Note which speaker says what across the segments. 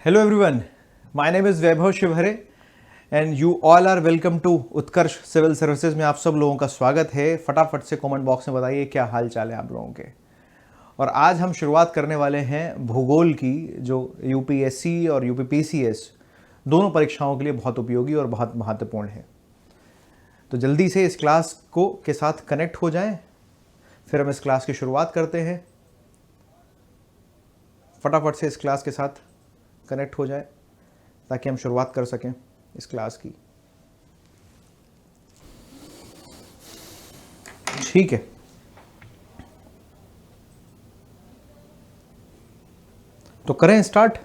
Speaker 1: Hello everyone, my name is Vaibhav Shivhare and you all are welcome to Utkarsh civil services में आप सब लोगों का स्वागत है। फटाफट से कमेंट बॉक्स में बताइए क्या हाल चाल है आप लोगों के। और आज हम शुरुआत करने वाले हैं भूगोल की, जो यूपीएससी और यूपीपीसीएस दोनों परीक्षाओं के लिए बहुत उपयोगी और बहुत महत्वपूर्ण है। तो जल्दी से इस क्लास को के साथ कनेक्ट हो जाएं, फिर हम इस क्लास की शुरुआत करते हैं। फटाफट से इस क्लास के साथ कनेक्ट हो जाए ताकि हम शुरुआत कर सकें इस क्लास की। ठीक है, तो करें स्टार्ट।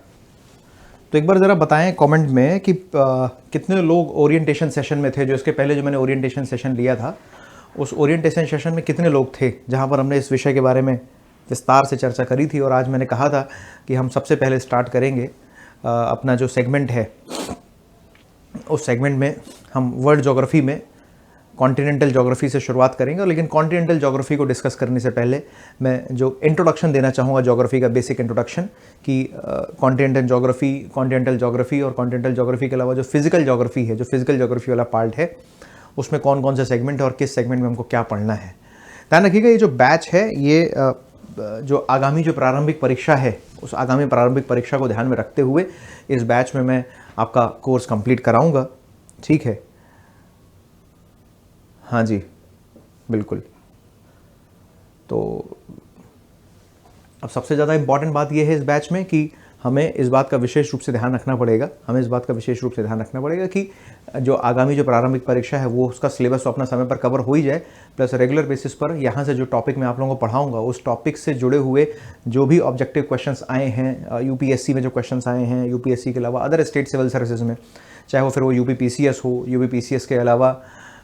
Speaker 1: तो एक बार ज़रा बताएं कमेंट में कि कितने लोग ओरिएंटेशन सेशन में थे। जो इसके पहले जो मैंने ओरिएंटेशन सेशन लिया था, उस ओरिएंटेशन सेशन में कितने लोग थे जहां पर हमने इस विषय के बारे में विस्तार से चर्चा करी थी। और आज मैंने कहा था कि हम सबसे पहले स्टार्ट करेंगे अपना जो सेगमेंट है, उस सेगमेंट में हम वर्ल्ड ज्योग्राफी में कॉन्टिनेंटल ज्योग्राफी से शुरुआत करेंगे। लेकिन कॉन्टिनेंटल ज्योग्राफी को डिस्कस करने से पहले मैं जो इंट्रोडक्शन देना चाहूँगा ज्योग्राफी का, बेसिक इंट्रोडक्शन कि कॉन्टिनेंटल ज्योग्राफी और कॉन्टिनेंटल ज्योग्राफी के अलावा जो फिजिकल ज्योग्राफी है, जो फिजिकल ज्योग्राफी वाला पार्ट है, उसमें कौन कौन से सेगमेंट है और किस सेगमेंट में हमको क्या पढ़ना है। ध्यान रखिएगा, ये जो बैच है, ये जो आगामी जो प्रारंभिक परीक्षा है, उस आगामी प्रारंभिक परीक्षा को ध्यान में रखते हुए इस बैच में मैं आपका कोर्स कंप्लीट कराऊंगा। ठीक है, हाँ जी बिल्कुल। तो अब सबसे ज़्यादा इम्पॉर्टेंट बात यह है इस बैच में कि हमें इस बात का विशेष रूप से ध्यान रखना पड़ेगा कि जो आगामी जो प्रारंभिक परीक्षा है वो उसका सिलेबस तो अपना समय पर कवर हो ही जाए, प्लस रेगुलर बेसिस पर यहाँ से जो टॉपिक मैं आप लोगों को पढ़ाऊंगा उस टॉपिक से जुड़े हुए जो भी ऑब्जेक्टिव क्वेश्चंस आए हैं, यूपीएससी में जो क्वेश्चंस आए हैं, यूपीएससी के अलावा अदर स्टेट सिविल सर्विसेज में, चाहे वो फिर वो यूपीपीसीएस हो, यूपीपीसीएस के अलावा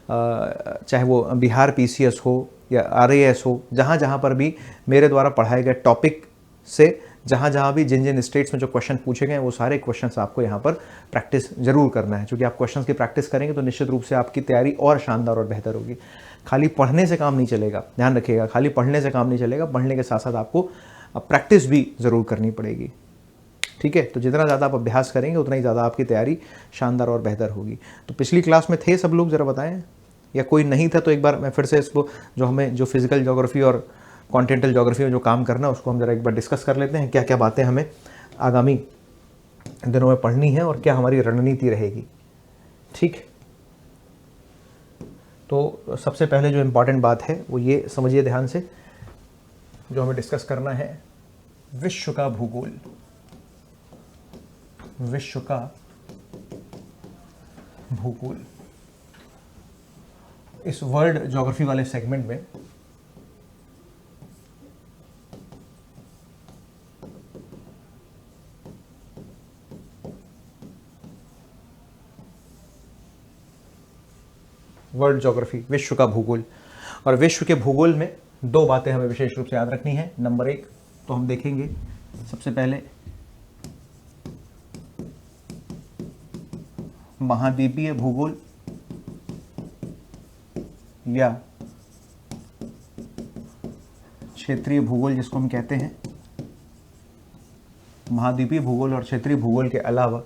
Speaker 1: चाहे वो बिहार पीसीएस हो या आरएएस हो, जहाँ जहाँ पर भी मेरे द्वारा पढ़ाए गए टॉपिक से जहाँ भी जिन स्टेट्स में जो क्वेश्चन पूछे गए वो सारे क्वेश्चंस आपको यहाँ पर प्रैक्टिस जरूर करना है। क्योंकि आप क्वेश्चंस की प्रैक्टिस करेंगे तो निश्चित रूप से आपकी तैयारी और शानदार और बेहतर होगी। खाली पढ़ने से काम नहीं चलेगा, ध्यान रखिएगा, खाली पढ़ने से काम नहीं चलेगा, पढ़ने के साथ साथ आपको प्रैक्टिस भी ज़रूर करनी पड़ेगी। ठीक है, तो जितना ज़्यादा आप अभ्यास करेंगे उतना ही ज़्यादा आपकी तैयारी शानदार और बेहतर होगी। तो पिछली क्लास में थे सब लोग, ज़रा बताएं, या कोई नहीं था तो एक बार मैं फिर से इसको जो फिजिकल ज्योग्राफी और कॉन्टिनेंटल ज्योग्राफी में जो काम करना है उसको हम जरा एक बार डिस्कस कर लेते हैं। क्या क्या बातें हमें आगामी दिनों में पढ़नी है और क्या हमारी रणनीति रहेगी। ठीक, तो सबसे पहले जो इम्पॉर्टेंट बात है वो ये समझिए ध्यान से, जो हमें डिस्कस करना है विश्व का भूगोल। विश्व का भूगोल इस वर्ल्ड ज्योग्राफी वाले सेगमेंट में वर्ल्ड ज्योग्राफी, विश्व का भूगोल। और विश्व के भूगोल में दो बातें हमें विशेष रूप से याद रखनी है। नंबर एक तो हम देखेंगे सबसे पहले महाद्वीपीय भूगोल या क्षेत्रीय भूगोल जिसको हम कहते हैं। महाद्वीपीय भूगोल और क्षेत्रीय भूगोल के अलावा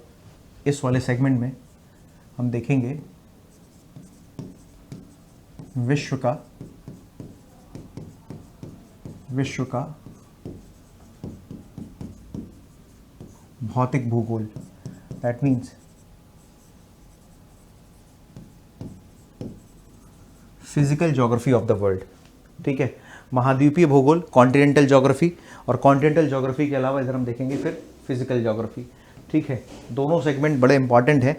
Speaker 1: इस वाले सेगमेंट में हम देखेंगे विश्व का भौतिक भूगोल। That means physical geography of the world. ठीक है, महाद्वीपीय भूगोल, कॉन्टिनेंटल ज्योग्राफी, और कॉन्टिनेंटल ज्योग्राफी के अलावा इधर हम देखेंगे फिर फिजिकल ज्योग्राफी। ठीक है, दोनों सेगमेंट बड़े इंपॉर्टेंट हैं।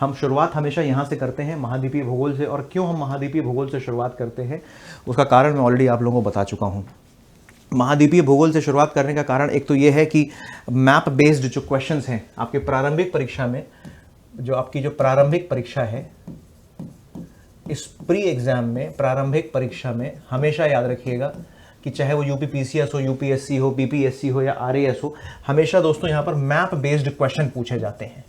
Speaker 1: हम शुरुआत हमेशा यहाँ से करते हैं, महाद्वीपीय भूगोल से। और क्यों हम महाद्वीपीय भूगोल से शुरुआत करते हैं उसका कारण मैं ऑलरेडी आप लोगों को बता चुका हूँ। महाद्वीपीय भूगोल से शुरुआत करने का कारण एक तो ये है कि मैप बेस्ड जो क्वेश्चंस हैं आपके प्रारंभिक परीक्षा में, जो आपकी जो प्रारंभिक परीक्षा है, इस प्री एग्जाम में, प्रारंभिक परीक्षा में हमेशा याद रखिएगा कि चाहे वो यूपीपीसीएस हो, यूपीएससी हो, बीपीएससी हो या आरएएस हो, हमेशा दोस्तों यहाँ पर मैप बेस्ड क्वेश्चन पूछे जाते हैं।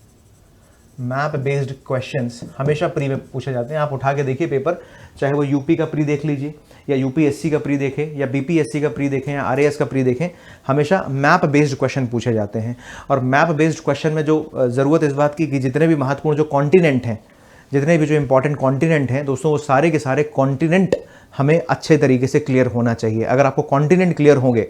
Speaker 1: मैप बेस्ड क्वेश्चंस हमेशा प्री में पूछे जाते हैं। आप उठा के देखिए पेपर, चाहे वो यूपी का प्री देख लीजिए या यूपीएससी का प्री देखें या बीपीएससी का प्री देखें या आरएएस का प्री देखें, हमेशा मैप बेस्ड क्वेश्चन पूछे जाते हैं। और मैप बेस्ड क्वेश्चन में जो ज़रूरत इस बात की कि जितने भी महत्वपूर्ण जो कॉन्टिनेंट हैं, जितने भी जो इंपॉर्टेंट कॉन्टिनेंट हैं दोस्तों, वो सारे के सारे कॉन्टिनेंट हमें अच्छे तरीके से क्लियर होना चाहिए। अगर आपको कॉन्टिनेंट क्लियर होंगे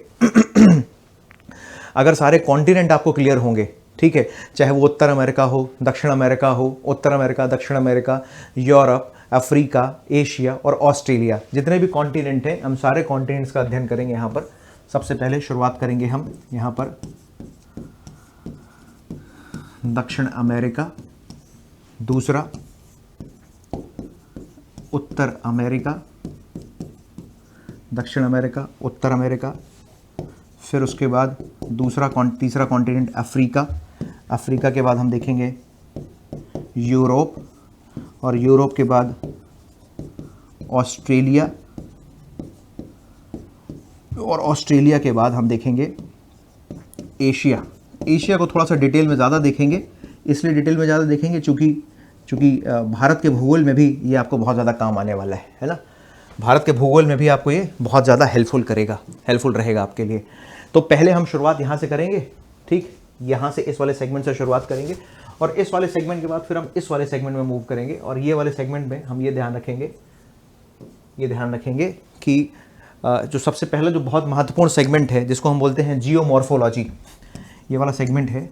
Speaker 1: अगर सारे कॉन्टिनेंट आपको क्लियर होंगे, ठीक है, चाहे वो उत्तर अमेरिका हो, दक्षिण अमेरिका हो, उत्तर अमेरिका, दक्षिण अमेरिका, यूरोप, अफ्रीका, एशिया और ऑस्ट्रेलिया, जितने भी कॉन्टिनेंट हैं, हम सारे कॉन्टिनेंट्स का अध्ययन करेंगे। यहाँ पर सबसे पहले शुरुआत करेंगे हम यहाँ पर दक्षिण अमेरिका, दूसरा उत्तर अमेरिका, दक्षिण अमेरिका, उत्तर अमेरिका, फिर उसके बाद तीसरा कॉन्टिनेंट अफ्रीका, अफ्रीका के बाद हम देखेंगे यूरोप, और यूरोप के बाद ऑस्ट्रेलिया, और ऑस्ट्रेलिया के बाद हम देखेंगे एशिया। एशिया को थोड़ा सा डिटेल में ज़्यादा देखेंगे, इसलिए डिटेल में ज़्यादा देखेंगे चूँकि भारत के भूगोल में भी ये आपको बहुत ज़्यादा काम आने वाला है ना। भारत के भूगोल में भी आपको ये बहुत ज़्यादा हेल्पफुल रहेगा आपके लिए। तो पहले हम शुरुआत यहाँ से करेंगे, ठीक, यहाँ से इस वाले सेगमेंट से शुरुआत करेंगे, और इस वाले सेगमेंट के बाद फिर हम इस वाले सेगमेंट में मूव करेंगे। और ये वाले सेगमेंट में हम ये ध्यान रखेंगे कि जो सबसे पहला जो बहुत महत्वपूर्ण सेगमेंट है जिसको हम बोलते हैं जियोमॉर्फोलॉजी, ये वाला सेगमेंट है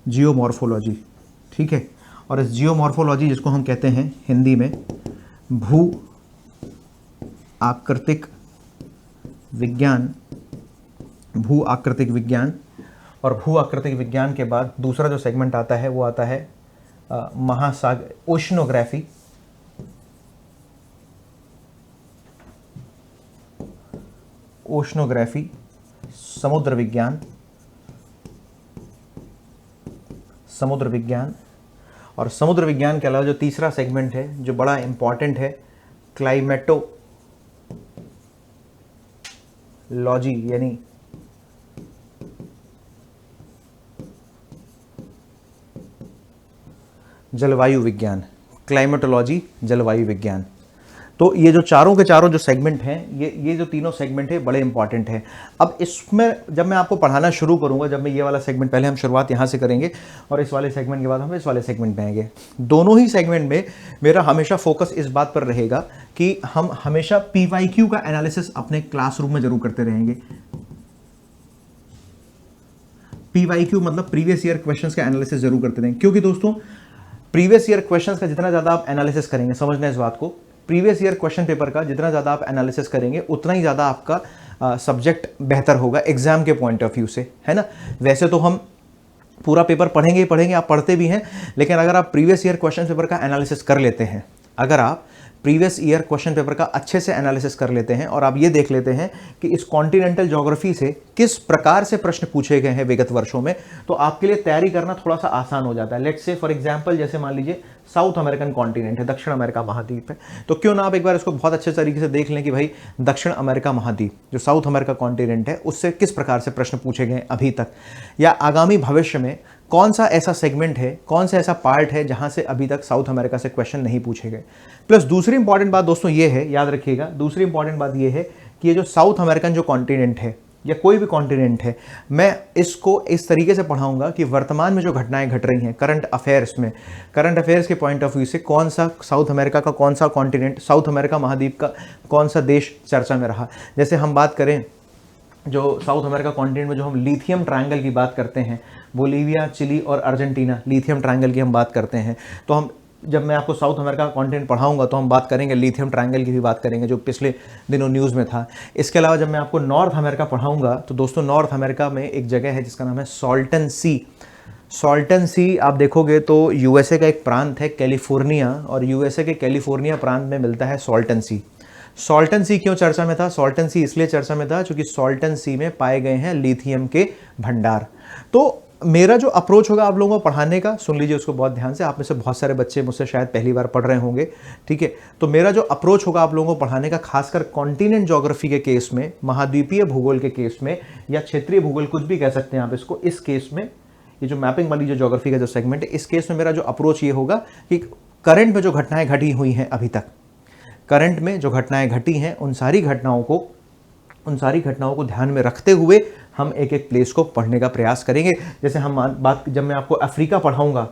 Speaker 1: जियोमॉर्फोलॉजी, ठीक है। और इस जियोमॉर्फोलॉजी जिसको हम कहते हैं हिंदी में भू आकृतिक विज्ञान, और भू आकृतिक विज्ञान के बाद दूसरा जो सेगमेंट आता है वो आता है महासागर ओशनोग्राफी, समुद्र विज्ञान। और समुद्र विज्ञान के अलावा जो तीसरा सेगमेंट है जो बड़ा इंपॉर्टेंट है, क्लाइमेटोलॉजी, यानी जलवायु विज्ञान, क्लाइमेटोलॉजी, जलवायु विज्ञान। तो ये जो चारों के चारों जो सेगमेंट हैं, ये जो तीनों सेगमेंट है बड़े इंपॉर्टेंट हैं। अब इसमें जब मैं आपको पढ़ाना शुरू करूंगा, जब मैं ये वाला सेगमेंट, पहले हम शुरुआत यहाँ से करेंगे और इस वाले सेगमेंट के बाद हम इस वाले सेगमेंट में आएंगे। दोनों ही सेगमेंट में मेरा हमेशा फोकस इस बात पर रहेगा कि हम हमेशा PYQ का एनालिसिस अपने क्लासरूम में जरूर करते रहेंगे। PYQ मतलब प्रीवियस ईयर क्वेश्चंस का एनालिसिस जरूर करते रहेंगे, क्योंकि दोस्तों प्रीवियस ईयर क्वेश्चंस का जितना ज़्यादा आप एनालिसिस करेंगे, समझना इस बात को, प्रीवियस ईयर क्वेश्चन पेपर का जितना ज़्यादा आप एनालिसिस करेंगे उतना ही ज़्यादा आपका सब्जेक्ट बेहतर होगा एग्जाम के पॉइंट ऑफ व्यू से, है ना। वैसे तो हम पूरा पेपर पढ़ेंगे ही पढ़ेंगे, आप पढ़ते भी हैं, लेकिन अगर आप प्रीवियस ईयर क्वेश्चन पेपर का एनालिसिस कर लेते हैं, अगर आप प्रीवियस ईयर क्वेश्चन पेपर का अच्छे से एनालिसिस कर लेते हैं और आप ये देख लेते हैं कि इस कॉन्टिनेंटल ज्योग्राफी से किस प्रकार से प्रश्न पूछे गए हैं विगत वर्षों में, तो आपके लिए तैयारी करना थोड़ा सा आसान हो जाता है। लेट्स से फॉर एग्जांपल, जैसे मान लीजिए साउथ अमेरिकन कॉन्टिनेंट है, दक्षिण अमेरिका महाद्वीप है, तो क्यों ना आप एक बार इसको बहुत अच्छे तरीके से देख लें कि भाई दक्षिण अमेरिका महाद्वीप जो साउथ अमेरिका कॉन्टिनेंट है उससे किस प्रकार से प्रश्न पूछे गए अभी तक, या आगामी भविष्य में कौन सा ऐसा सेगमेंट है, कौन सा ऐसा पार्ट है जहां से अभी तक साउथ अमेरिका से क्वेश्चन नहीं पूछे गए। प्लस दूसरी इंपॉर्टेंट बात दोस्तों ये है, याद रखिएगा, दूसरी इंपॉर्टेंट बात ये है कि ये जो साउथ अमेरिकन जो कॉन्टिनेंट है या कोई भी कॉन्टिनेंट है, मैं इसको इस तरीके से पढ़ाऊंगा कि वर्तमान में जो घटनाएं घट रही हैं करंट अफेयर्स के पॉइंट ऑफ व्यू से कौन सा साउथ अमेरिका का कौन सा कॉन्टिनेंट, साउथ अमेरिका महाद्वीप का कौन सा देश चर्चा में रहा। जैसे हम बात करें जो साउथ अमेरिका कॉन्टिनेंट में जो हम लिथियम ट्रायंगल की बात करते हैं, बोलीविया, चिली और अर्जेंटीना, लिथियम ट्रायंगल की हम बात करते हैं, तो हम जब मैं आपको साउथ अमेरिका कॉन्टिनेंट पढ़ाऊंगा तो हम बात करेंगे लिथियम ट्रायंगल की भी बात करेंगे जो पिछले दिनों न्यूज़ में था। इसके अलावा जब मैं आपको नॉर्थ अमेरिका पढ़ाऊंगा तो दोस्तों नॉर्थ अमेरिका में एक जगह है जिसका नाम है सॉल्टन सी। आप देखोगे तो यूएसए का एक प्रांत है कैलिफोर्निया, और यूएसए के कैलिफोर्निया प्रांत में मिलता है सॉल्टन सी क्यों चर्चा में था? सॉल्टन सी इसलिए चर्चा में था क्योंकि सॉल्टन सी में पाए गए हैं लिथियम के भंडार। तो मेरा जो अप्रोच होगा आप लोगों को पढ़ाने का, सुन लीजिए उसको बहुत ध्यान से, आप में से बहुत सारे बच्चे मुझसे शायद पहली बार पढ़ रहे होंगे, ठीक है। तो मेरा जो अप्रोच होगा आप लोगों को पढ़ाने का, खासकर कॉन्टिनेंट ज्योग्राफी के केस में, महाद्वीपीय भूगोल के केस में, या क्षेत्रीय भूगोल, कुछ भी कह सकते हैं आप इसको, इस केस में ये जो मैपिंग वाली जो ज्योग्राफी का जो सेगमेंट है, इस केस में मेरा जो अप्रोच ये होगा कि करंट में जो घटनाएं घटी हुई हैं अभी तक, करंट में जो घटनाएं घटी हैं उन सारी घटनाओं को ध्यान में रखते हुए हम एक एक प्लेस को पढ़ने का प्रयास करेंगे। जैसे हम जब मैं आपको अफ्रीका पढ़ाऊंगा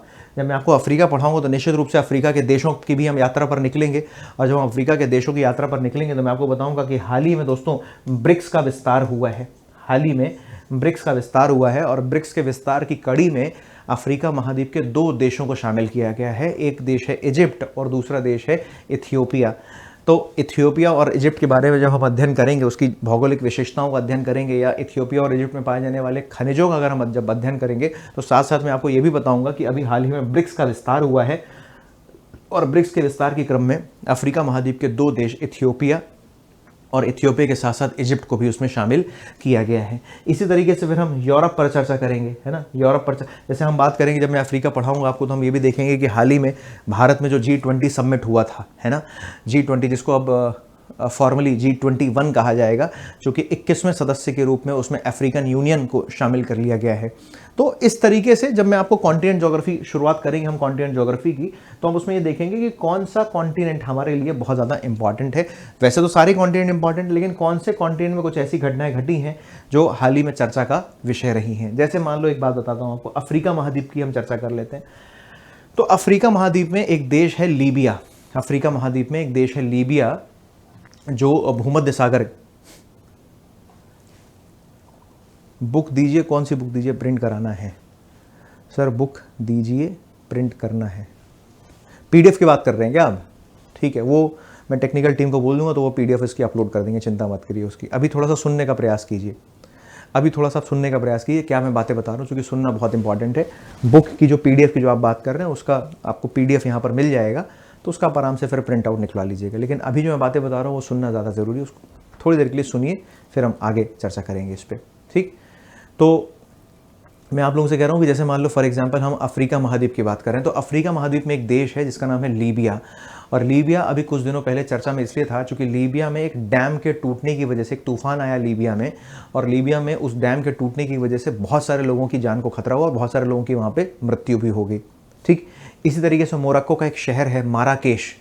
Speaker 1: तो निश्चित रूप से अफ्रीका के देशों की भी हम यात्रा पर निकलेंगे, और जब हम अफ्रीका के देशों की यात्रा पर निकलेंगे तो मैं आपको बताऊंगा कि हाल ही में दोस्तों ब्रिक्स का विस्तार हुआ है, और ब्रिक्स के विस्तार की कड़ी में अफ्रीका महाद्वीप के 2 देशों को शामिल किया गया है। एक देश है इजिप्ट और दूसरा देश है इथियोपिया। तो इथियोपिया और इजिप्ट के बारे में जब हम अध्ययन करेंगे, उसकी भौगोलिक विशेषताओं का अध्ययन करेंगे, या इथियोपिया और इजिप्ट में पाए जाने वाले खनिजों का अगर हम जब अध्ययन करेंगे, तो साथ साथ मैं आपको ये भी बताऊंगा कि अभी हाल ही में ब्रिक्स का विस्तार हुआ है, और ब्रिक्स के विस्तार के क्रम में अफ्रीका महाद्वीप के 2 देश इथियोपिया के साथ साथ इजिप्ट को भी उसमें शामिल किया गया है। इसी तरीके से फिर हम यूरोप पर चर्चा करेंगे, है ना। यूरोप पर जैसे हम बात करेंगे, जब मैं अफ्रीका पढ़ाऊंगा आपको, तो हम ये भी देखेंगे कि हाल ही में भारत में जो G20 समिट हुआ था, है ना, G20, जिसको अब फॉर्मली G21 कहा जाएगा, जो कि 21वें सदस्य के रूप में उसमें अफ्रीकन यूनियन को शामिल कर लिया गया है। तो इस तरीके से जब मैं आपको कॉन्टिनेंट ज्योग्राफी शुरुआत करेंगे हम कॉन्टिनेंट ज्योग्राफी की, तो हम उसमें ये देखेंगे कि कौन सा कॉन्टिनेंट हमारे लिए बहुत ज़्यादा इंपॉर्टेंट है। वैसे तो सारे कॉन्टिनेंट इंपॉर्टेंट, लेकिन कौन से कॉन्टिनेंट में कुछ ऐसी घटनाएं घटी हैं जो हाल ही में चर्चा का विषय रही हैं। जैसे मान लो, एक बात बताता हूँ आपको, अफ्रीका महाद्वीप की हम चर्चा कर लेते हैं। तो अफ्रीका महाद्वीप में एक देश है लीबिया, जो भूमध्य सागर, बुक दीजिए, कौन सी बुक दीजिए, प्रिंट कराना है सर, बुक दीजिए, प्रिंट करना है। पीडीएफ की बात कर रहे हैं क्या आप? ठीक है, वो मैं टेक्निकल टीम को बोल दूंगा तो वो पीडीएफ इसकी अपलोड कर देंगे, चिंता मत करिए उसकी। अभी थोड़ा सा सुनने का प्रयास कीजिए, क्या मैं बातें बता रहा हूँ, क्योंकि सुनना बहुत इंपॉर्टेंट है। बुक की जो पीडीएफ की जो आप बात कर रहे हैं, उसका आपको पीडीएफ यहाँ पर मिल जाएगा, तो उसका आप आराम से फिर प्रिंट आउट निकलवा लीजिएगा। लेकिन अभी जो मैं बातें बता रहा हूँ वो सुनना ज़्यादा ज़रूरी है, उसको थोड़ी देर के लिए सुनिए, फिर हम आगे चर्चा करेंगे इस पर, ठीक। तो मैं आप लोगों से कह रहा हूँ कि जैसे मान लो फॉर एग्जांपल हम अफ्रीका महाद्वीप की बात कर रहे हैं, तो अफ्रीका महाद्वीप में एक देश है जिसका नाम है लीबिया। और लीबिया अभी कुछ दिनों पहले चर्चा में इसलिए था क्योंकि लीबिया में एक डैम के टूटने की वजह से, एक तूफान आया लीबिया में, और लीबिया में उस डैम के टूटने की वजह से बहुत सारे लोगों की जान को खतरा हुआ और बहुत सारे लोगों की वहाँ पे मृत्यु भी हो गई, ठीक। इसी तरीके से मोरक्को का एक शहर है माराकेश,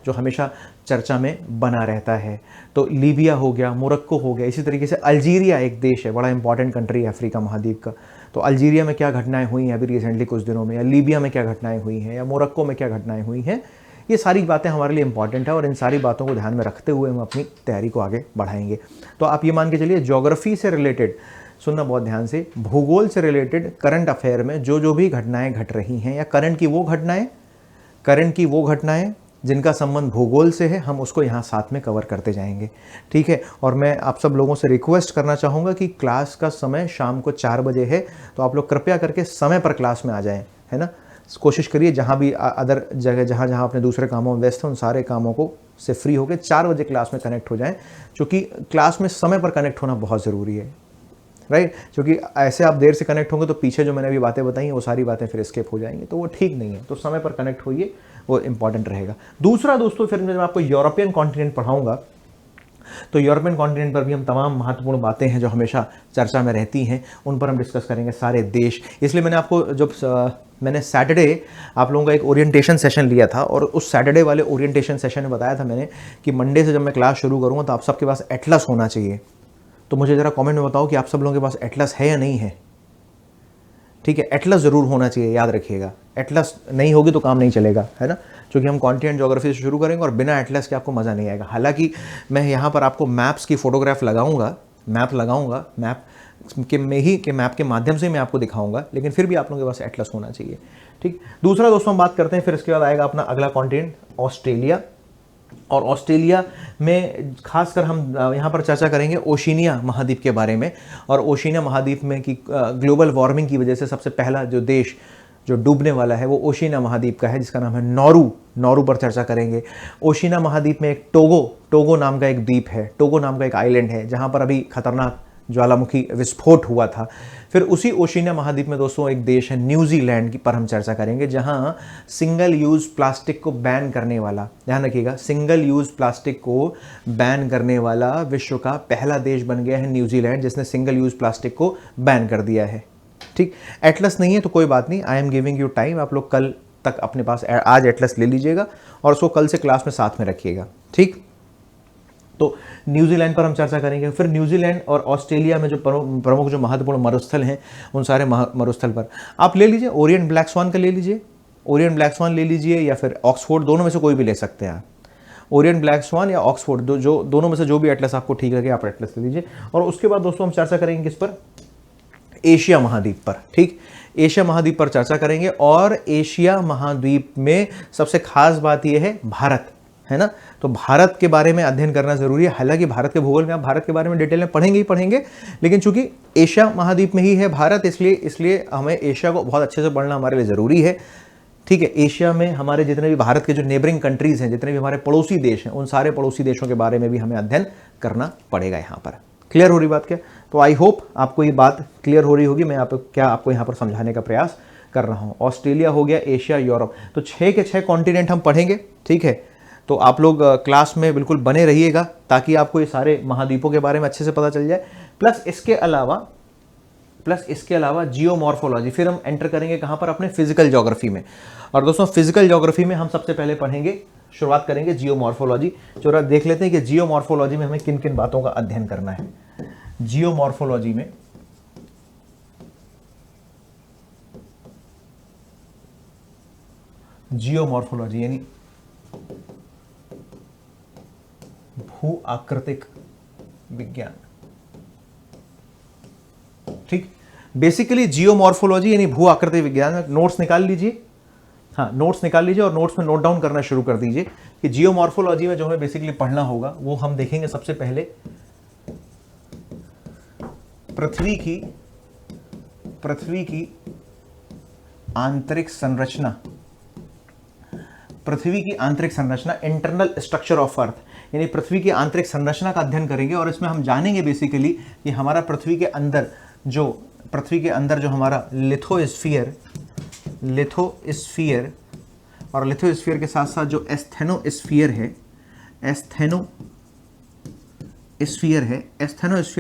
Speaker 1: जो हमेशा चर्चा में बना रहता है। तो लीबिया हो गया, मोरक्को हो गया। इसी तरीके से अल्जीरिया एक देश है, बड़ा इंपॉर्टेंट कंट्री है अफ्रीका महाद्वीप का। तो अल्जीरिया में क्या घटनाएं हुई हैं अभी रिसेंटली कुछ दिनों में, या लीबिया में क्या घटनाएं हुई हैं, या मोरक्को में क्या घटनाएं हुई हैं, ये सारी बातें हमारे लिए इंपॉर्टेंट है, और इन सारी बातों को ध्यान में रखते हुए हम अपनी तैयारी को आगे बढ़ाएंगे। तो आप ये मान के चलिए, ज्योग्राफी से रिलेटेड, सुनना बहुत ध्यान से, भूगोल से रिलेटेड करंट अफेयर में जो भी घटनाएं घट रही हैं, या करंट की वो घटनाएं जिनका संबंध भूगोल से है, हम उसको यहाँ साथ में कवर करते जाएंगे, ठीक है। और मैं आप सब लोगों से रिक्वेस्ट करना चाहूँगा कि क्लास का समय शाम को 4 बजे है, तो आप लोग कृपया करके समय पर क्लास में आ जाएं, है ना। कोशिश करिए जहाँ भी अदर जगह जहाँ अपने दूसरे कामों में व्यस्त हैं, उन सारे कामों को से फ्री होकर 4 बजे क्लास में कनेक्ट हो जाएं, क्योंकि क्लास में समय पर कनेक्ट होना बहुत ज़रूरी है, राइट। क्योंकि ऐसे आप देर से कनेक्ट होंगे तो पीछे जो मैंने अभी बातें बताई हैं वो सारी बातें फिर स्किप हो जाएंगी, तो वो ठीक नहीं है। तो समय पर कनेक्ट होइए, वो इंपॉर्टेंट रहेगा। दूसरा दोस्तों, फिर मैं आपको यूरोपियन कॉन्टिनेंट पढ़ाऊंगा, तो यूरोपियन कॉन्टिनेंट पर भी हम तमाम महत्वपूर्ण बातें हैं जो हमेशा चर्चा में रहती हैं, उन पर हम डिस्कस करेंगे, सारे देश। इसलिए मैंने आपको मैंने सैटरडे आप लोगों का एक ओरिएंटेशन सेशन लिया था, और उस सैटरडे वाले ओरिएंटेशन सेशन में बताया था मैंने कि मंडे से जब मैं क्लास शुरू करूँगा तो आप सबके पास एटलस होना चाहिए। तो मुझे ज़रा कमेंट में बताओ कि आप सब लोगों के पास एटलस है या नहीं है, ठीक है। एटलस ज़रूर होना चाहिए, याद रखिएगा। एटलस नहीं होगी तो काम नहीं चलेगा, है ना, क्योंकि हम कॉन्टिनेंट ज्योग्राफी से शुरू करेंगे और बिना एटलस के आपको मज़ा नहीं आएगा। हालांकि मैं यहाँ पर आपको मैप्स की फ़ोटोग्राफ लगाऊंगा, मैप के माध्यम से मैं आपको दिखाऊंगा, लेकिन फिर भी आप लोगों के पास एटलस होना चाहिए, ठीक। दूसरा दोस्तों हम बात करते हैं, फिर इसके बाद आएगा अपना अगला कॉन्टिनेंट ऑस्ट्रेलिया। और ऑस्ट्रेलिया में खासकर हम यहाँ पर चर्चा करेंगे ओशिनिया महाद्वीप के बारे में। और ओशिनिया महाद्वीप में कि ग्लोबल वार्मिंग की वजह से सबसे पहला जो देश जो डूबने वाला है वो ओशिनिया महाद्वीप का है, जिसका नाम है नौरू पर चर्चा करेंगे। ओशिनिया महाद्वीप में एक टोगो नाम का एक द्वीप है, टोगो नाम का एक आइलैंड है, जहाँ पर अभी खतरनाक ज्वालामुखी विस्फोट हुआ था। फिर उसी ओशिनिया महाद्वीप में दोस्तों एक देश है न्यूजीलैंड की पर हम चर्चा करेंगे, जहां सिंगल यूज प्लास्टिक को बैन करने वाला, ध्यान रखिएगा, सिंगल यूज प्लास्टिक को बैन करने वाला विश्व का पहला देश बन गया है न्यूजीलैंड, जिसने सिंगल यूज प्लास्टिक को बैन कर दिया है। ठीक, एटलस नहीं है तो कोई बात नहीं, आई एम गिविंग यू टाइम, आप लोग कल तक अपने पास आज एटलस ले लीजिएगा और उसको कल से क्लास में साथ में रखिएगा। ठीक, तो न्यूजीलैंड पर हम चर्चा करेंगे। फिर न्यूजीलैंड और ऑस्ट्रेलिया में जो प्रमुख जो महत्वपूर्ण मरुस्थल हैं, उन सारे मरुस्थल पर आप ले लीजिए, ओरिएंट ब्लैक स्वान का ले लीजिए, ओरिएंट ब्लैक स्वान ले लीजिए, या फिर ऑक्सफोर्ड, दोनों में से कोई भी ले सकते हैं आप, ओरिएंट ब्लैक स्वान या ऑक्सफोर्ड, जो दोनों में से जो भी एटलस आपको ठीक लगे आप एटलस ले लीजिए। और उसके बाद दोस्तों हम चर्चा करेंगे किस पर, एशिया महाद्वीप पर। ठीक, एशिया महाद्वीप पर चर्चा करेंगे, और एशिया महाद्वीप में सबसे खास बात यह है भारत, है ना, तो भारत के बारे में अध्ययन करना जरूरी है। हालांकि भारत के भूगोल में आप भारत के बारे में डिटेल में पढ़ेंगे ही पढ़ेंगे, लेकिन चूंकि एशिया महाद्वीप में ही है भारत, इसलिए हमें एशिया को बहुत अच्छे से पढ़ना हमारे लिए जरूरी है। ठीक है, एशिया में हमारे जितने भी भारत के जो नेबरिंग कंट्रीज हैं, जितने भी हमारे पड़ोसी देश हैं, उन सारे पड़ोसी देशों के बारे में भी हमें अध्ययन करना पड़ेगा यहाँ पर। क्लियर हो रही बात क्या? तो आई होप आपको ये बात क्लियर हो रही होगी। मैं आपको यहाँ पर समझाने का प्रयास कर रहा हूँ। ऑस्ट्रेलिया हो गया, एशिया, यूरोप, तो 6 के 6 कॉन्टिनेंट हम पढ़ेंगे। ठीक है, तो आप लोग क्लास में बिल्कुल बने रहिएगा ताकि आपको ये सारे महाद्वीपों के बारे में अच्छे से पता चल जाए। प्लस इसके अलावा जियोमॉर्फोलॉजी, फिर हम एंटर करेंगे कहाँ पर, अपने फिजिकल ज्योग्राफी में। और दोस्तों फिजिकल ज्योग्राफी में हम सबसे पहले पढ़ेंगे, शुरुआत करेंगे जियोमॉर्फोलॉजी। जरा देख लेते हैं कि जियोमॉर्फोलॉजी में हमें किन किन बातों का अध्ययन करना है। जियोमॉर्फोलॉजी में जियोमॉर्फोलॉजी यानी भू आकृतिक विज्ञान। ठीक, बेसिकली जियोमॉर्फोलॉजी यानी भू आकृतिक विज्ञान। नोट्स निकाल लीजिए, हाँ नोट्स निकाल लीजिए और नोट्स में नोट डाउन करना शुरू कर दीजिए कि जियोमॉर्फोलॉजी में जो हमें बेसिकली पढ़ना होगा वो हम देखेंगे सबसे पहले पृथ्वी की आंतरिक संरचना, पृथ्वी की आंतरिक संरचना, इंटरनल स्ट्रक्चर ऑफ अर्थ, यानी पृथ्वी की आंतरिक संरचना का अध्ययन करेंगे। और इसमें हम जानेंगे बेसिकली कि हमारा पृथ्वी के अंदर जो हमारा लिथोस्फीयर और लिथोस्फीयर के साथ साथ जो एस्थेनोस्फीयर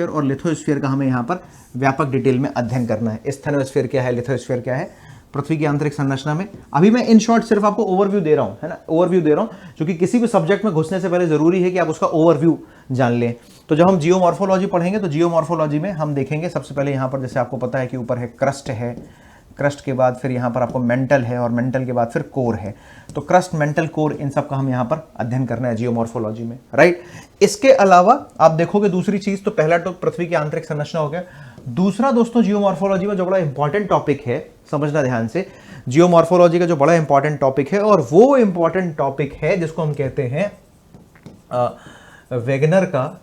Speaker 1: और लिथोस्फीयर का हमें यहाँ पर व्यापक डिटेल में अध्ययन करना है। एस्थेनोस्फीयर क्या है, लिथोस्फीयर क्या है, पृथ्वी की आंतरिक संरचना में। अभी मैं इन शॉर्ट सिर्फ आपको ओवरव्यू दे रहा हूं, है ना, ओवरव्यू दे रहा हूं, क्योंकि किसी भी सब्जेक्ट में घुसने से पहले जरूरी है कि आप उसका ओवरव्यू जान लें। तो जब हम जियोमॉर्फोलॉजी पढ़ेंगे तो जियोमॉर्फोलॉजी में हम देखेंगे सबसे पहले यहाँ पर, जैसे आपको पता है कि ऊपर है क्रस्ट है, क्रस्ट के बाद फिर यहाँ पर आपको मेंटल है, और मेंटल के बाद फिर कोर है। तो क्रस्ट, मेंटल, कोर, इन सब का हम यहाँ पर अध्ययन करना है जियोमॉर्फोलॉजी में, राइट। इसके अलावा आप देखोगे दूसरी चीज, तो पहला तो पृथ्वी की आंतरिक संरचना हो गया। दूसरा दोस्तों जियोमॉर्फोलॉजी में जो बड़ा इंपॉर्टेंट टॉपिक है, समझना ध्यान से, जियोमॉर्फोलॉजी का जो बड़ा इंपॉर्टेंट टॉपिक है, और वो इंपॉर्टेंट टॉपिक है जिसको हम कहते हैं वेगनर का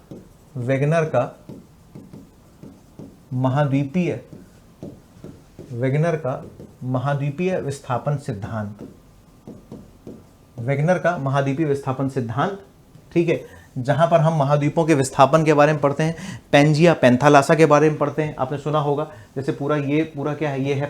Speaker 1: महाद्वीपीय विस्थापन सिद्धांत। वेगनर का महाद्वीपीय विस्थापन सिद्धांत, ठीक है, जहां पर हम महाद्वीपों के विस्थापन के बारे में पढ़ते हैं, पेंजिया, पैंथालासा के बारे में पढ़ते हैं। आपने सुना होगा, जैसे पूरा क्या है, ये है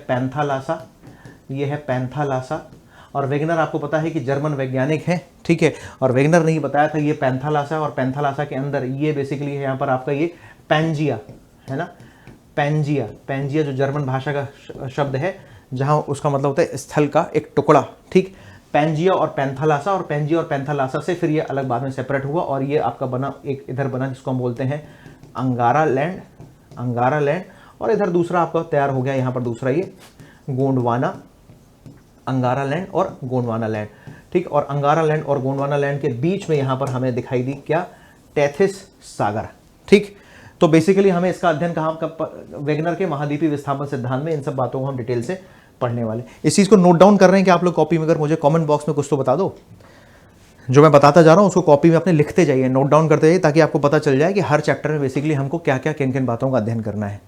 Speaker 1: पैंथालासा, और वेगनर आपको पता है कि जर्मन वैज्ञानिक है, ठीक है, और वेगनर ने ही बताया था ये पैंथालासा, और पैंथालासा के अंदर ये बेसिकली है यहाँ पर आपका ये पेंजिया, है ना, पेंजिया जो जर्मन भाषा का शब्द है, जहां उसका मतलब होता है स्थल का एक टुकड़ा। ठीक, पेंजिया और पैंथालासा, और पेंजिया और पैंथालासा से फिर ये अलग बाद में सेपरेट हुआ, और ये आपका बना एक इधर बना जिसको हम बोलते हैं अंगारा लैंड, और इधर दूसरा आपका तैयार हो गया यहाँ पर दूसरा ये गोंडवाना, अंगारा लैंड और गोंडवाना लैंड। ठीक, और अंगारा लैंड और गोंडवाना लैंड के बीच में यहाँ पर हमें दिखाई दी क्या, टेथिस सागर। ठीक, तो बेसिकली हमें इसका अध्ययन कहाँ, वेगनर के महाद्वीपीय विस्थापन सिद्धांत में इन सब बातों को हम डिटेल से पढ़ने वाले। इस चीज़ को नोट डाउन कर रहे हैं कि आप लोग कॉपी में, अगर मुझे कमेंट बॉक्स में कुछ तो बता दो, जो मैं बताता जा रहा हूँ उसको कॉपी में अपने लिखते जाइए, नोट डाउन करते जाइए, ताकि आपको पता चल जाए कि हर चैप्टर में बेसिकली हमको क्या क्या किन किन बातों का अध्ययन करना है।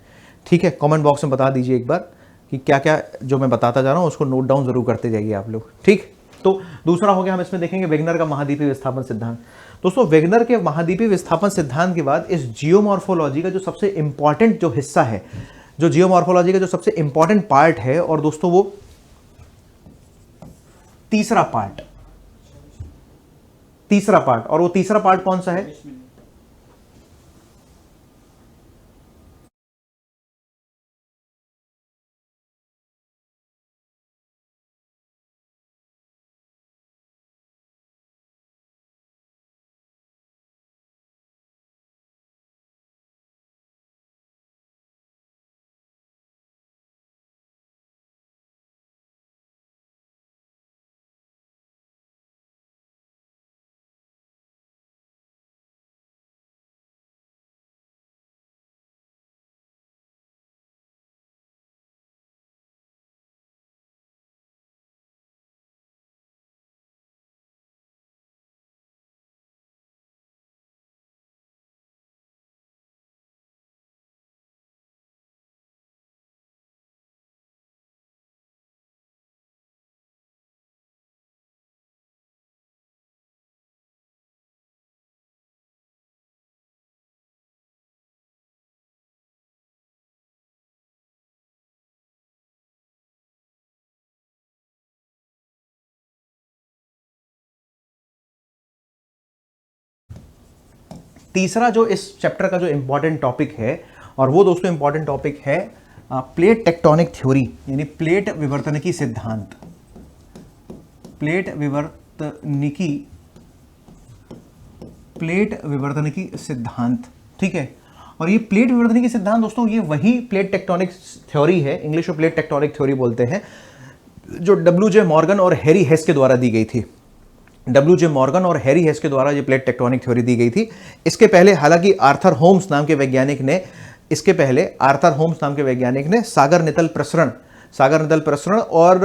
Speaker 1: ठीक है, कमेंट बॉक्स में बता दीजिए एक बार कि क्या क्या जो मैं बताता जा रहा हूँ उसको नोट डाउन जरूर करते जाइए आप लोग। ठीक, तो दूसरा हो गया, हम इसमें देखेंगे वेगनर का महाद्वीपीय विस्थापन सिद्धांत। दोस्तों वेगनर के महाद्वीपीय विस्थापन सिद्धांत के बाद इस जियोमॉर्फोलॉजी का जो सबसे इंपॉर्टेंट जो हिस्सा है, जो जियोमॉर्फोलॉजी का जो सबसे इंपॉर्टेंट पार्ट है, और दोस्तों वो तीसरा पार्ट, और वो तीसरा पार्ट कौन सा है? तीसरा जो इस चैप्टर का जो इंपॉर्टेंट टॉपिक है, और वो दोस्तों इंपॉर्टेंट टॉपिक है प्लेट टेक्टोनिक थ्योरी, यानी प्लेट विवर्तनिकी सिद्धांत। प्लेट विवर्तनिकी सिद्धांत, ठीक है। और ये प्लेट विवर्तनिकी सिद्धांत दोस्तों, ये वही प्लेट टेक्टोनिक थ्योरी है, इंग्लिश में प्लेट टेक्टोनिक थ्योरी बोलते हैं, जो डब्ल्यू.जे. मॉर्गन और हैरी हेस के द्वारा दी गई थी। डब्ल्यू.जे. मॉर्गन और हैरी हेस के द्वारा ये प्लेट टेक्टोनिक थ्योरी दी गई थी। इसके पहले हालांकि आर्थर होम्स नाम के वैज्ञानिक ने सागर नितल प्रसरण और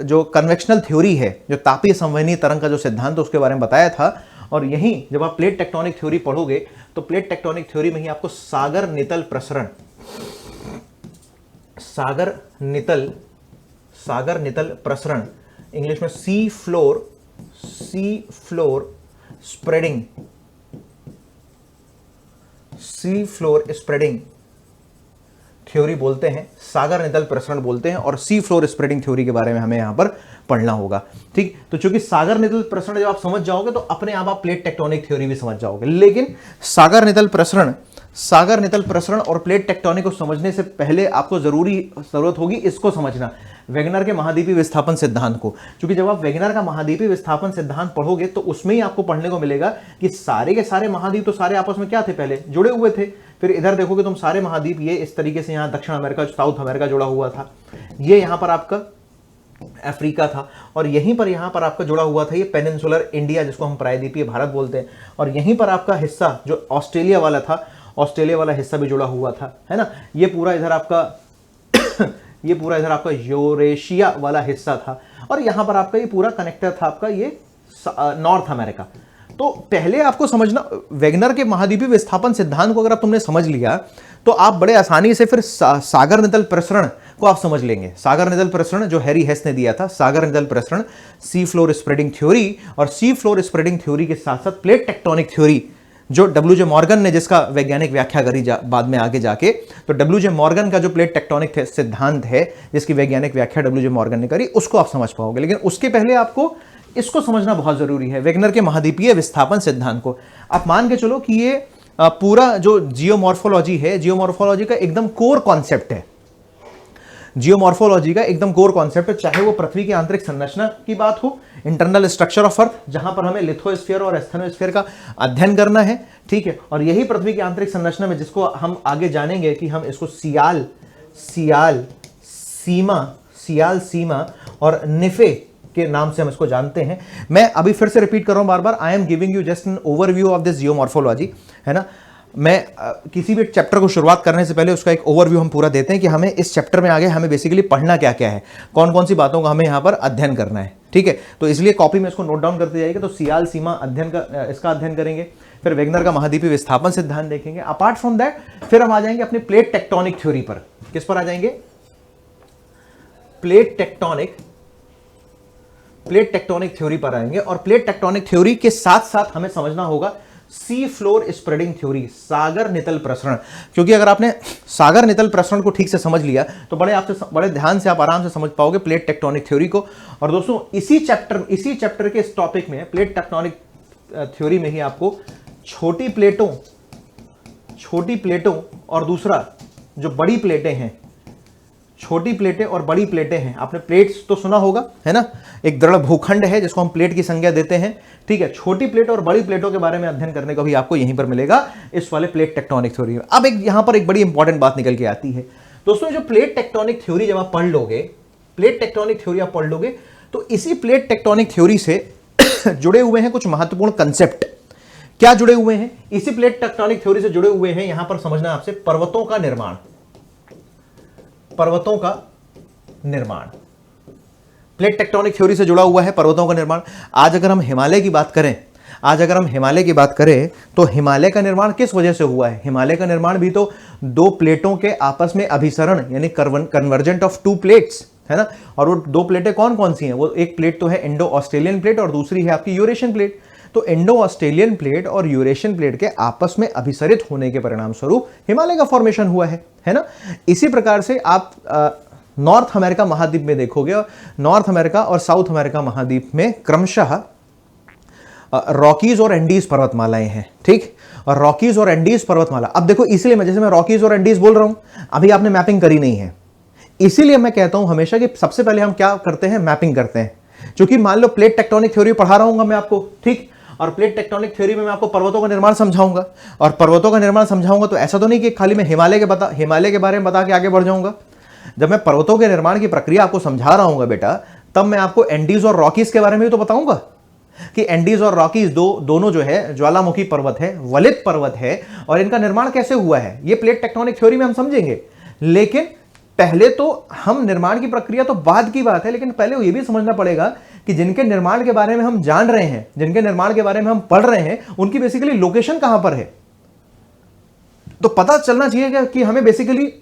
Speaker 1: जो कन्वेक्शनल थ्योरी है, जो तापीय संवहनीय तरंग का जो सिद्धांत उसके बारे में बताया था। और यहीं जब आप प्लेट टेक्टोनिक थ्योरी पढ़ोगे तो प्लेट टेक्टोनिक थ्योरी में ही आपको सागर नितल प्रसरण, इंग्लिश में सी फ्लोर स्प्रेडिंग थ्योरी बोलते हैं, सागर नितल प्रसरण बोलते हैं, और सी फ्लोर स्प्रेडिंग थ्योरी के बारे में हमें यहां पर पढ़ना होगा, ठीक। तो चूंकि सागर नितल प्रसरण जब आप समझ जाओगे तो अपने आप प्लेट टेक्टोनिक थ्योरी भी समझ जाओगे। लेकिन सागर नितल प्रसरण और प्लेट टेक्टोनिक को समझने से पहले आपको जरूरत होगी इसको समझना, वेगनर के महाद्वीपीय विस्थापन सिद्धांत को। क्योंकि जब आप वेगनर का महाद्वीपीय विस्थापन सिद्धांत पढ़ोगे तो उसमें ही आपको पढ़ने को मिलेगा कि सारे के सारे महाद्वीप तो सारे आपस में क्या थे, पहले जुड़े हुए थे। फिर इधर देखोगे तुम सारे महाद्वीप, ये इस तरीके से यहाँ दक्षिण अमेरिका, साउथ अमेरिका जुड़ा हुआ था, ये यहाँ पर आपका अफ्रीका था, और यहीं पर यहाँ पर आपका जुड़ा हुआ था ये पेनिनसुलर इंडिया, जिसको हम प्रायद्वीपीय भारत बोलते हैं। और यहीं पर आपका हिस्सा जो ऑस्ट्रेलिया वाला था, ऑस्ट्रेलिया वाला हिस्सा भी जुड़ा हुआ था, है ना। ये पूरा इधर आपका यूरेशिया वाला हिस्सा था, और यहां पर आपका ये पूरा कनेक्टर था आपका ये नॉर्थ अमेरिका। तो पहले आपको समझना, वेगनर के महाद्वीपीय विस्थापन सिद्धांत को अगर तुमने समझ लिया तो आप बड़े आसानी से फिर सागर नितल प्रसरण को आप समझ लेंगे। सागर नितल प्रसरण जो हैरी हेस ने दिया था, सागर नितल प्रसरण, सी फ्लोर स्प्रेडिंग थ्योरी, और सी फ्लोर स्प्रेडिंग थ्योरी के साथ साथ प्लेट टेक्टोनिक थ्योरी जो डब्ल्यू.जे. मॉर्गन ने जिसका वैज्ञानिक व्याख्या करी बाद में आगे जाके। तो डब्ल्यू.जे. मॉर्गन का जो प्लेट टेक्टोनिक सिद्धांत है जिसकी वैज्ञानिक व्याख्या डब्ल्यू.जे. मॉर्गन ने करी, उसको आप समझ पाओगे। लेकिन उसके पहले आपको इसको समझना बहुत जरूरी है, वेगनर के महाद्वीपीय विस्थापन सिद्धांत को। आप मान के चलो कि ये पूरा जो जियोमॉर्फोलॉजी है, जियोमॉर्फोलॉजी का एकदम कोर कॉन्सेप्ट है, जियोमॉर्फोलॉजी का एकदम कोर कॉन्सेप्ट है। चाहे वो पृथ्वी की आंतरिक संरचना की बात हो, इंटरनल स्ट्रक्चर ऑफ अर्थ, जहां पर हमें लिथोस्फीयर और एस्थेनोस्फीयर का अध्ययन करना है, ठीक है। और यही पृथ्वी की आंतरिक संरचना में, जिसको हम आगे जानेंगे कि हम इसको सियाल सीमा और निफे के नाम से हम इसको जानते हैं। मैं अभी फिर से रिपीट कर रहा हूं बार बार, I am giving you just an overview of this geomorphology, है ना। मैं किसी भी चैप्टर को शुरुआत करने से पहले उसका एक ओवरव्यू हम पूरा देते हैं कि हमें इस चैप्टर में आगे हमें बेसिकली पढ़ना क्या क्या है, कौन कौन सी बातों का हमें यहाँ पर अध्ययन करना है, ठीक है। तो इसलिए कॉपी में इसको नोट डाउन करते जाइएगा। तो सियाल सीमा इसका अध्ययन करेंगे, फिर वेगनर का महाद्वीपीय विस्थापन सिद्धांत देखेंगे। अपार्ट फ्रॉम दैट फिर हम आ जाएंगे अपने प्लेट टेक्टोनिक थ्योरी पर। किस पर आ जाएंगे? Plate tectonic plate tectonic theory पर आएंगे और प्लेट टेक्टोनिक थ्योरी के साथ साथ हमें समझना होगा सी फ्लोर स्प्रेडिंग थ्योरी, सागर नितल प्रसरण। क्योंकि अगर आपने सागर नितल प्रसरण को ठीक से समझ लिया तो बड़े ध्यान से आप आराम से समझ पाओगे प्लेट टेक्टोनिक थ्योरी को। और दोस्तों इसी चैप्टर के इस टॉपिक में प्लेट टेक्टोनिक थ्योरी में ही आपको छोटी प्लेटों और दूसरा जो बड़ी प्लेटें हैं, छोटी प्लेटें और बड़ी प्लेटें हैं, आपने प्लेट्स तो सुना होगा है ना, एक दृढ़ भूखंड है जिसको हम प्लेट की संज्ञा देते हैं, ठीक है। छोटी प्लेट और बड़ी प्लेटों के बारे में अध्ययन करने को भी आपको यहीं पर मिलेगा इस वाले प्लेट टेक्टोनिक थ्योरी में। अब यहां पर एक बड़ी इंपॉर्टेंट बात निकल के आती है दोस्तों, जो प्लेट टेक्टोनिक थ्योरी जब आप पढ़ लोगे, प्लेट टेक्टोनिक थ्योरी आप पढ़ लोगे तो इसी प्लेट टेक्टोनिक थ्योरी से जुड़े हुए हैं कुछ महत्वपूर्ण कंसेप्ट। क्या जुड़े हुए हैं? इसी प्लेट टेक्टोनिक थ्योरी से जुड़े हुए हैं, यहां पर समझना आपसे पर्वतों का निर्माण। पर्वतों का निर्माण प्लेट टेक्टोनिक थ्योरी से जुड़ा हुआ है, पर्वतों का निर्माण। आज अगर हम हिमालय की बात करें, तो हिमालय का निर्माण किस वजह से हुआ है? हिमालय का निर्माण भी तो दो प्लेटों के आपस में अभिसरण यानी कन्वर्जेंट ऑफ टू प्लेट्स, है ना। और वो दो प्लेटें कौन कौन सी हैं? वो एक प्लेट तो है इंडो ऑस्ट्रेलियन प्लेट और दूसरी है आपकी यूरेशियन प्लेट। तो इंडो ऑस्ट्रेलियन प्लेट और यूरेशियन प्लेट के आपस में अभिसरित होने के परिणाम स्वरूप हिमालय का फॉर्मेशन हुआ है ना। इसी प्रकार से आप नॉर्थ अमेरिका महाद्वीप में देखोगे, नॉर्थ अमेरिका और साउथ अमेरिका महाद्वीप में क्रमशः रॉकीज और एंडीज पर्वतमालाएं हैं, ठीक। और रॉकीज और एंडीज पर्वतमाला, अब देखो इसलिए मैं रॉकीज और एंडीज बोल रहा हूं, अभी आपने मैपिंग करी नहीं है, इसीलिए मैं कहता हूं हमेशा कि सबसे पहले हम क्या करते हैं? मैपिंग करते हैं। क्योंकि मान लो प्लेट टेक्टोनिक थ्योरी पढ़ा रहा हूं मैं आपको, ठीक, और प्लेट टेक्टोनिक थ्योरी में मैं आपको पर्वतों का निर्माण समझाऊंगा, और पर्वतों का निर्माण समझाऊंगा तो ऐसा तो नहीं कि खाली मैं हिमालय के बारे में बता के आगे बढ़ जाऊंगा। जब मैं पर्वतों के निर्माण की प्रक्रिया आपको समझा रहा हूं बेटा, तब मैं आपको एंडीज और रॉकीज के बारे में भी तो बताऊंगा कि एंडीज और रॉकीज दोनों जो है ज्वालामुखी पर्वत है, वलित पर्वत है, और इनका निर्माण कैसे हुआ है ये प्लेट टेक्टोनिक थ्योरी में हम समझेंगे। लेकिन पहले तो हम निर्माण की प्रक्रिया तो बाद की बात है, लेकिन पहले ये भी समझना पड़ेगा कि जिनके निर्माण के बारे में हम जान रहे हैं, जिनके निर्माण के बारे में हम पढ़ रहे हैं, उनकी बेसिकली लोकेशन कहां पर है। तो पता चलना चाहिए कि हमें बेसिकली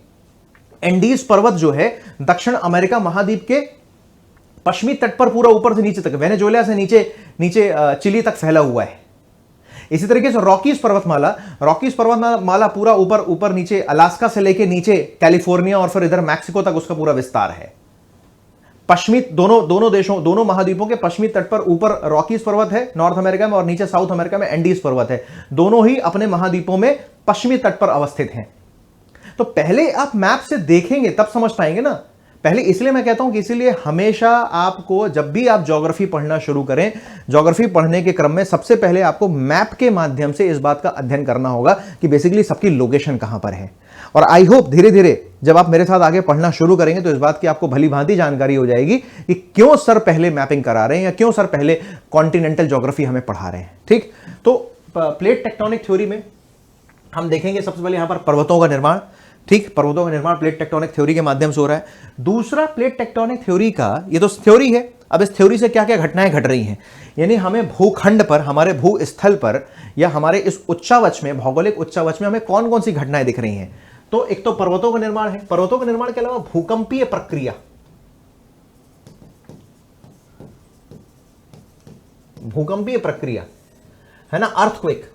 Speaker 1: एंडीज पर्वत जो है दक्षिण अमेरिका महाद्वीप के पश्चिमी तट पर पूरा ऊपर से नीचे तक, वेनेजुएला से नीचे चिली तक फैला हुआ है। इसी तरीके से रॉकीज पर्वतमाला पूरा ऊपर नीचे अलास्का से लेके नीचे कैलिफोर्निया और फिर इधर मैक्सिको तक उसका पूरा विस्तार है। पश्चिमी दोनों महाद्वीपों के पश्चिमी तट पर ऊपर रॉकीज पर्वत है नॉर्थ अमेरिका में, और नीचे साउथ अमेरिका में एंडीज पर्वत है। दोनों ही अपने महाद्वीपों में पश्चिमी तट पर अवस्थित हैं। तो पहले आप मैप से देखेंगे तब समझ पाएंगे ना। पहले इसलिए मैं कहता हूं कि इसीलिए हमेशा आपको जब भी आप ज्योग्राफी पढ़ना शुरू करें, ज्योग्राफी पढ़ने के क्रम में सबसे पहले आपको मैप के माध्यम से इस बात का अध्ययन करना होगा कि बेसिकली सबकी लोकेशन कहां पर है। और आई होप धीरे धीरे जब आप मेरे साथ आगे पढ़ना शुरू करेंगे तो इस बात की आपको भली भांति जानकारी हो जाएगी कि क्यों सर पहले मैपिंग करा रहे हैं या क्यों सर पहले कॉन्टिनेंटल ज्योग्राफी हमें पढ़ा रहे हैं, ठीक। तो प्लेट टेक्टोनिक थ्योरी में हम देखेंगे सबसे पहले यहां पर पर्वतों का निर्माण, ठीक। पर्वतों का निर्माण प्लेट टेक्टोनिक थ्योरी के माध्यम से हो रहा है। दूसरा प्लेट टेक्टोनिक थ्योरी का, ये तो थ्योरी है, अब इस थ्योरी से क्या क्या घटनाएं घट रही हैं, यानी हमें भूखंड पर, हमारे भूस्थल पर या हमारे इस उच्चावच में, भौगोलिक उच्चावच में हमें कौन कौन सी घटनाएं दिख रही हैं। तो एक तो पर्वतों का निर्माण है, पर्वतों के निर्माण के अलावा भूकंपीय प्रक्रिया, है ना, अर्थक्वेक।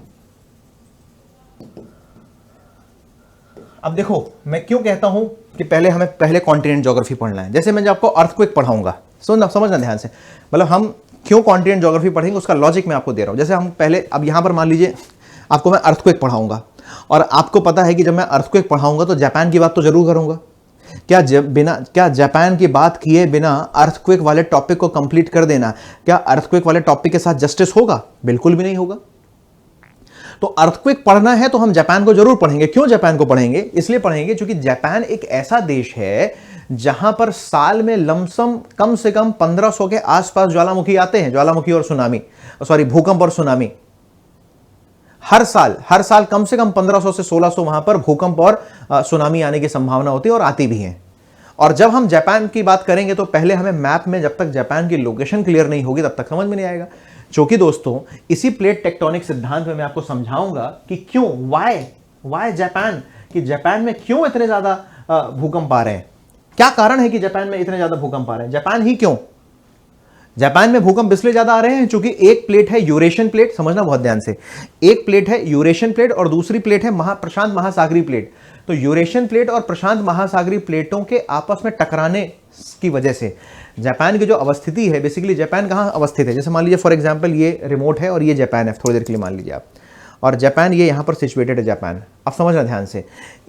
Speaker 1: अब देखो मैं क्यों कहता हूं कि पहले कॉन्टिनेंट ज्योग्राफी पढ़ना है। जैसे मैं जब आपको अर्थक्वेक पढ़ाऊंगा, समझना ध्यान से, मतलब हम क्यों कॉन्टिनेंट ज्योग्राफी पढ़ेंगे उसका लॉजिक मैं आपको दे रहा हूं। जैसे हम पहले, अब यहां पर मान लीजिए आपको मैं अर्थक्वेक पढ़ाऊंगा, और आपको पता है कि जब मैं अर्थक्वेक पढ़ाऊंगा तो जापान की बात तो जरूर करूंगा। क्या जापान की बात किए बिना अर्थक्वेक वाले टॉपिक को कंप्लीट कर देना, क्या अर्थक्वेक वाले टॉपिक के साथ जस्टिस होगा? बिल्कुल भी नहीं होगा। तो अर्थक्वेक पढ़ना है तो हम जापान को जरूर पढ़ेंगे। क्यों जापान को पढ़ेंगे? इसलिए पढ़ेंगे क्योंकि जापान एक ऐसा देश है जहां पर साल में लमसम कम से कम 1500 के आसपास ज्वालामुखी आते हैं, भूकंप और सुनामी। हर साल कम से कम 1500 से 1600 वहां पर भूकंप और सुनामी आने की संभावना होती है और आती भी है। और जब हम जापान की बात करेंगे तो पहले हमें मैप में जब तक जापान की लोकेशन क्लियर नहीं होगी तब तक समझ में नहीं आएगा। क्योंकि दोस्तों इसी प्लेट टेक्टोनिक सिद्धांत में मैं आपको समझाऊंगा कि क्यों, वाई जापान, कि जापान में क्यों इतने ज्यादा भूकंप आ रहे हैं, क्या कारण है कि जापान में इतने ज्यादा भूकंप आ रहे हैं, जापान ही क्यों। जापान में भूकंप इसलिए ज्यादा आ रहे हैं क्योंकि एक प्लेट है यूरेशियन प्लेट, समझना बहुत ध्यान से, एक प्लेट है यूरेशियन प्लेट और दूसरी प्लेट है प्रशांत महासागरीय प्लेट। तो यूरेशियन प्लेट और प्रशांत महासागरीय प्लेटों के आपस में टकराने की वजह से जापान की जो अवस्थिति है, बेसिकली जापान कहाँ अवस्थित है, जैसे मान लीजिए फॉर एग्जांपल ये रिमोट है और ये जापान है, थोड़ी देर के लिए मान लीजिए आप, और जापान ये यहाँ पर सिचुएटेड है जापान। अब समझना ध्यान से,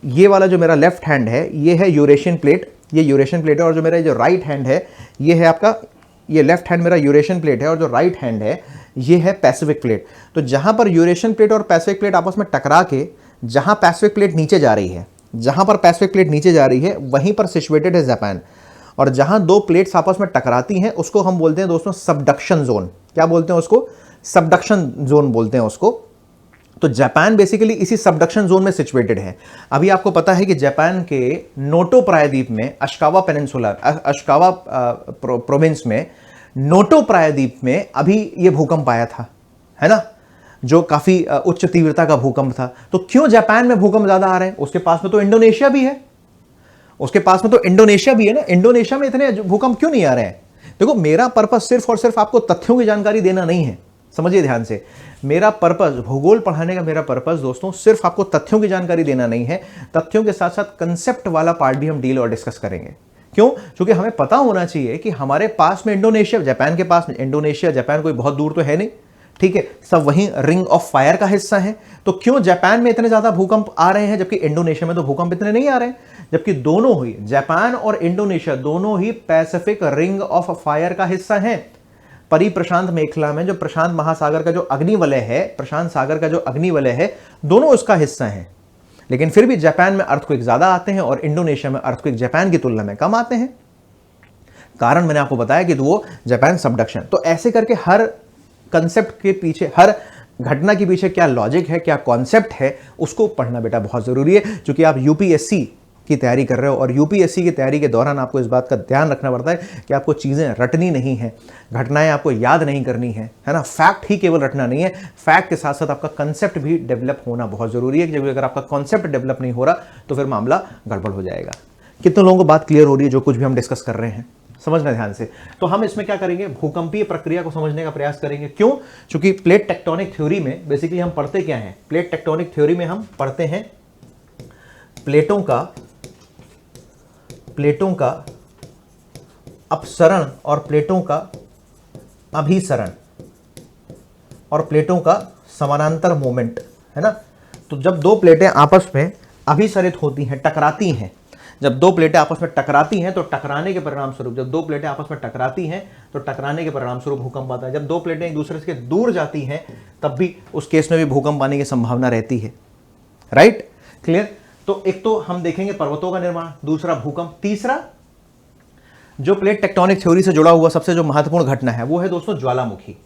Speaker 1: ये वाला जो मेरा लेफ्ट हैंड है ये है यूरेशियन प्लेट, ये यूरेशियन प्लेट है, और जो मेरा जो राइट हैंड है ये है आपका, ये लेफ्ट हैंड मेरा यूरेशियन प्लेट है और जो राइट हैंड है ये है पैसिफिक प्लेट। तो जहाँ पर यूरेशियन प्लेट और पैसिफिक प्लेट आपस में टकरा के, जहाँ पैसिफिक प्लेट नीचे जा रही है, जहाँ पर पैसिफिक प्लेट नीचे जा रही है वहीं पर सिचुएटेड है जापान। और जहाँ दो प्लेट्स आपस में टकराती हैं उसको हम बोलते हैं दोस्तों सबडक्शन जोन। क्या बोलते हैं उसको? सबडक्शन जोन बोलते हैं उसको। तो जापान बेसिकली इसी सबडक्शन जोन में सिचुएटेड है। अभी आपको पता है कि जापान के नोटो प्रायद्वीप में, अशिकावा पेनिनसुला, अशिकावा प्रोविंस में, नोटो प्रायद्वीप में अभी ये भूकंप आया था, है ना, जो काफी उच्च तीव्रता का भूकंप था। तो क्यों जापान में भूकंप ज्यादा आ रहे हैं? उसके पास में तो इंडोनेशिया भी है, उसके पास में तो इंडोनेशिया भी है ना। इंडोनेशिया में इतने भूकंप क्यों नहीं आ रहे हैं? देखो, मेरा पर्पस सिर्फ और सिर्फ आपको तथ्यों की जानकारी देना नहीं है, समझिए ध्यान से। मेरा पर्पस, भूगोल पढ़ाने का मेरा पर्पस दोस्तों सिर्फ आपको तथ्यों की जानकारी देना नहीं है, तथ्यों के साथ साथ कंसेप्ट वाला पार्ट भी हम डील और डिस्कस करेंगे। क्यों? क्योंकि हमें पता होना चाहिए कि हमारे पास में इंडोनेशिया, जापान के पास में इंडोनेशिया, जापान कोई बहुत दूर तो है नहीं, ठीक है, सब वहीं रिंग ऑफ फायर का हिस्सा है। तो क्यों जापान में इतने ज्यादा भूकंप आ रहे हैं जबकि इंडोनेशिया में तो भूकंप इतने नहीं आ रहे हैं? जबकि दोनों ही, जापान और इंडोनेशिया दोनों ही पैसिफिक रिंग ऑफ फायर का हिस्सा हैं। परिप्रशांत मेखला में जो प्रशांत महासागर का जो अग्निवलय है, प्रशांत सागर का जो अग्निवलय है, दोनों उसका हिस्सा हैं। लेकिन फिर भी जापान में अर्थक्वेक ज्यादा आते हैं और इंडोनेशिया में अर्थक्वेक जापान की तुलना में कम आते हैं। कारण मैंने आपको बताया कि वो जापान सबडक्शन। तो ऐसे करके हर कंसेप्ट के पीछे, हर घटना के पीछे क्या लॉजिक है, क्या कॉन्सेप्ट है, उसको पढ़ना बेटा बहुत जरूरी है। क्योंकि आप यूपीएससी की तैयारी कर रहे हो और यूपीएससी की तैयारी के दौरान आपको इस बात का ध्यान रखना पड़ता है कि आपको चीज़ें रटनी नहीं है, घटनाएं आपको याद नहीं करनी है ना। फैक्ट ही केवल रटना नहीं है, फैक्ट के साथ साथ आपका कंसेप्ट भी डेवलप होना बहुत जरूरी है। क्योंकि अगर आपका कंसेप्ट डेवलप नहीं हो रहा तो फिर मामला गड़बड़ हो जाएगा। कितने लोगों को बात क्लियर हो रही है? जो कुछ भी हम डिस्कस कर रहे हैं समझना ध्यान से। तो हम इसमें क्या करेंगे? भूकंपीय प्रक्रिया को समझने का प्रयास करेंगे। क्यों? क्योंकि प्लेट टेक्टोनिक थ्योरी में बेसिकली हम पढ़ते क्या है? प्लेट टेक्टोनिक थ्योरी में हम पढ़ते हैं प्लेटों का अपसरण और प्लेटों का अभिसरण और प्लेटों का समानांतर मोमेंट, है ना। तो जब दो प्लेटें आपस में अभिसरित होती हैं, टकराती हैं, जब दो प्लेटें आपस में टकराती हैं तो टकराने के परिणाम स्वरूप, जब दो प्लेटें आपस में टकराती हैं तो टकराने के परिणाम स्वरूप भूकंप आता है। जब दो प्लेटें एक दूसरे से दूर जाती हैं तब भी उस केस में भी भूकंप आने की संभावना रहती है। राइट? क्लियर? तो एक तो हम देखेंगे पर्वतों का निर्माण, दूसरा भूकंप, तीसरा जो प्लेट टेक्टोनिक थ्योरी से जुड़ा हुआ सबसे जो महत्वपूर्ण घटना है वो है दोस्तों ज्वालामुखी।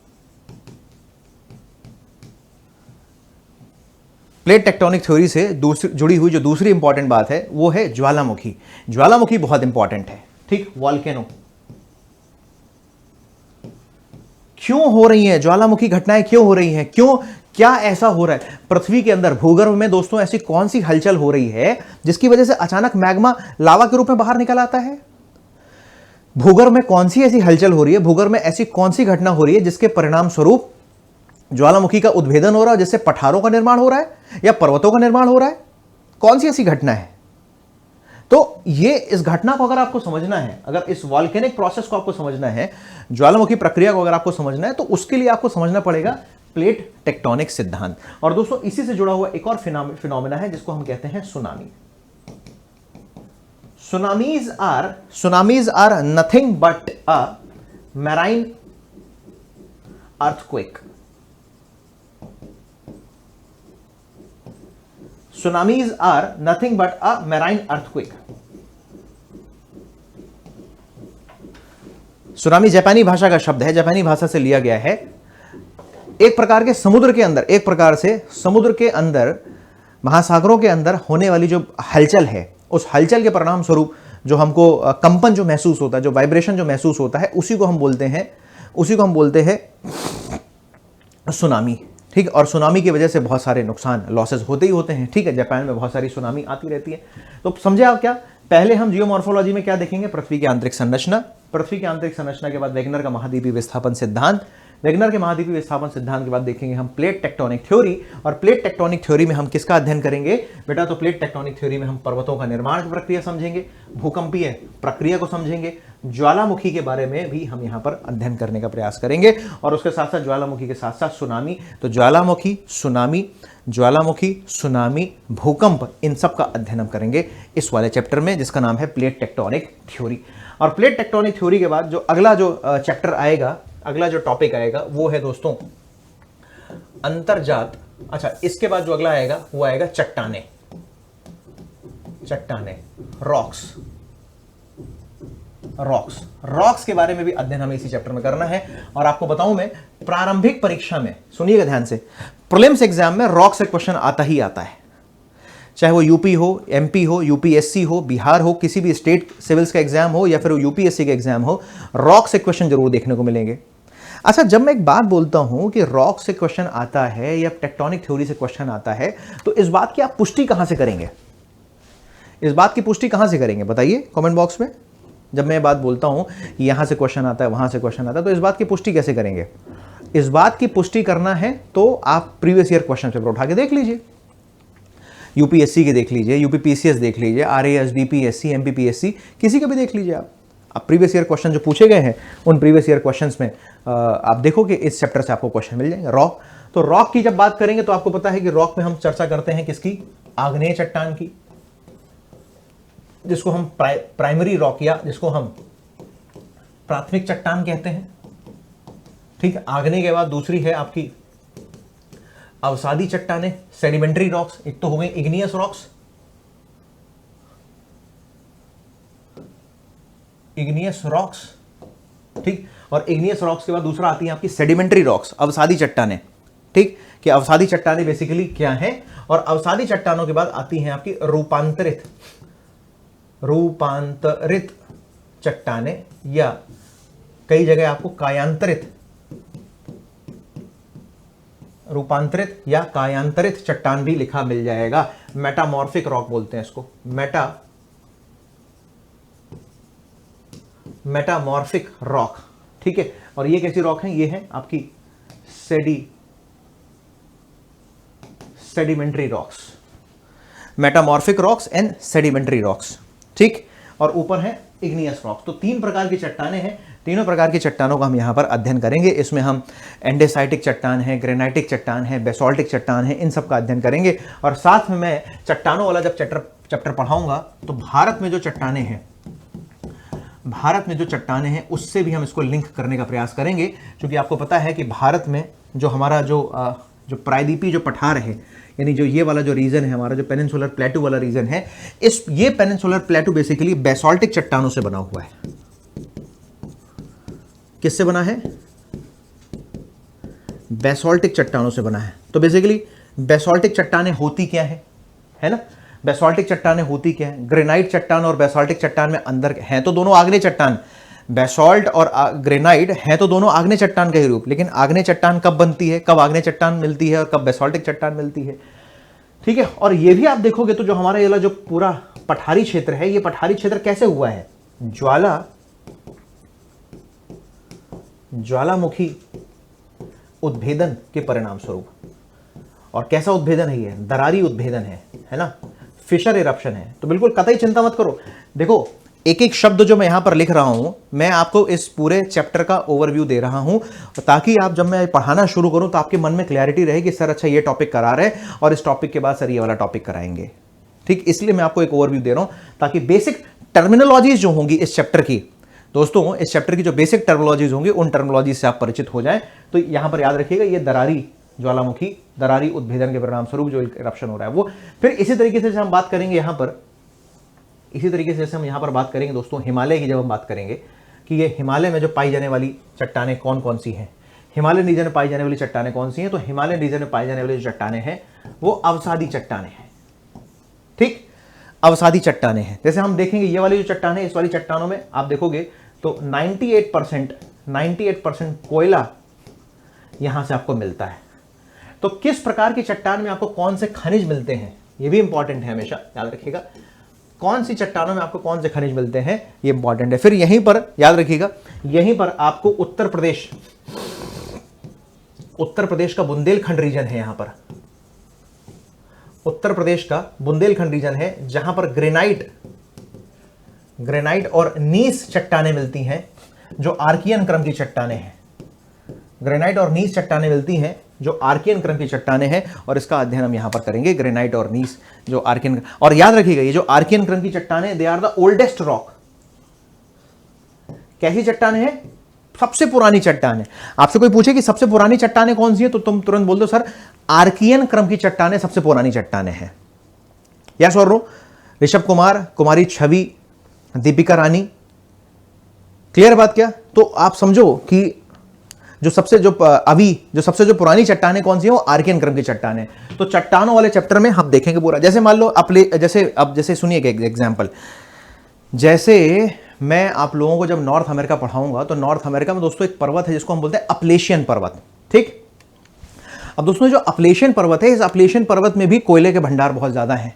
Speaker 1: प्लेट टेक्टोनिक थ्योरी से जुड़ी हुई जो दूसरी इंपॉर्टेंट बात है वो है ज्वालामुखी। ज्वालामुखी बहुत इंपॉर्टेंट है, ठीक। वॉल्केनो क्यों हो रही है? ज्वालामुखी घटनाएं क्यों हो रही हैं? क्यों, क्या ऐसा हो रहा है पृथ्वी के अंदर, भूगर्भ में दोस्तों? ऐसी कौन सी हलचल हो रही है जिसकी वजह से अचानक मैग्मा लावा के रूप में बाहर निकल आता है? भूगर्भ में कौन सी ऐसी हलचल हो रही है, भूगर्भ में ऐसी कौन सी घटना हो रही है जिसके परिणाम स्वरूप ज्वालामुखी का उद्भेदन हो रहा है, जिससे पठारों का निर्माण हो रहा है या पर्वतों का निर्माण हो रहा है? कौन सी ऐसी घटना है? तो ये, इस घटना को अगर आपको समझना है, अगर इस वॉल्केनिक प्रोसेस को आपको समझना है, ज्वालामुखी प्रक्रिया को अगर आपको समझना है, तो उसके लिए आपको समझना पड़ेगा प्लेट टेक्टोनिक सिद्धांत। और दोस्तों इसी से जुड़ा हुआ एक और फिनोमेना है जिसको हम कहते हैं tsunami. Tsunamis are nothing but a marine earthquake. Tsunamis are nothing but a marine earthquake. Tsunami जापानी भाषा का शब्द है, जापानी भाषा से लिया गया है। एक प्रकार के समुद्र के अंदर, एक प्रकार से समुद्र के अंदर, महासागरों के अंदर होने वाली जो हलचल है, उस हलचल के परिणाम स्वरूप जो हमको कंपन जो महसूस होता है, जो वाइब्रेशन जो महसूस होता है, उसी को हम बोलते हैं सुनामी, ठीक। और सुनामी की वजह से बहुत सारे नुकसान, लॉसेस होते ही होते हैं, ठीक है। जापान में बहुत सारी सुनामी आती रहती है। तो समझे आप क्या? पहले हम जियोमॉर्फोलॉजी में क्या देखेंगे, पृथ्वी की आंतरिक संरचना, पृथ्वी की आंतरिक संरचना के बाद वेगनर का महाद्वीपीय विस्थापन सिद्धांत, वेगनर के महाद्वीपीय विस्थापन सिद्धांत के बाद देखेंगे हम प्लेट टेक्टोनिक थ्योरी, और प्लेट टेक्टोनिक थ्योरी में हम किसका अध्ययन करेंगे बेटा, तो प्लेट टेक्टोनिक थ्योरी में हम पर्वतों का निर्माण की प्रक्रिया समझेंगे, भूकंपीय प्रक्रिया को समझेंगे, ज्वालामुखी के बारे में भी हम यहाँ पर अध्ययन करने का प्रयास करेंगे, और उसके साथ साथ ज्वालामुखी के साथ साथ सुनामी, तो ज्वालामुखी सुनामी भूकंप, इन सब का अध्ययन हम करेंगे इस वाले चैप्टर में जिसका नाम है प्लेट टेक्टोनिक थ्योरी। और प्लेट टेक्टोनिक थ्योरी के बाद जो अगला जो चैप्टर आएगा, अगला जो टॉपिक आएगा वो है दोस्तों अंतर्जात। अच्छा, इसके बाद जो अगला आएगा वो आएगा चट्टाने, रॉक्स के बारे में भी अध्ययन हमें इसी चैप्टर में करना है। और आपको बताऊं मैं, प्रारंभिक परीक्षा में सुनिएगा ध्यान से, प्रीलिम्स एग्जाम में रॉक से क्वेश्चन आता ही आता है, चाहे वो यूपी हो, एमपी हो, यूपीएससी हो, बिहार हो, किसी भी स्टेट सिविल्स का एग्जाम हो या फिर यूपीएससी का एग्जाम हो, रॉक से क्वेश्चन जरूर देखने को मिलेंगे। अच्छा, जब मैं एक बात बोलता हूं कि रॉक से क्वेश्चन आता है या टेक्टोनिक थ्योरी से क्वेश्चन आता है, तो इस बात की आप पुष्टि कहां से करेंगे, इस बात की पुष्टि कहां से करेंगे बताइए कमेंट बॉक्स में। जब मैं बात बोलता हूं कि यहां से क्वेश्चन आता है, वहां से क्वेश्चन आता है, तो इस बात की पुष्टि कैसे करेंगे, इस बात की पुष्टि करना है तो आप प्रीवियस ईयर क्वेश्चन पेपर उठा के देख लीजिए, यूपीएससी के देख लीजिए, यूपीपीसीएस देख लीजिए, आरएएस, बीपीएससी, एमपीपीएससी, किसी का भी देख लीजिए आप प्रीवियस ईयर क्वेश्चन जो पूछे गए हैं उन प्रीवियस ईयर क्वेश्चंस में आप देखो कि इस चैप्टर से आपको क्वेश्चन मिल जाएंगे। रॉक, तो रॉक की जब बात करेंगे तो आपको पता है कि रॉक में हम चर्चा करते हैं किसकी, आग्नेय चट्टान की, जिसको हम प्राइमरी रॉक या जिसको हम प्राथमिक चट्टान कहते हैं। ठीक है, आग्नेय के बाद दूसरी है आपकी अवसादी चट्टानें, सेडिमेंट्री रॉक्स, एक तो हो गई इग्नियस रॉक्स, ठीक, और इग्नियस रॉक्स के बाद दूसरा आती है आपकी सेडिमेंट्री रॉक्स, अवसादी चट्टानें। ठीक, कि अवसादी चट्टानें बेसिकली क्या हैं, और अवसादी चट्टानों के बाद आती हैं आपकी रूपांतरित चट्टानें, या कई जगह आपको रूपांतरित या कायांतरित चट्टान भी लिखा मिल जाएगा। मेटामॉर्फिक रॉक बोलते हैं इसको, मेटामॉर्फिक रॉक। ठीक है, और ये कैसी रॉक है, ये है आपकी sedimentary rocks, metamorphic rocks and sedimentary rocks. ठीक, और ऊपर है इग्नियस रॉक्स। तो तीन प्रकार की चट्टानें हैं, तीनों प्रकार की चट्टानों का हम यहां पर अध्ययन करेंगे। इसमें हम एंडेसाइटिक चट्टान है, ग्रेनाइटिक चट्टान है, बेसोल्टिक चट्टान है, इन सब का अध्ययन करेंगे। और साथ में मैं चट्टानों वाला जब चैप्टर पढ़ाऊंगा तो भारत में जो चट्टानें हैं उससे भी हम इसको लिंक करने का प्रयास करेंगे, क्योंकि आपको पता है कि भारत में जो हमारा जो प्रायद्वीपीय जो पठार है, यानी जो ये वाला जो रीजन है हमारा, जो पेनिनसुलर प्लेटू वाला रीजन है, ये पेनिनसुलर प्लेटू बेसिकली बेसोल्टिक चट्टानों से बना हुआ है। किससे बना है, बेसोल्टिक चट्टानों से बना है। तो बेसिकली बेसोल्टिक चट्टानें होती क्या है ना, बेसोल्टिक चट्टानें होती क्या है, ग्रेनाइट चट्टान और बेसोल्टिक चट्टान में अंदर हैं तो दोनों आग्नेय चट्टान, बेसोल्ट और ग्रेनाइट हैं तो दोनों आग्नेय चट्टान का ही रूप, लेकिन आग्नेय चट्टान कब बनती है, कब आग्नेय चट्टान मिलती है और कब बेसोल्टिक चट्टान मिलती है। ठीक है, और ये भी आप देखोगे तो जो हमारा ये जो पूरा पठारी क्षेत्र है, ये पठारी क्षेत्र कैसे हुआ है, ज्वालामुखी उद्भेदन के परिणाम स्वरूप। और कैसा उद्भेदन है, ये दरारी उद्भेदन है ना, फिशर इरप्शन है। तो बिल्कुल कतई चिंता मत करो, देखो एक एक शब्द जो मैं यहां पर लिख रहा हूं, मैं आपको इस पूरे चैप्टर का ओवरव्यू दे रहा हूं, ताकि आप जब मैं पढ़ाना शुरू करूं तो आपके मन में क्लैरिटी रहे कि सर अच्छा ये टॉपिक करा रहे हैं और इस टॉपिक के बाद सर ये वाला टॉपिक कराएंगे। ठीक, इसलिए मैं आपको एक ओवरव्यू दे रहा हूं ताकि बेसिक टर्मिनोलॉजीज जो होंगी इस चैप्टर की, दोस्तों इस चैप्टर की जो बेसिक टर्मिनोलॉजीज होंगी उन टर्मिनोलॉजी से आप परिचित हो जाएं। तो यहां पर याद रखिएगा, ये दरारी ज्वालामुखी, दरारी उद्भेदन के परिणाम स्वरूप जो इरप्शन हो रहा है वो। फिर इसी तरीके से हम बात करेंगे यहां पर, इसी तरीके से हम यहां पर बात करेंगे दोस्तों हिमालय की। जब हम बात करेंगे कि ये हिमालय में जो पाई जाने वाली चट्टानें कौन कौन सी हैं, हिमालय रीजन में पाई जाने वाली चट्टानें कौन सी हैं, तो हिमालय रीजन में पाई जाने वाली जो चट्टानें हैं वो अवसादी चट्टानें हैं। ठीक, अवसादी चट्टानें हैं। जैसे हम देखेंगे ये वाली जो चट्टान है, इस वाली चट्टानों में आप देखोगे तो 98% कोयला यहां से आपको मिलता है। तो किस प्रकार की चट्टान में आपको कौन से खनिज मिलते हैं, ये भी इंपॉर्टेंट है, हमेशा याद रखिएगा। कौन सी चट्टानों में आपको कौन से खनिज मिलते हैं, ये इंपॉर्टेंट है। फिर यहीं पर याद रखिएगा, यहीं पर आपको उत्तर प्रदेश का बुंदेलखंड रीजन है। यहां पर उत्तर प्रदेश का बुंदेलखंड रीजन है, जहां पर ग्रेनाइट और नीस चट्टानें मिलती हैं, जो आर्कियन क्रम की चट्टानें हैं। ग्रेनाइट और नीस चट्टानें मिलती हैं जो आर्कियन क्रम की चट्टानें हैं, और इसका अध्ययन हम यहां पर करेंगे, ग्रेनाइट और नीस जो आर्कियन। और याद रखिएगा, ये जो आर्कियन क्रम की चट्टानें, they are the oldest rock. कैसी चट्टानें हैं? सबसे पुरानी चट्टानें। आपसे कोई पूछे कि सबसे पुरानी चट्टानें कौन सी है, तो तुम तुरंत बोल दो सर आर्कियन क्रम की चट्टानें सबसे पुरानी चट्टानें हैं। यस और नो? ऋषभ कुमार, कुमारी छवि, दीपिका रानी, क्लियर बात क्या? तो आप समझो कि जो सबसे जो पुरानी चट्टानें कौन सी है, वो आर्कियन क्रम की चट्टानें। तो चट्टानों वाले चैप्टर में हम देखेंगे पूरा। जैसे मान लो जैसे सुनिए एग्जांपल, जैसे मैं आप लोगों को जब नॉर्थ अमेरिका पढ़ाऊंगा, तो नॉर्थ अमेरिका में दोस्तों एक पर्वत है जिसको हम बोलते हैं अपलेशियन पर्वत। ठीक, अब दोस्तों जो अपलेशियन पर्वत है, इस अपलेशियन पर्वत में भी कोयले के भंडार बहुत ज्यादा हैं।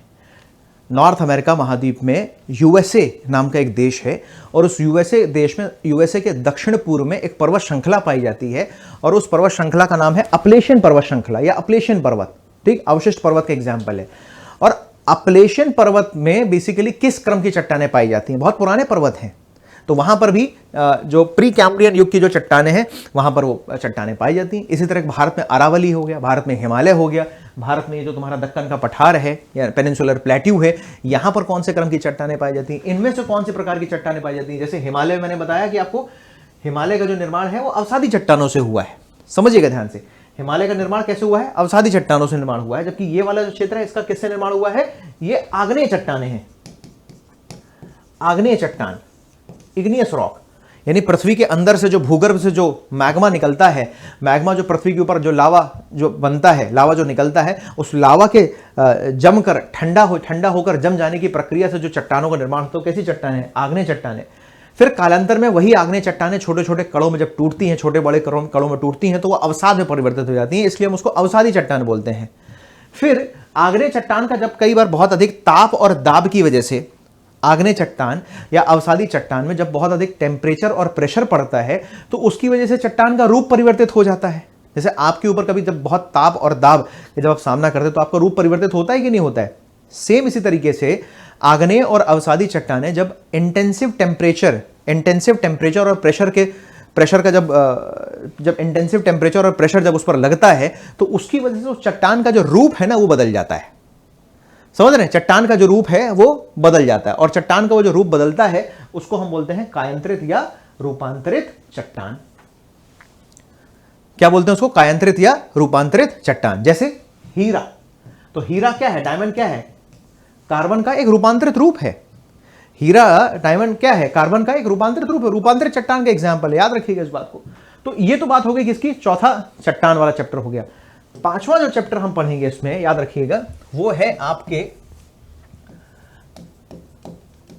Speaker 1: नॉर्थ अमेरिका महाद्वीप में यूएसए नाम का एक देश है, और उस यूएसए के दक्षिण पूर्व में एक पर्वत श्रृंखला पाई जाती है, और उस पर्वत श्रृंखला का नाम है अपलेशियन पर्वत श्रृंखला या अपलेशियन पर्वत। ठीक, अवशिष्ट पर्वत का एग्जाम्पल है। और अपलेशियन पर्वत में बेसिकली किस क्रम की चट्टानें पाई जाती हैं? बहुत पुराने पर्वत हैं, तो वहां पर भी जो प्री कैम्ब्रियन युग की जो चट्टानें हैं, वहां पर वो चट्टानें पाई जाती हैं। इसी तरह भारत में अरावली हो गया, भारत में हिमालय हो गया, भारत में ये जो तुम्हारा दक्कन का पठार है या पेनिनसुलर प्लेट्यू है, यहां पर कौन से क्रम की चट्टानें पाई जाती हैं? इनमें से कौन से प्रकार की चट्टानें पाई जाती हैं? जैसे हिमालय, मैंने बताया कि आपको हिमालय का जो निर्माण है वो अवसादी चट्टानों से हुआ है। समझिएगा ध्यान से, हिमालय का निर्माण कैसे हुआ है? अवसादी चट्टानों से निर्माण हुआ है। जबकि ये वाला जो क्षेत्र है, इसका किससे निर्माण हुआ है? ये आग्नेय चट्टानें हैं, आग्नेय चट्टान, इग्नियस रॉक। यानी पृथ्वी के अंदर से जो भूगर्भ से जो मैग्मा निकलता है, मैग्मा जो पृथ्वी के ऊपर जो लावा जो बनता है, लावा जो निकलता है, उस लावा के जमकर ठंडा होकर जम जाने की प्रक्रिया से जो चट्टानों का निर्माण होता है, कैसी चट्टानें? आग्नेय चट्टानें। फिर कालांतर में वही आग्नेय चट्टानें छोटे छोटे कणों में जब टूटती हैं, छोटे बड़े कणों में टूटती हैं, तो वो अवसाद में परिवर्तित हो जाती हैं, इसलिए हम उसको अवसादी चट्टान बोलते हैं। फिर आग्नेय चट्टान का जब कई बार बहुत अधिक ताप और दाब की वजह से, आग्नेय चट्टान या अवसादी चट्टान में जब बहुत अधिक टेम्परेचर और प्रेशर पड़ता है, तो उसकी वजह से चट्टान का रूप परिवर्तित हो जाता है। जैसे आपके ऊपर कभी जब बहुत ताप और दाब जब आप सामना करते हैं, तो आपका रूप परिवर्तित होता है कि नहीं होता है? सेम इसी तरीके से आग्नेय और अवसादी चट्टानें जब इंटेंसिव टेम्परेचर और प्रेशर का जब इंटेंसिव टेम्परेचर और प्रेशर जब उस पर लगता है, तो उसकी वजह से उस चट्टान का जो रूप है ना, वो बदल जाता है। समझ रहे हैं? चट्टान का जो रूप है वो बदल जाता है, और चट्टान का वो जो रूप बदलता है उसको हम बोलते हैं कायांतरित या रूपांतरित चट्टान। क्या बोलते हैं उसको? कायांतरित या रूपांतरित चट्टान। जैसे हीरा, तो हीरा क्या है? डायमंड क्या है? कार्बन का एक रूपांतरित रूप है। हीरा, डायमंड क्या है? कार्बन का एक रूपांतरित रूप है, रूपांतरित चट्टान का एग्जाम्पल है। याद रखिएगा इस बात को। तो ये तो बात हो गई किसकी? चौथा चट्टान वाला चैप्टर हो गया। पांचवा जो चैप्टर हम पढ़ेंगे इसमें, याद रखिएगा, वो है आपके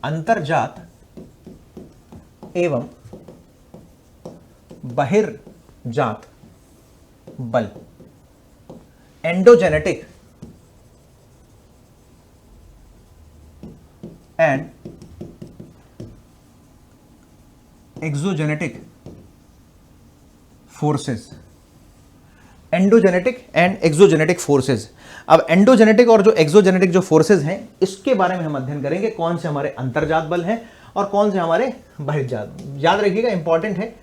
Speaker 1: अंतर्जात एवं बहिर्जात बल, endogenetic and exogenetic forces. Endogenetic and exogenetic forces. अब एंडोजेनेटिक और जो एक्सोजेनेटिक जो फोर्सेस हैं, इसके बारे में हम अध्ययन करेंगे। कौन से हमारे अंतर्जात बल हैं और कौन से हमारे बहिर्जात। याद रखिएगा, इंपॉर्टेंट है,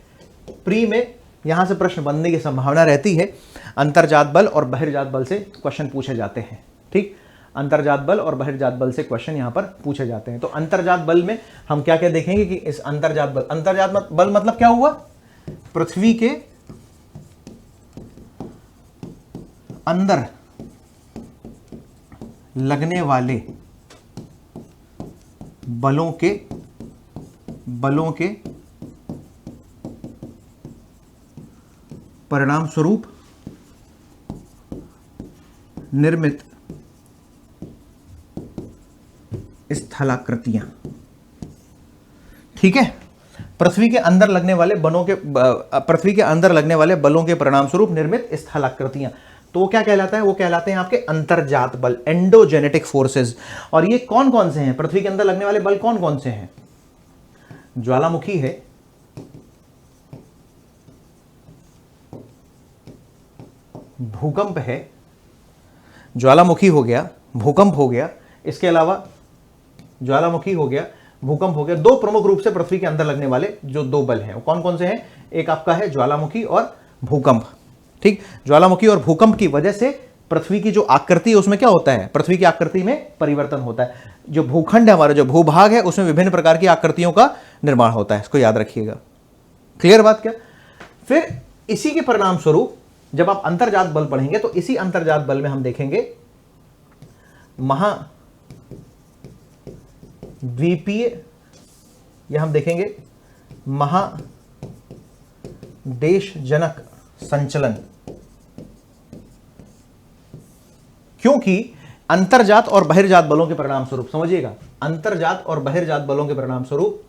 Speaker 1: प्री में यहां से प्रश्न बनने की संभावना रहती है। अंतर्जात बल और बहिर्जात बल से क्वेश्चन पूछे जाते हैं। ठीक, अंतर्जात बल और बहिर्जात बल से क्वेश्चन यहां पर पूछे जाते हैं। तो अंतर्जात बल में हम क्या क्या देखेंगे कि इस अंतर्जात बल मतलब क्या हुआ? पृथ्वी के अंदर लगने वाले बलों के परिणाम स्वरूप निर्मित स्थलाकृतियां। ठीक है, पृथ्वी के अंदर लगने वाले बलों के परिणाम स्वरूप निर्मित स्थलाकृतियां। तो वो क्या कहलाता है? वो कहलाते हैं आपके अंतर्जात बल, एंडोजेनेटिक फोर्सेस। और ये कौन कौन से हैं? पृथ्वी के अंदर लगने वाले बल कौन कौन से हैं? ज्वालामुखी है, भूकंप है, ज्वालामुखी हो गया, भूकंप हो गया, इसके अलावा ज्वालामुखी हो गया, भूकंप हो गया। दो प्रमुख रूप से पृथ्वी के अंदर लगने वाले जो दो बल हैं वो कौन कौन से हैं? एक आपका है ज्वालामुखी और भूकंप। ठीक, ज्वालामुखी और भूकंप की वजह से पृथ्वी की जो आकृति है उसमें क्या होता है? पृथ्वी की आकृति में परिवर्तन होता है। जो भूखंड है, हमारा जो भूभाग है, उसमें विभिन्न प्रकार की आकृतियों का निर्माण होता है, इसको याद रखिएगा। क्लियर बात क्या? फिर इसी के परिणाम स्वरूप जब आप अंतर्जात बल पढ़ेंगे तो इसी अंतर्जात बल में हम देखेंगे महाद्वीपीय, या हम देखेंगे महादेशजनक संचलन। क्योंकि अंतर्जात और बहिर्जात बलों के परिणाम स्वरूप, समझिएगा, अंतर्जात और बहिर्जात बलों के परिणाम स्वरूप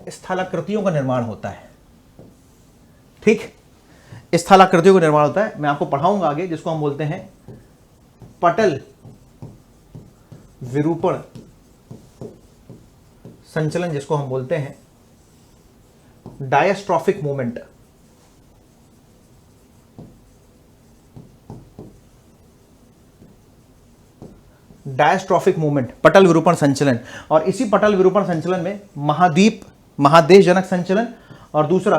Speaker 1: स्थलाकृतियों का निर्माण होता है। ठीक, स्थलाकृतियों का निर्माण होता है। मैं आपको पढ़ाऊंगा आगे, जिसको हम बोलते हैं पटल विरूपण संचलन, जिसको हम बोलते हैं डायस्ट्रॉफिक मूवमेंट। डायस्ट्रॉफिक मूवमेंट, पटल विरूपण संचलन। और इसी पटल विरूपण संचलन में महादेशजनक संचलन और दूसरा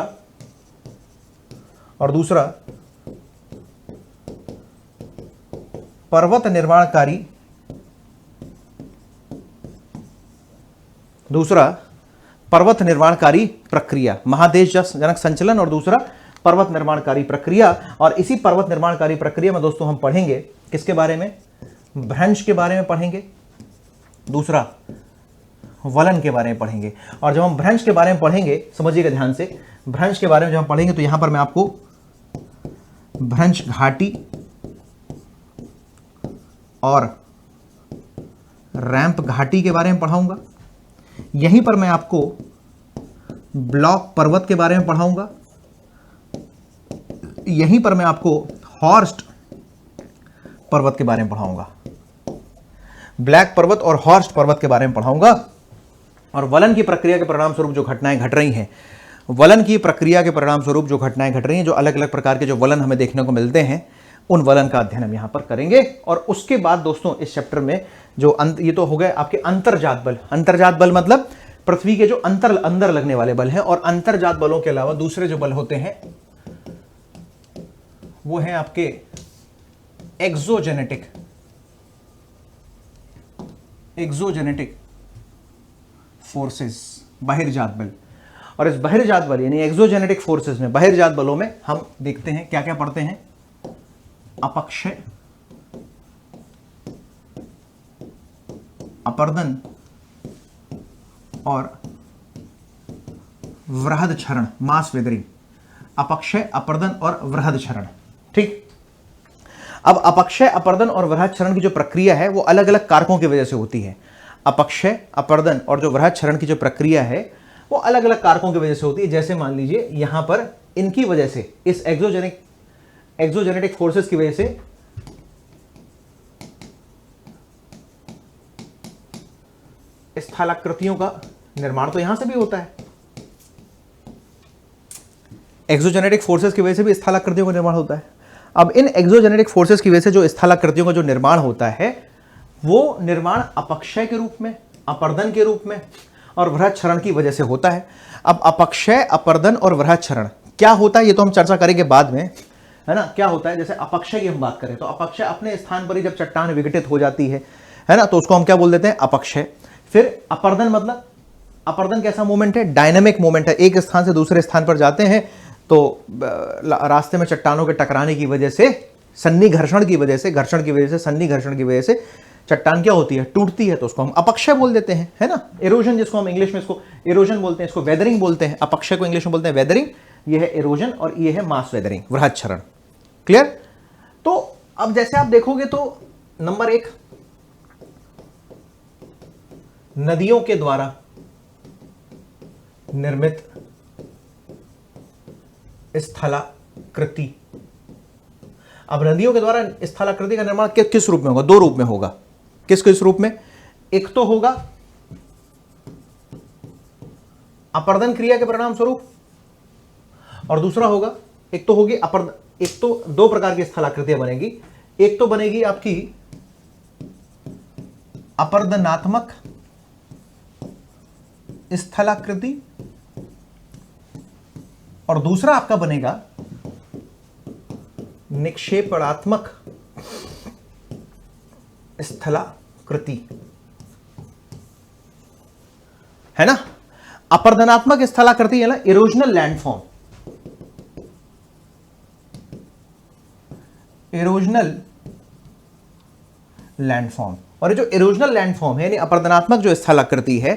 Speaker 1: पर्वत निर्माणकारी प्रक्रिया, महादेशजनक संचलन और दूसरा पर्वत निर्माणकारी प्रक्रिया। और इसी पर्वत निर्माणकारी प्रक्रिया में दोस्तों हम पढ़ेंगे किसके बारे में? भ्रंश के बारे में पढ़ेंगे, दूसरा वलन के बारे में पढ़ेंगे। और जब हम भ्रंश के बारे में पढ़ेंगे, समझिएगा ध्यान से, भ्रंश के बारे में जब हम पढ़ेंगे तो यहां पर मैं आपको भ्रंश घाटी और रैंप घाटी के बारे में पढ़ाऊंगा। यहीं पर मैं आपको ब्लॉक पर्वत के बारे में पढ़ाऊंगा। यहीं पर मैं आपको हॉर्स्ट पर्वत के बारे में पढ़ाऊंगा, ब्लैक पर्वत और हॉर्स्ट पर्वत के बारे में पढ़ाऊंगा। और वलन की प्रक्रिया के परिणाम स्वरूप जो घटनाएं घट रही हैं, वलन की प्रक्रिया के परिणाम स्वरूप जो घटनाएं घट रही हैं, जो अलग अलग प्रकार के जो वलन हमें देखने को मिलते हैं, उन वलन का अध्ययन हम यहां पर करेंगे। और उसके बाद दोस्तों इस चैप्टर में जो ये तो हो गए आपके अंतर्जात बल। अंतर्जात बल मतलब पृथ्वी के जो अंदर लगने वाले बल हैं। और अंतर्जात बलों के अलावा दूसरे जो बल होते हैं वो हैं आपके एक्सोजेनेटिक फोर्सेस, बहिर्जात बल। और इस बहिर्जात बल यानी एक्सोजेनेटिक फोर्सेस में, बहिर्जात बलों में हम देखते हैं क्या क्या पढ़ते हैं? अपक्षय, अपर्दन और वृहद क्षरण, मास वेदरिंग। अपक्षय, अपर्दन और वृहद क्षरण। ठीक, अब अपक्षय, अपर्दन और वृहद क्षरण की जो प्रक्रिया है वो अलग अलग कारकों की वजह से होती है। अपक्षय, अपर्दन और जो वृहद क्षरण की जो प्रक्रिया है वो अलग अलग कारकों की वजह से होती है। जैसे मान लीजिए यहां पर इनकी वजह से, इस एक्सोजेनेटिक फोर्सेस की वजह से स्थलाकृतियों का निर्माण तो यहां से भी होता है। एक्सोजेनेटिक फोर्सेस की वजह से भी स्थलाकृतियों का निर्माण होता है। अब इन एक्सोजेनेटिक फोर्सेस की वजह से जो स्थलाकृतियों का जो निर्माण होता है वो निर्माण अपक्षय के रूप में, अपर्दन के रूप में और वृहद क्षरण की वजह से होता है। अब अपक्षय, अपर्दन और वृहद क्षरण क्या होता है ये तो हम चर्चा करेंगे बाद में, है ना। क्या होता है, जैसे अपक्षय की हम बात करें तो अपक्षय अपने स्थान पर ही जब चट्टान विघटित हो जाती है ना, तो उसको हम क्या बोल देते हैं? अपक्षय। फिर अपर्दन मतलब, अपर्दन कैसा मूवमेंट है? डायनामिक मूवमेंट है। एक स्थान से दूसरे स्थान पर जाते हैं तो रास्ते में चट्टानों के टकराने की वजह से, सन्नी घर्षण की वजह से, सन्नी घर्षण की वजह से चट्टान क्या होती है? टूटती है। तो उसको हम अपक्षय बोल देते हैं, है ना। एरोजन, जिसको हम इंग्लिश में इसको एरोजन बोलते हैं, इसको वेदरिंग बोलते हैं। अपक्षय को इंग्लिश में बोलते हैं वेदरिंग, ये है एरोजन और ये है मास वेदरिंग, वृहद क्षरण। क्लियर? तो अब जैसे आप देखोगे तो नंबर 1, नदियों के द्वारा निर्मित स्थलाकृति। अब नदियों के द्वारा स्थलाकृति का निर्माण किस रूप में होगा? दो रूप में होगा। किस किस रूप में? एक तो होगा अपर्दन क्रिया के परिणाम स्वरूप, और दूसरा होगा, एक तो होगी एक तो दो प्रकार की स्थलाकृतियां बनेगी। एक तो बनेगी आपकी अपर्दनात्मक स्थलाकृति, और दूसरा आपका बनेगा निक्षेपणात्मक स्थलाकृति, है ना। अपर्दनात्मक स्थलाकृति है ना इरोजनल लैंडफॉर्म, इरोजनल लैंडफॉर्म। और ये जो इरोजनल लैंडफॉर्म है यानी अपर्दनात्मक जो स्थलाकृति है,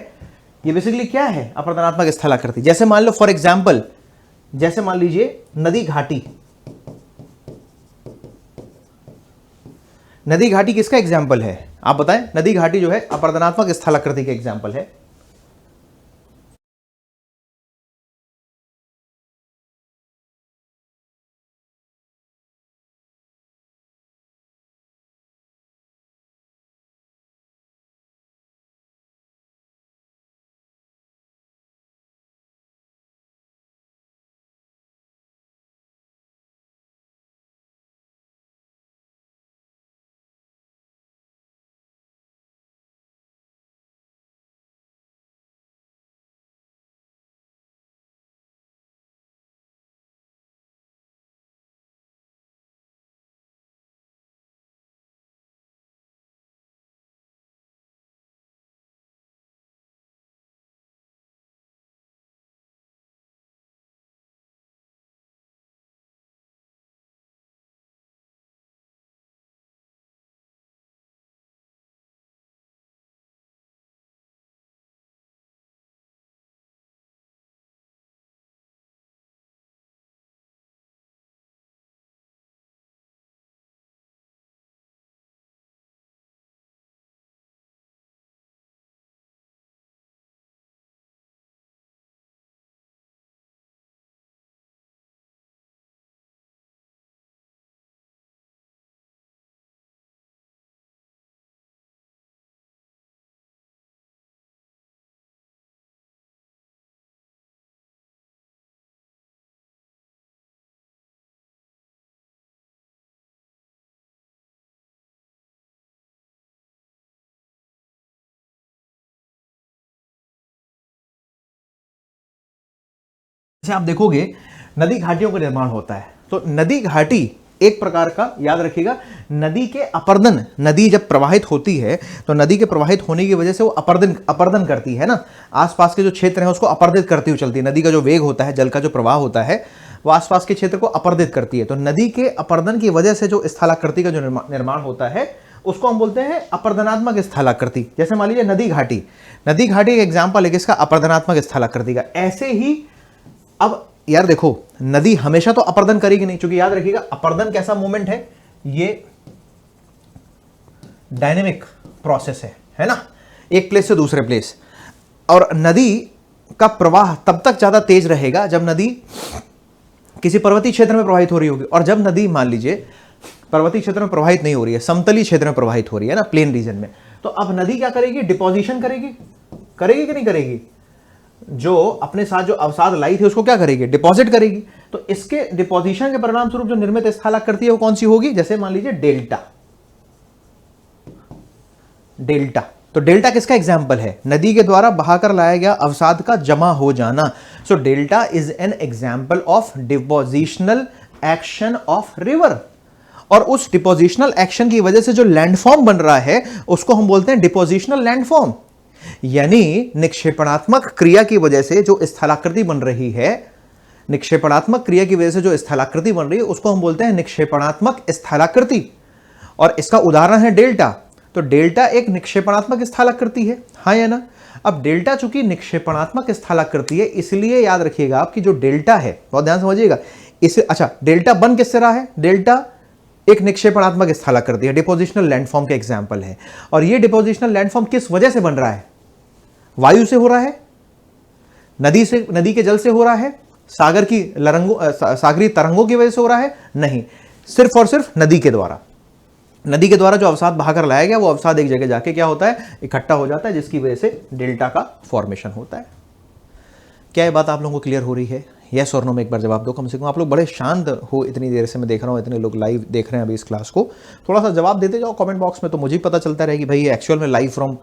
Speaker 1: ये बेसिकली क्या है? अपर्दनात्मक स्थलाकृति। जैसे मान लो फॉर एग्जांपल, जैसे मान लीजिए नदी घाटी। नदी घाटी किसका एग्जाम्पल है? आप बताएं। नदी घाटी जो है अपर्दनात्मक स्थलाकृति का एग्जाम्पल है। जैसे आप देखोगे नदी घाटियों का निर्माण होता है, तो नदी घाटी एक प्रकार का, याद रखिएगा, नदी के अपर्दन, नदी जब प्रवाहित होती है तो नदी के प्रवाहित होने की वजह से वो अपर्दन करती है ना, आसपास के जो क्षेत्र हैं उसको अपर्दित करती हुई चलती है। नदी का जो वेग होता है, जल का जो प्रवाह होता है, वो आसपास के क्षेत्र को अपर्दित करती है। तो नदी के अपर्दन की वजह से जो स्थलाकृति का जो निर्माण होता है उसको हम बोलते हैं अपर्दनात्मक स्थलाकृति। जैसे मान लीजिए नदी घाटी, नदी घाटी एक एग्जाम्पल है किसका? अपर्दनात्मक स्थलाकृति का। ऐसे ही अब यार देखो, नदी हमेशा तो अपर्दन करेगी नहीं, क्योंकि याद रखिएगा अपर्दन कैसा मूवमेंट है, ये डायनेमिक प्रोसेस है ना, एक प्लेस से दूसरे प्लेस। और नदी का प्रवाह तब तक ज्यादा तेज रहेगा जब नदी किसी पर्वतीय क्षेत्र में प्रवाहित हो रही होगी, और जब नदी मान लीजिए पर्वतीय क्षेत्र में प्रवाहित नहीं हो रही है, समतलीय क्षेत्र में प्रवाहित हो रही है ना, प्लेन रीजन में, तो अब नदी क्या करेगी? डिपोजिशन करेगी कि नहीं करेगी? जो अपने साथ जो अवसाद लाई थी उसको क्या करेगी? डिपॉजिट करेगी। तो इसके डिपोजिशन के परिणाम स्वरूप जो निर्मित स्थलाकृति है वो कौन सी होगी? जैसे मान लीजिए डेल्टा। डेल्टा, तो डेल्टा किसका एग्जाम्पल है? नदी के द्वारा बहाकर लाया गया अवसाद का जमा हो जाना। So delta is an example of depositional action of river, और उस डिपोजिशनल एक्शन की वजह से जो लैंडफॉर्म बन रहा है उसको हम बोलते हैं डिपोजिशनल लैंडफॉर्म। यानी निक्षेपणात्मक क्रिया की वजह से जो स्थलाकृति बन रही है, निक्षेपणात्मक क्रिया की वजह से जो स्थलाकृति बन रही है उसको हम बोलते हैं निक्षेपणात्मक स्थलाकृति, और इसका उदाहरण है डेल्टा। तो डेल्टा एक निक्षेपणात्मक स्थलाकृति है, हाँ या ना? अब डेल्टा चूंकि निक्षेपणात्मक स्थलाकृति है, इसलिए याद रखिएगा आपकी जो डेल्टा है, बहुत ध्यान समझिएगा इसे। अच्छा, डेल्टा बन किससे रहा है? डेल्टा एक निक्षेपणात्मक स्थलाकृति है, डिपोजिशनल लैंडफॉर्म का एग्जाम्पल है। और ये डिपोजिशनल लैंडफॉर्म किस वजह से बन रहा है? वायु से हो रहा है, नदी के जल से हो रहा है, सागरीय तरंगों की वजह से हो रहा है? नहीं, सिर्फ और सिर्फ नदी के द्वारा। नदी के द्वारा जो अवसाद बहाकर लाया गया वो अवसाद एक जगह जाके क्या होता है, इकट्ठा हो जाता है, जिसकी वजह से डेल्टा का फॉर्मेशन होता है। क्या ये बात आप लोगों को क्लियर हो रही है? यस और नो में एक बार जवाब दो कम से कम। आप लोग बड़े शांत हो, इतनी देर से मैं देख रहा हूँ, इतने लोग लाइव देख रहे हैं अभी इस क्लास को। थोड़ा सा जवाब देते जाओ कमेंट बॉक्स में, तो मुझे पता चलता रहे कि भाई ये एक्चुअल में लाइव फ्रॉम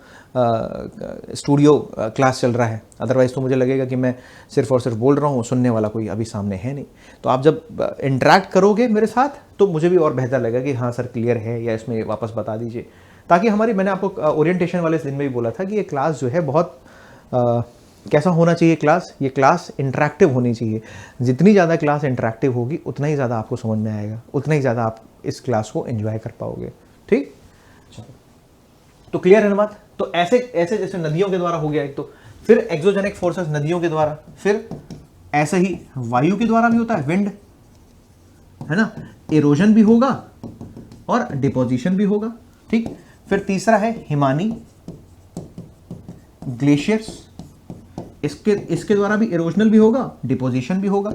Speaker 1: स्टूडियो क्लास चल रहा है। अदरवाइज तो मुझे लगेगा कि मैं सिर्फ और सिर्फ बोल रहा हूँ, सुनने वाला कोई अभी सामने है नहीं। तो आप जब इंटरेक्ट करोगे मेरे साथ तो मुझे भी और बेहतर लगेगा कि हाँ सर क्लियर है, या इसमें वापस बता दीजिए, ताकि हमारी, मैंने आपको ओरिएंटेशन वाले दिन में भी बोला था कि ये क्लास जो है बहुत कैसा होना चाहिए क्लास, ये क्लास इंटरेक्टिव होनी चाहिए। जितनी ज़्यादा क्लास इंटरेक्टिव होगी उतना ही ज़्यादा आपको समझ में आएगा, उतना ही ज़्यादा आप इस क्लास को एंजॉय कर पाओगे। ठीक, चलो तो क्लियर है ना बात? तो ऐसे ऐसे जैसे नदियों के द्वारा हो गया एक, तो फिर एक्सोजेनिक फोर्सेस नदियों के द्वारा, फिर ऐसे ही वायु के द्वारा भी होता है, विंड है ना, इरोजन भी होगा और डिपोजिशन भी होगा। ठीक, फिर तीसरा है हिमानी, ग्लेशियर्स, इसके द्वारा भी इरोजनल भी होगा, डिपोजिशन भी होगा।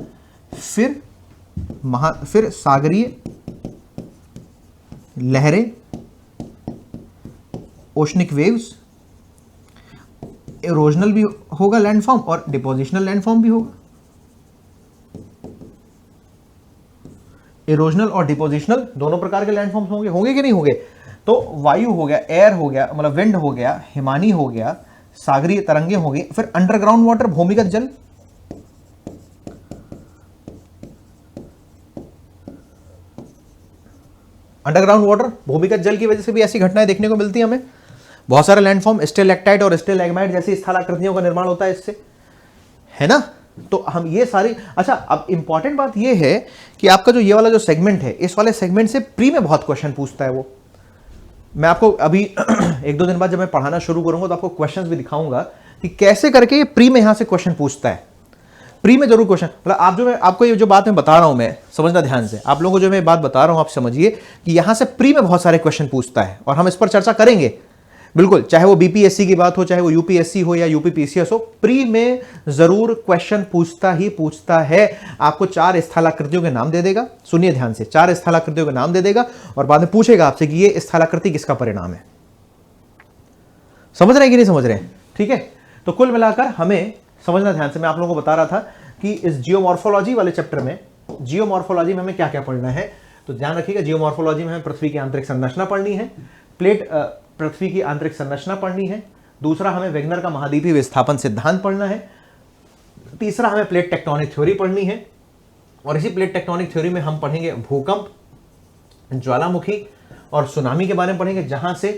Speaker 1: फिर सागरीय लहरें, ओशनिक वेव्स, इरोजनल भी होगा लैंडफॉर्म और डिपोजिशनल लैंडफॉर्म भी होगा। इरोजनल और डिपोजिशनल दोनों प्रकार के लैंडफॉर्म्स होंगे कि नहीं होंगे? तो वायु हो गया, एयर हो गया, मतलब विंड हो गया, हिमानी हो गया, सागरीय तरंगे हो गई, फिर अंडरग्राउंड वाटर, भूमिगत जल, अंडरग्राउंड वाटर, भूमिगत जल की वजह से भी ऐसी घटनाएं देखने को मिलती है हमें। बहुत सारे लैंडफॉर्म, स्टेलेक्टाइट और स्टेलैग्माइट जैसी स्थलाकृतियों का निर्माण होता है इससे, है ना। तो हम ये सारी, अच्छा अब इंपॉर्टेंट बात ये है कि आपका जो ये वाला जो सेगमेंट है, इस वाले सेगमेंट से प्री में बहुत क्वेश्चन पूछता है वो। मैं आपको अभी एक दो दिन बाद जब मैं पढ़ाना शुरू करूंगा तो आपको क्वेश्चंस भी दिखाऊंगा कि कैसे करके ये प्री में यहां से क्वेश्चन पूछता है। प्री में जरूर क्वेश्चन, मतलब आप जो मैं आपको ये जो बात मैं बता रहा हूं, मैं समझना ध्यान से, आप लोगों को जो मैं बात बता रहा हूं आप समझिए कि यहां से प्री में बहुत सारे क्वेश्चन पूछता है और हम इस पर चर्चा करेंगे बिल्कुल, चाहे वो बीपीएससी की बात हो, चाहे वो यूपीएससी हो या यूपीपीसीएस हो, प्री में जरूर क्वेश्चन पूछता है। आपको 4 स्थलाकृतियों के नाम दे देगा, सुनिए ध्यान से, 4 स्थलाकृतियों के नाम दे देगा और बाद में पूछेगा आपसे कि ये स्थलाकृति किसका परिणाम है। समझ रहे हैं कि नहीं समझ रहे हैं? ठीक है, तो कुल मिलाकर हमें समझना ध्यान से, मैं आप लोगों को बता रहा था कि इस जियोमॉर्फोलॉजी वाले चैप्टर में, जियोमॉर्फोलॉजी में हमें क्या क्या पढ़ना है, तो ध्यान रखिएगा। जियोमॉर्फोलॉजी में हमें पृथ्वी की आंतरिक संरचना पढ़नी है, पृथ्वी की आंतरिक संरचना पढ़नी है। दूसरा, हमें वेगनर का महाद्वीपीय विस्थापन सिद्धांत पढ़ना है। तीसरा, हमें प्लेट टेक्टोनिक थ्योरी पढ़नी है और इसी प्लेट टेक्टोनिक थ्योरी में हम पढ़ेंगे भूकंप, ज्वालामुखी और सुनामी के बारे में पढ़ेंगे, जहां से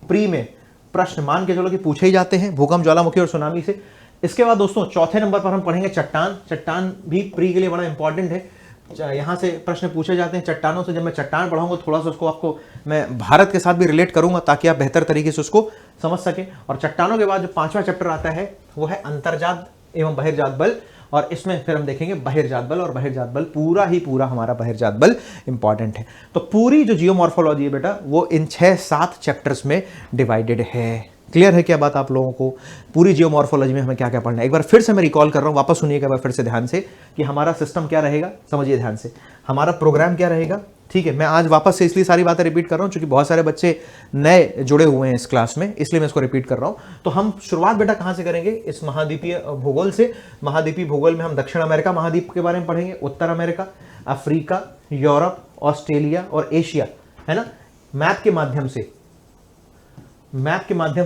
Speaker 1: प्री में प्रश्न मान के चलो कि पूछे ही जाते हैं, भूकंप, ज्वालामुखी और सुनामी से। इसके बाद दोस्तों चौथे नंबर पर हम पढ़ेंगे चट्टान। चट्टान भी प्री के लिए बड़ा इंपॉर्टेंट है, यहां से प्रश्न पूछे जाते हैं चट्टानों से। जब मैं चट्टान पढ़ाऊंगा थोड़ा सा उसको आपको मैं भारत के साथ भी रिलेट करूंगा ताकि आप बेहतर तरीके से उसको समझ सकें। और चट्टानों के बाद जो 5वां चैप्टर आता है वो है अंतर्जात एवं बहिर्जात बल, और इसमें फिर हम देखेंगे बहिर्जात बल और बहिर्जात बल, पूरा हमारा बहिर्जात बल इंपॉर्टेंट है। तो पूरी जो जियोमॉर्फोलॉजी है बेटा वो इन 6-7 चैप्टर्स में डिवाइडेड है। क्लियर है क्या बात आप लोगों को? पूरी जियोमॉर्फोलॉजी में हमें क्या क्या पढ़ना है, एक बार फिर से मैं रिकॉल कर रहा हूं, वापस सुनिएगा एक बार फिर से ध्यान से कि हमारा सिस्टम क्या रहेगा, समझिए ध्यान से, हमारा प्रोग्राम क्या रहेगा। ठीक है, मैं आज वापस से इसलिए सारी बातें रिपीट कर रहा हूं क्योंकि बहुत सारे बच्चे नए जुड़े हुए हैं इस क्लास में, इसलिए मैं इसको रिपीट कर रहा हूं। तो हम शुरुआत बेटा कहां से करेंगे? इस महाद्वीपीय भूगोल से। महाद्वीपीय भूगोल में हम दक्षिण अमेरिका महाद्वीप के बारे में पढ़ेंगे, उत्तर अमेरिका, अफ्रीका, यूरोप, ऑस्ट्रेलिया और एशिया, है ना। मैप के माध्यम से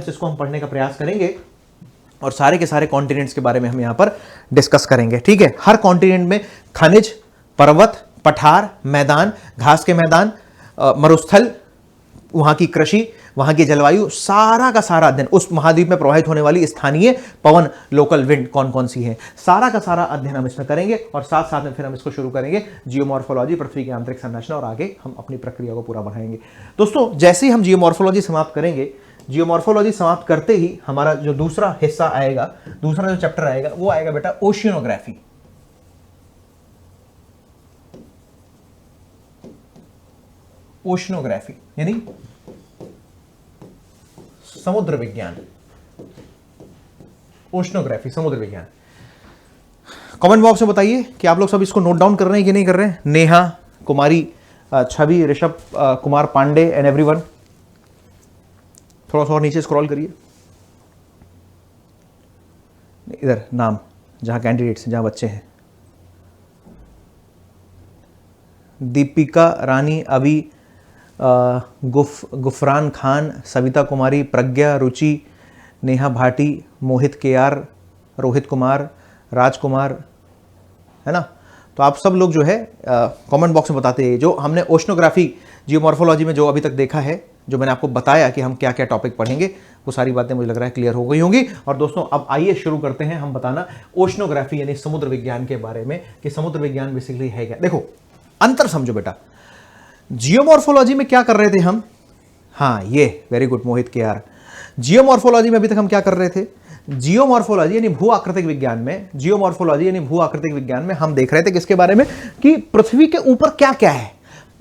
Speaker 1: इसको हम पढ़ने का प्रयास करेंगे और सारे के सारे कॉन्टिनेंट्स के बारे में हम यहां पर डिस्कस करेंगे। ठीक है, हर कॉन्टिनेंट में खनिज, पर्वत, पठार, मैदान, घास के मैदान, मरुस्थल, वहां की कृषि, वहां की जलवायु, सारा का सारा अध्ययन, उस महाद्वीप में प्रवाहित होने वाली स्थानीय पवन, लोकल विंड कौन कौन सी है, सारा का सारा अध्ययन हम इसमें करेंगे। और साथ साथ में फिर हम इसको शुरू करेंगे जियोमॉर्फोलॉजी, पृथ्वी की आंतरिक संरचना, और आगे हम अपनी प्रक्रिया को पूरा बढ़ाएंगे। दोस्तों जैसे ही हम जियोमॉर्फोलॉजी समाप्त करेंगे, जियोमॉर्फोलॉजी समाप्त करते ही हमारा जो दूसरा हिस्सा आएगा, दूसरा जो चैप्टर आएगा वो आएगा बेटा ओशियनोग्राफी। ओशियनोग्राफी यानी समुद्र विज्ञान, ओशियनोग्राफी समुद्र विज्ञान। कमेंट बॉक्स में बताइए कि आप लोग सब इसको नोट डाउन कर रहे हैं कि नहीं कर रहे हैं। नेहा कुमारी, छवि, ऋषभ कुमार पांडे एंड एवरीवन, थोड़ा सा और नीचे स्क्रॉल करिए, इधर नाम जहां कैंडिडेट्स, जहां बच्चे हैं। दीपिका रानी, अभी, गुफरान खान, सविता कुमारी, प्रज्ञा, रुचि, नेहा भाटी, मोहित केआर, रोहित कुमार, राजकुमार, है ना। तो आप सब लोग जो है कमेंट बॉक्स में बताते हैं जो हमने ओशनोग्राफी जियोमॉर्फोलॉजी में जो अभी तक देखा है, जो मैंने आपको बताया कि हम क्या क्या टॉपिक पढ़ेंगे, वो सारी बातें मुझे लग रहा है क्लियर हो गई होंगी। और दोस्तों अब आइए शुरू करते हैं हम बताना ओशनोग्राफी यानी समुद्र विज्ञान के बारे में कि समुद्र विज्ञान बेसिकली है क्या। देखो अंतर समझो बेटा, जियोमॉर्फोलॉजी में क्या कर रहे थे हम, हाँ ये वेरी गुड मोहित के यार, जियोमॉर्फोलॉजी में अभी तक हम क्या कर रहे थे, जियोमॉर्फोलॉजी यानी भू आकृतिक विज्ञान में, जियोमॉर्फोलॉजी यानी भू आकृतिक विज्ञान में हम देख रहे थे किसके बारे में कि पृथ्वी के ऊपर क्या क्या है,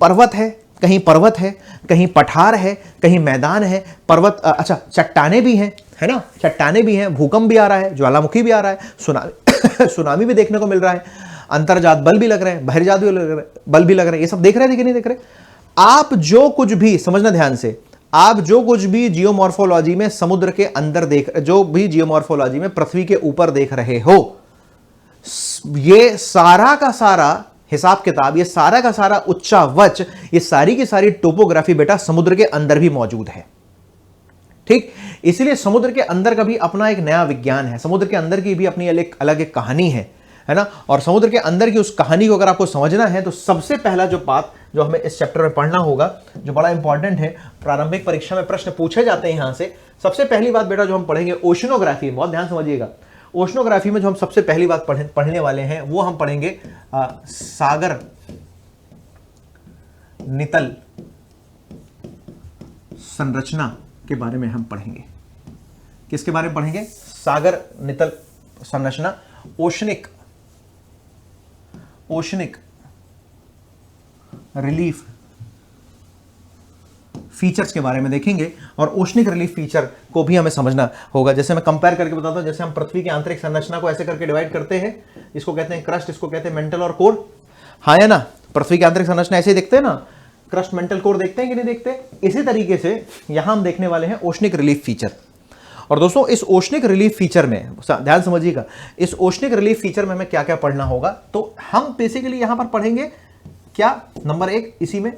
Speaker 1: पर्वत है, कहीं पर्वत है, कहीं पठार है, कहीं मैदान है, पर्वत, अच्छा चट्टाने भी हैं, है ना, चट्टाने भी हैं, भूकंप भी आ रहा है, ज्वालामुखी भी आ रहा है, सुनामी भी देखने को मिल रहा है, अंतर्जात बल भी लग रहे हैं, बहिर्जात बल भी लग रहे हैं, ये सब देख रहे थे कि नहीं देख रहे। आप जो कुछ भी समझना ध्यान से, आप जो कुछ भी जियोमॉर्फोलॉजी में समुद्र के अंदर देख, जो भी जियोमॉर्फोलॉजी में पृथ्वी के ऊपर देख रहे हो, ये सारा का सारा हिसाब किताब, ये सारा का सारा उच्चावच, ये सारी की सारी टोपोग्राफी बेटा समुद्र के अंदर भी मौजूद है। ठीक, इसलिए समुद्र के अंदर का भी अपना एक नया विज्ञान है, समुद्र के अंदर की भी अपनी अलग एक कहानी है ना। और समुद्र के अंदर की उस कहानी को अगर आपको समझना है तो सबसे पहला जो बात जो हमें इस चैप्टर में पढ़ना होगा, जो बड़ा इंपॉर्टेंट है, प्रारंभिक परीक्षा में प्रश्न पूछे जाते हैं यहां से, सबसे पहली बात बेटा जो हम पढ़ेंगे ओशनोग्राफी, बहुत ध्यान समझिएगा, ओशनोग्राफी में जो हम सबसे पहली बात पढ़ने वाले हैं वो हम पढ़ेंगे सागर नितल संरचना के बारे में हम पढ़ेंगे। किसके बारे में पढ़ेंगे, सागर नितल संरचना, ओशनिक रिलीफ फीचर्स के बारे में देखेंगे। और ओशनिक रिलीफ फीचर को भी हमें समझना होगा। जैसे मैं कंपेयर करके बताता हूं, जैसे हम पृथ्वी की आंतरिक संरचना को ऐसे करके डिवाइड करते हैं, इसको कहते हैं क्रस्ट, इसको कहते हैं मेंटल और कोर, हाँ है ना, पृथ्वी की आंतरिक संरचना ऐसे ही देखते हैं ना, क्रस्ट मेंटल कोर देखते हैं कि नहीं देखते। इसी तरीके से यहां हम देखने वाले हैं ओशनिक रिलीफ फीचर। और दोस्तों इस ओशनिक रिलीफ फीचर में ध्यान समझिएगा, इस ओशनिक रिलीफ फीचर में हमें क्या क्या पढ़ना होगा, तो हम बेसिकली यहां पर पढ़ेंगे क्या, नंबर एक, इसी में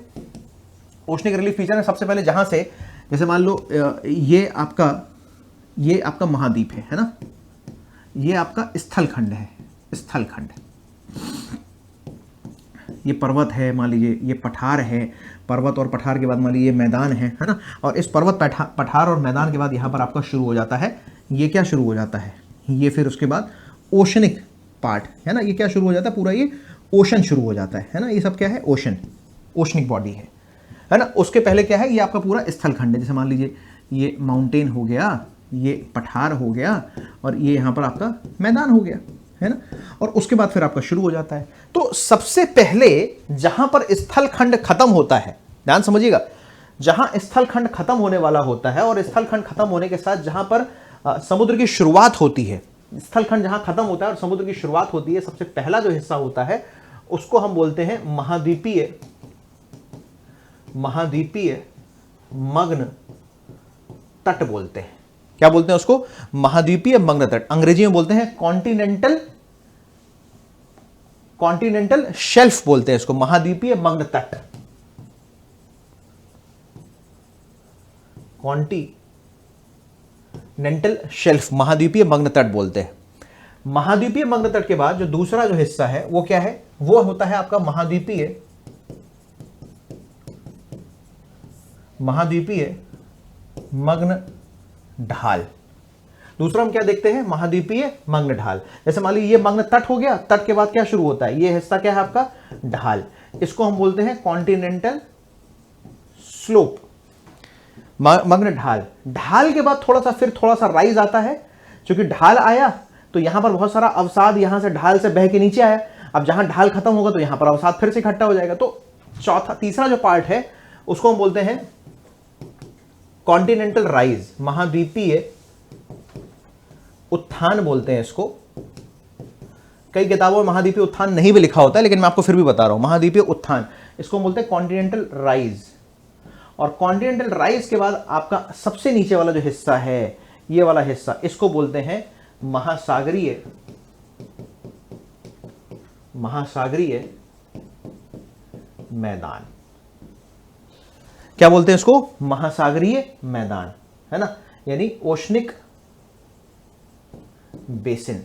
Speaker 1: ओशनिक रिलीफ फीचर में सबसे पहले जहां से, जैसे मान लो ये आपका महाद्वीप है ना, ये आपका स्थलखंड है, स्थलखंड, ये पर्वत है, मान लीजिए ये पठार है, पर्वत और पठार के बाद मान लीजिए ये मैदान है ना। और इस पर्वत पठार और मैदान के बाद यहाँ पर आपका शुरू हो जाता है, ये क्या शुरू हो जाता है, ये फिर उसके बाद ओशनिक पार्ट है ना, ये क्या शुरू हो जाता है, पूरा ये ओशन शुरू हो जाता है ना, ये सब क्या है, ओशन, ओशनिक बॉडी है ना। उसके पहले क्या है, ये आपका पूरा स्थलखंड है, जैसे मान लीजिए ये माउंटेन हो गया, ये पठार हो गया, और ये यहाँ पर आपका मैदान हो गया, है ना। और उसके बाद फिर आपका शुरू हो जाता है। तो सबसे पहले जहां पर स्थलखंड खत्म होता है, ध्यान समझिएगा, जहां स्थलखंड खत्म होने वाला होता है और स्थलखंड खत्म होने के साथ जहां पर समुद्र की शुरुआत होती है, स्थलखंड जहां खत्म होता है और समुद्र की शुरुआत होती है, सबसे पहला जो हिस्सा होता है उसको हम बोलते हैं महाद्वीपीय मग्न तट बोलते हैं। क्या बोलते हैं उसको, महाद्वीपीय मग्न तट, अंग्रेजी में बोलते हैं कॉन्टिनेंटल शेल्फ बोलते हैं इसको, महाद्वीपीय मग्न तट, कॉन्टिनेंटल शेल्फ, महाद्वीपीय मग्न तट बोलते हैं। महाद्वीपीय मग्न तट के बाद जो दूसरा जो हिस्सा है वो क्या है, वो होता है आपका महाद्वीपीय मग्न ढाल। दूसरा हम क्या देखते हैं, महाद्वीपीय मग्न ढाल। जैसे मान लीजिए ये मग्न तट हो गया, तट के बाद क्या शुरू होता है, ये हिस्सा क्या है आपका ढाल, इसको हम बोलते हैं कॉन्टिनेंटल स्लोप, मग्न ढाल। ढाल के बाद फिर थोड़ा सा राइज आता है, क्योंकि ढाल आया तो यहां पर बहुत सारा अवसाद यहां से ढाल से बह के नीचे आया, अब जहां ढाल खत्म होगा तो यहां पर अवसाद फिर से इकट्ठा हो जाएगा। तो तीसरा जो पार्ट है उसको हम बोलते हैं कॉन्टिनेंटल राइज, महाद्वीपीय उत्थान बोलते हैं इसको, कई किताबों में महाद्वीपीय उत्थान नहीं भी लिखा होता है, लेकिन मैं आपको फिर भी बता रहा हूं, महाद्वीपीय उत्थान इसको बोलते हैं कॉन्टिनेंटल राइज। और कॉन्टिनेंटल राइज के बाद आपका सबसे नीचे वाला जो हिस्सा है, ये वाला हिस्सा, इसको बोलते हैं महासागरीय मैदान। क्या बोलते हैं इसको? महासागरीय मैदान, है ना, यानी ओशनिक बेसिन।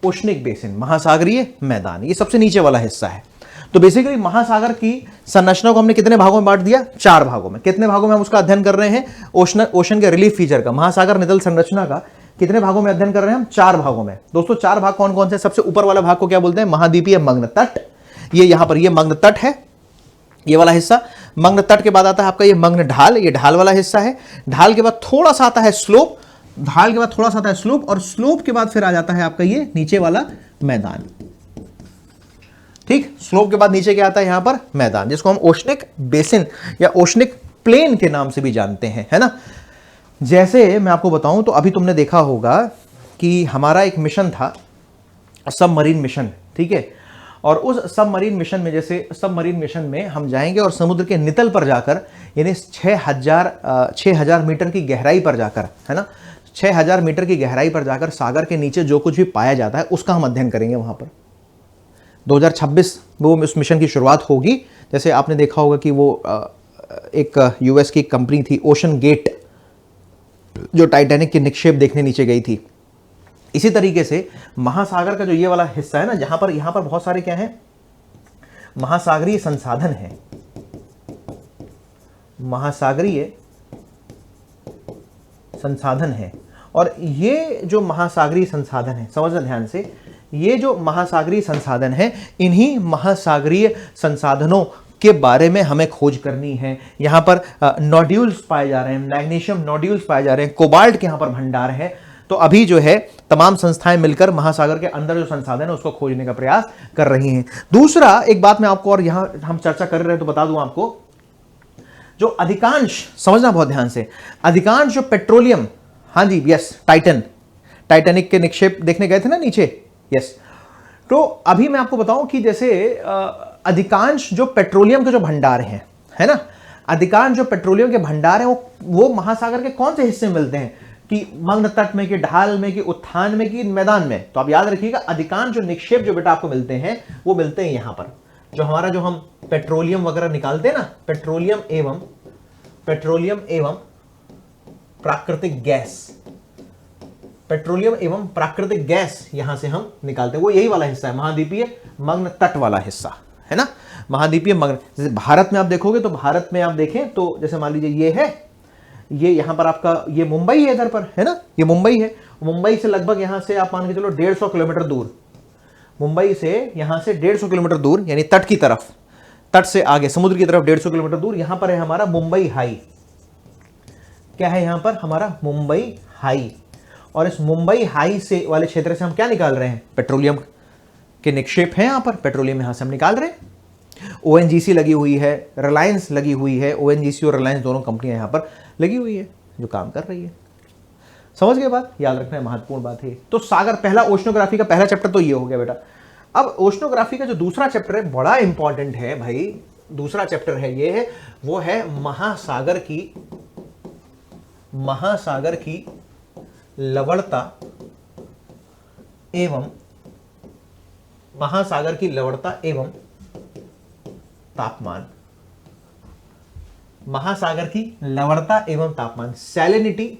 Speaker 1: ओशनिक बेसिन, महासागरीय मैदान, ये सबसे नीचे वाला हिस्सा है। तो बेसिकली महासागर की संरचना को हमने कितने भागों में बांट दिया? 4 भागों में। कितने भागों में हम उसका अध्ययन कर रहे हैं? ओशन के रिलीफ फीचर का, महासागर नितल संरचना का कितने भागों में अध्ययन कर रहे हैं हम? 4 भागों में। दोस्तों 4 भाग कौन कौन से? सबसे ऊपर वाला भाग को क्या बोलते हैं? महाद्वीपीय मग्न तट। ये यहां पर ये मग्न तट है, ये वाला हिस्सा। मग्न तट के बाद आता है आपका ये मग्न ढाल, ये ढाल वाला हिस्सा है। ढाल के बाद थोड़ा सा आता है स्लोप, ढाल के बाद थोड़ा सा आता है स्लोप, और स्लोप के बाद फिर आ जाता है आपका ये नीचे वाला मैदान। ठीक, स्लोप के बाद नीचे क्या आता है? यहां पर मैदान, जिसको हम ओशनिक बेसिन या ओशनिक प्लेन के नाम से भी जानते हैं, है ना। जैसे मैं आपको बताऊं तो अभी तुमने देखा होगा कि हमारा एक मिशन था, सबमरीन मिशन, ठीक है। और उस सबमरीन मिशन में, जैसे सबमरीन मिशन में हम जाएंगे और समुद्र के नितल पर जाकर, यानी 6000 मीटर की गहराई पर जाकर, है ना, 6000 मीटर की गहराई पर जाकर सागर के नीचे जो कुछ भी पाया जाता है उसका हम अध्ययन करेंगे वहां पर। 2026 वो उस मिशन की शुरुआत होगी। जैसे आपने देखा होगा कि वो एक यूएस की कंपनी थी ओशन गेट, जो टाइटैनिक के निक्षेप देखने नीचे गई थी। इसी तरीके से महासागर का जो ये वाला हिस्सा है ना, जहां पर यहां पर बहुत सारे क्या है? महासागरीय संसाधन है। महासागरीय संसाधन है। और ये जो महासागरीय संसाधन है, समझना ध्यान से, ये जो महासागरीय संसाधन है, इन्हीं महासागरीय संसाधनों के बारे में हमें खोज करनी है। यहां पर नोड्यूल्स पाए जा रहे हैं, मैग्नीशियम नोड्यूल्स पाए जा रहे हैं, कोबाल्ट के यहां पर भंडार है। तो अभी जो है तमाम संस्थाएं मिलकर महासागर के अंदर जो संसाधन है उसको खोजने का प्रयास कर रही हैं। दूसरा एक बात मैं आपको, और यहां हम चर्चा कर रहे हैं तो बता दूं आपको, जो अधिकांश, समझना बहुत ध्यान से, अधिकांश जो पेट्रोलियम, हाँ जी यस, टाइटैनिक के निक्षेप देखने गए थे ना नीचे, यस। तो अभी मैं आपको बताऊं कि जैसे अधिकांश जो पेट्रोलियम के जो भंडार हैं, है ना, अधिकांश जो पेट्रोलियम के भंडार हैं वो महासागर के कौन से हिस्से में मिलते हैं? कि मग्न तट में, कि ढाल में, कि उत्थान में, कि मैदान में? तो आप याद रखिएगा, अधिकांश जो निक्षेप जो बेटा आपको मिलते हैं वो मिलते हैं यहां पर। जो हमारा, जो हम पेट्रोलियम वगैरह निकालते हैं ना, पेट्रोलियम एवं प्राकृतिक गैस, पेट्रोलियम एवं प्राकृतिक गैस यहां से हम निकालते हैं, वो यही वाला हिस्सा है, महाद्वीपीय मग्न तट वाला हिस्सा, है ना, महाद्वीपीय मग्न। जैसे भारत में आप देखोगे तो भारत में आप देखें तो जैसे मान लीजिए ये है, ये यहां पर आपका ये मुंबई है, इधर पर, है ना, ये मुंबई है। मुंबई से लगभग यहां से आप मान के चलो 150 किलोमीटर दूर, मुंबई से यहां से 150 किलोमीटर दूर, यानी तट की तरफ, तट से आगे समुद्र की तरफ 150 किलोमीटर दूर, यहां पर है हमारा मुंबई हाई। क्या है यहां पर? हमारा मुंबई हाई। और इस मुंबई हाई से वाले क्षेत्र से हम क्या निकाल रहे हैं? पेट्रोलियम के निक्षेप हैं यहां पर, पेट्रोलियम यहां से हम निकाल रहे हैं। ओएनजीसी लगी हुई है, रिलायंस लगी हुई है, ओएनजीसी और रिलायंस दोनों कंपनियां यहां पर लगी हुई है जो काम कर रही है। समझ गए बात? याद रखना है, महत्वपूर्ण बात है। तो सागर, पहला ओशनोग्राफी का पहला चैप्टर तो ये हो गया बेटा। अब ओशनोग्राफी का जो दूसरा चैप्टर है बड़ा इंपॉर्टेंट है भाई, दूसरा चैप्टर है ये है, वो है महासागर की लवणता एवं महासागर की लवणता एवं तापमान। महासागर की लवणता एवं तापमान, salinity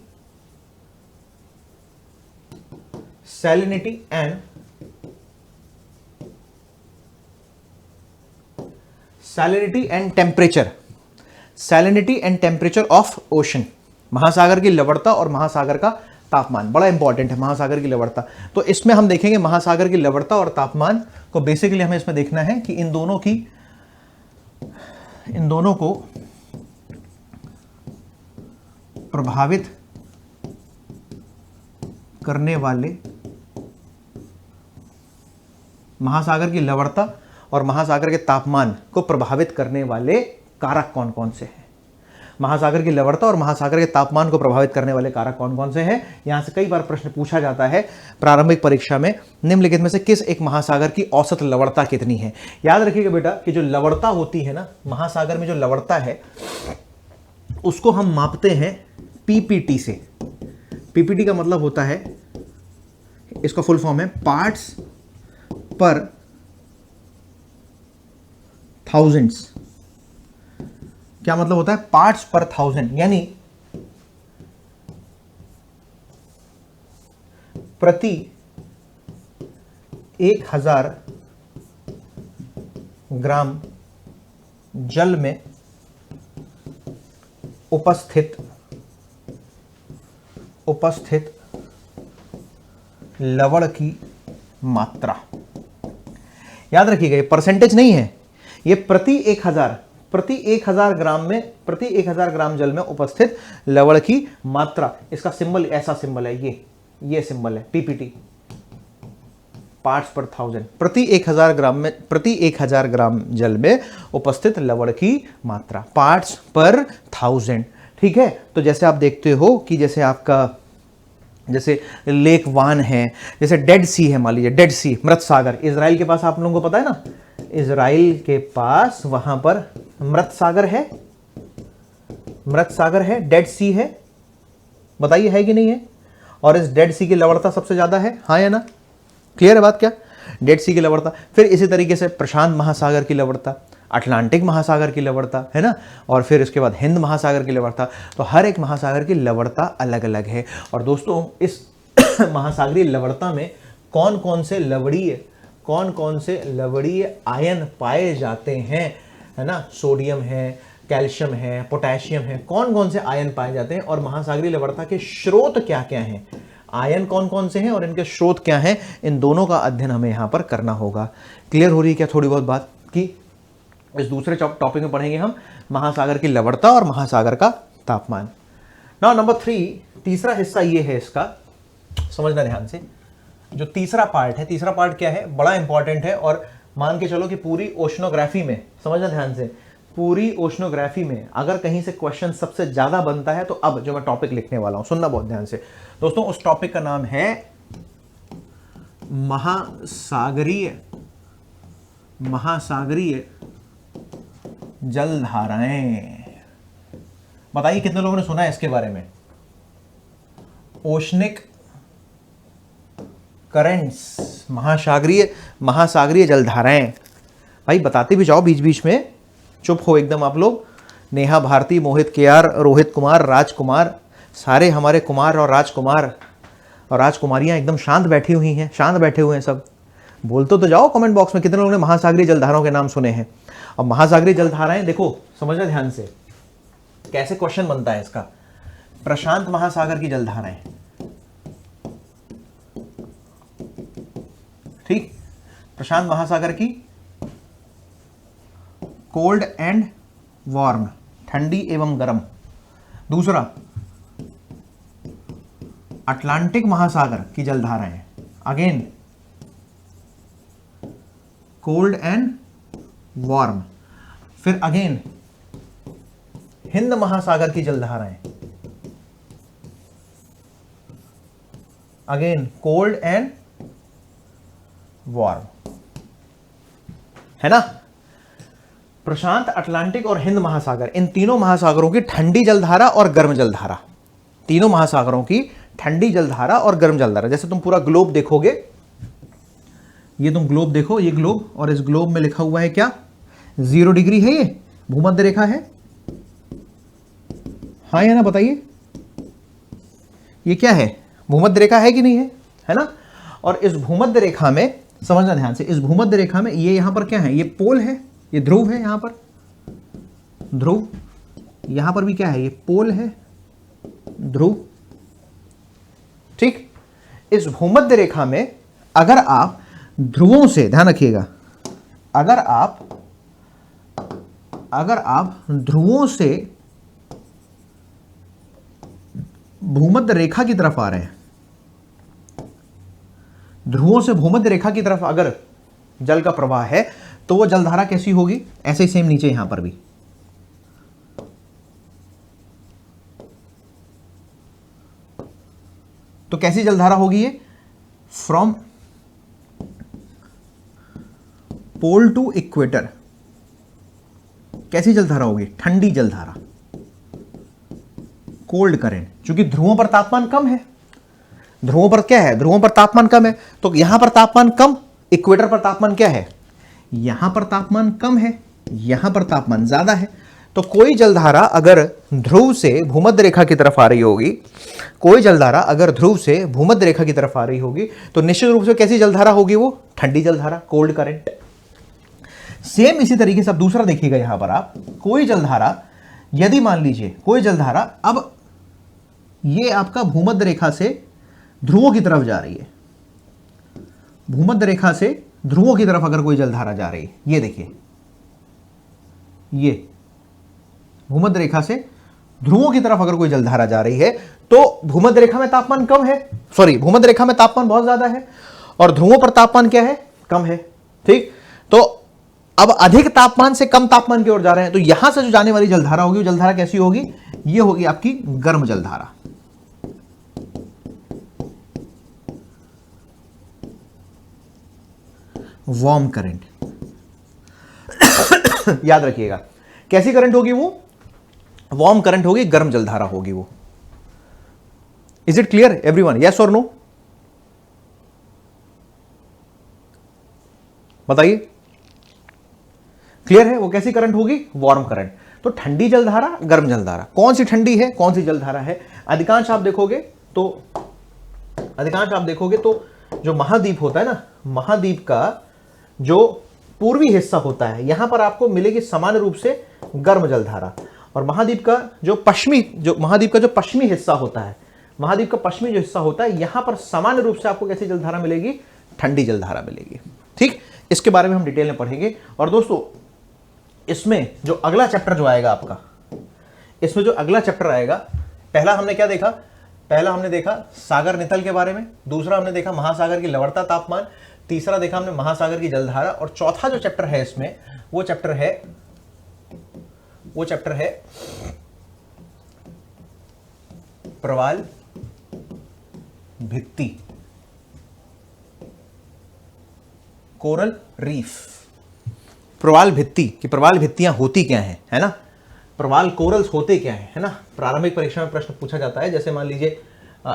Speaker 1: and temperature of ocean. महासागर की लवणता और महासागर का तापमान बड़ा इंपॉर्टेंट है, महासागर की लवणता। तो इसमें हम देखेंगे महासागर की लवणता और तापमान को, बेसिकली हमें इसमें देखना है कि इन दोनों को प्रभावित करने वाले, महासागर की लवणता और महासागर के तापमान को प्रभावित करने वाले कारक कौन कौन से हैं। महासागर की लवणता और महासागर के तापमान को प्रभावित करने वाले कारक कौन कौन से हैं। यहां से कई बार प्रश्न पूछा जाता है प्रारंभिक परीक्षा में, निम्नलिखित में से किस एक महासागर की औसत लवणता कितनी है। याद रखिएगा बेटा कि जो लवणता होती है ना, महासागर में जो लवणता है उसको हम मापते हैं पीपीटी से। पीपीटी का मतलब होता है, इसका फुल फॉर्म है पार्ट्स पर थाउजेंड्स। क्या मतलब होता है पार्ट्स पर थाउजेंड, यानी प्रति 1000 ग्राम जल में उपस्थित लवण की मात्रा। याद रखिएगा ये परसेंटेज नहीं है, ये प्रति 1000 ग्राम में, प्रति 1000 ग्राम जल में उपस्थित लवण की मात्रा। इसका सिंबल ऐसा सिंबल है, ये सिंबल है पीपीटी, पार्ट्स पर थाउजेंड। प्रति 1000 ग्राम में, प्रति 1000 ग्राम जल में उपस्थित लवण की मात्रा, पार्ट्स पर थाउजेंड। ठीक है, तो जैसे आप देखते हो कि जैसे आपका, जैसे लेक वान है, जैसे डेड सी है, मान लीजिए डेड सी, मृत सागर, इजराइल के पास, आप लोगों को पता है ना, इजराइल के पास वहां पर मृत सागर है, मृत सागर है, डेड सी है, बताइए है कि नहीं है। और इस डेड सी की लवणता सबसे ज्यादा है, हाँ या ना, क्लियर है बात क्या, डेड सी की लवणता। फिर इसी तरीके से प्रशांत महासागर की लवणता, अटलांटिक महासागर की लवणता, है ना, और फिर इसके बाद हिंद महासागर की लवणता। तो हर एक महासागर की लवणता अलग अलग है। और दोस्तों इस महासागरीय लवणता में कौन कौन से लवणीय आयन पाए जाते हैं, है ना, सोडियम है, कैल्शियम है, पोटेशियम है, कौन कौन से आयन पाए जाते हैं, और महासागरीय लवणता के स्रोत क्या क्या हैं, आयन कौन कौन से हैं और इनके स्रोत क्या हैं, इन दोनों का अध्ययन हमें यहां पर करना होगा। क्लियर हो रही है क्या थोड़ी बहुत बात की। इस दूसरे टॉपिक में पढ़ेंगे हम महासागर की लवणता और महासागर का तापमान। नाउ नंबर 3, तीसरा हिस्सा ये है, इसका समझना ध्यान से। जो तीसरा पार्ट है, तीसरा पार्ट क्या है, बड़ा इंपॉर्टेंट है, और मान के चलो कि पूरी ओशनोग्राफी में, समझना ध्यान से, पूरी ओशनोग्राफी में अगर कहीं से क्वेश्चन सबसे ज्यादा बनता है तो अब जो मैं टॉपिक लिखने वाला हूं, सुनना बहुत ध्यान से दोस्तों। उस टॉपिक का नाम है महासागरीय जलधाराएं। बताइए कितने लोगों ने सुना है इसके बारे में, ओशनिक करंट्स, महासागरीय जलधाराएं। भाई बताते भी जाओ बीच बीच में, चुप हो एकदम आप लोग। नेहा भारती, मोहित केआर, रोहित कुमार, राजकुमार, सारे हमारे कुमार और राजकुमार और राजकुमारियां एकदम शांत बैठी हुई हैं, शांत बैठे हुए हैं सब। बोलते तो जाओ कमेंट बॉक्स में कितने लोगों ने महासागरीय जलधाराओं के नाम सुने हैं। अब महासागरीय जलधाराएं देखो, समझना ध्यान से कैसे क्वेश्चन बनता है इसका। प्रशांत महासागर की जलधाराएं, ठीक, प्रशांत महासागर की कोल्ड एंड वार्म, ठंडी एवं गर्म। दूसरा अटलांटिक महासागर की जलधाराएं, अगेन कोल्ड एंड वार्म। फिर अगेन हिंद महासागर की जलधाराएं, अगेन कोल्ड एंड वार्म, है ना। प्रशांत, अटलांटिक और हिंद महासागर, इन तीनों महासागरों की ठंडी जलधारा और गर्म जलधारा, तीनों महासागरों की ठंडी जलधारा और गर्म जलधारा। जैसे तुम पूरा ग्लोब देखोगे, ये तुम ग्लोब देखो, ये ग्लोब, और इस ग्लोब में लिखा हुआ है क्या, 0 डिग्री है, ये भूमध्य रेखा है, हाँ या ना, बताइए ये क्या है, भूमध्य रेखा है कि नहीं है ना। और इस भूमध्य रेखा में, समझना ध्यान से, इस भूमध्य रेखा में ये यहां पर क्या है, ये पोल है, ये ध्रुव है, यहां पर ध्रुव, यहां पर भी क्या है, ये पोल है, ध्रुव, ठीक। इस भूमध्य रेखा में अगर आप ध्रुवों से, ध्यान रखिएगा, अगर आप ध्रुवों से भूमध्य रेखा की तरफ आ रहे हैं, ध्रुवों से भूमध्य रेखा की तरफ अगर जल का प्रवाह है, तो वो जलधारा कैसी होगी, ऐसे ही सेम नीचे यहां पर भी, तो कैसी जलधारा होगी ये? फ्रॉम पोल टू इक्वेटर कैसी जलधारा होगी? ठंडी जलधारा, कोल्ड करंट। क्योंकि ध्रुवों पर तापमान कम है, ध्रुवों पर क्या है? ध्रुवों पर तापमान कम है, तो यहां पर तापमान कम, इक्वेटर पर तापमान क्या है? यहां पर तापमान कम है, यहां पर तापमान ज्यादा है। तो कोई जलधारा अगर ध्रुव से भूमध्य रेखा की तरफ आ रही होगी, कोई जलधारा अगर ध्रुव से भूमध्य रेखा की तरफ आ रही होगी, तो निश्चित रूप से कैसी जलधारा होगी? वो ठंडी जलधारा, कोल्ड करंट। सेम इसी तरीके से अब दूसरा देखिएगा, यहां पर आप कोई जलधारा, यदि मान लीजिए कोई जलधारा अब ये आपका भूमध्य रेखा से ध्रुवों की तरफ जा रही है, भूमध्य रेखा से ध्रुवों की तरफ अगर कोई जलधारा जा रही है, ये देखिए, ये भूमध्य रेखा से ध्रुवों की तरफ अगर कोई जलधारा जा रही है, तो भूमध्य रेखा में तापमान कम है, सॉरी भूमध्य रेखा में तापमान बहुत ज्यादा है और ध्रुवों पर तापमान क्या है? कम है। ठीक, तो अब अधिक तापमान से कम तापमान की ओर जा रहे हैं, तो यहां से जो जाने वाली जलधारा होगी, वो जलधारा कैसी होगी? ये होगी आपकी गर्म जलधारा, वार्म करंट। याद रखिएगा, कैसी करंट होगी वो? वार्म करंट होगी, गर्म जलधारा होगी वो। Is it clear everyone? Yes और नो? बताइए, क्लियर है? वो कैसी करंट होगी? Warm current. तो ठंडी जलधारा, गर्म जलधारा, कौन सी ठंडी है, कौन सी जलधारा है? अधिकांश आप देखोगे तो जो महाद्वीप होता है ना, महाद्वीप का जो पूर्वी हिस्सा होता है, यहां पर आपको मिलेगी सामान्य रूप से गर्म जलधारा, और महाद्वीप का जो पश्चिमी हिस्सा होता है, महाद्वीप का पश्चिमी जो हिस्सा होता है, यहां पर सामान्य रूप से आपको कैसी जलधारा मिलेगी? ठंडी जलधारा मिलेगी। ठीक, इसके बारे में हम डिटेल में पढ़ेंगे। और दोस्तों, इसमें जो अगला चैप्टर जो आएगा आपका, इसमें जो अगला चैप्टर आएगा, पहला हमने क्या देखा? पहला हमने देखा सागर नितल के बारे में, दूसरा हमने देखा महासागर की लवणता तापमान, तीसरा देखा हमने महासागर की जलधारा, और चौथा जो चैप्टर है इसमें, वो चैप्टर है प्रवाल भित्ति, कोरल रीफ। प्रवाल भित्ति की प्रवाल भित्तियां होती क्या हैं, है ना? प्रवाल कोरल्स होते क्या हैं, है ना? प्रारंभिक परीक्षा में प्रश्न पूछा जाता है। जैसे मान लीजिए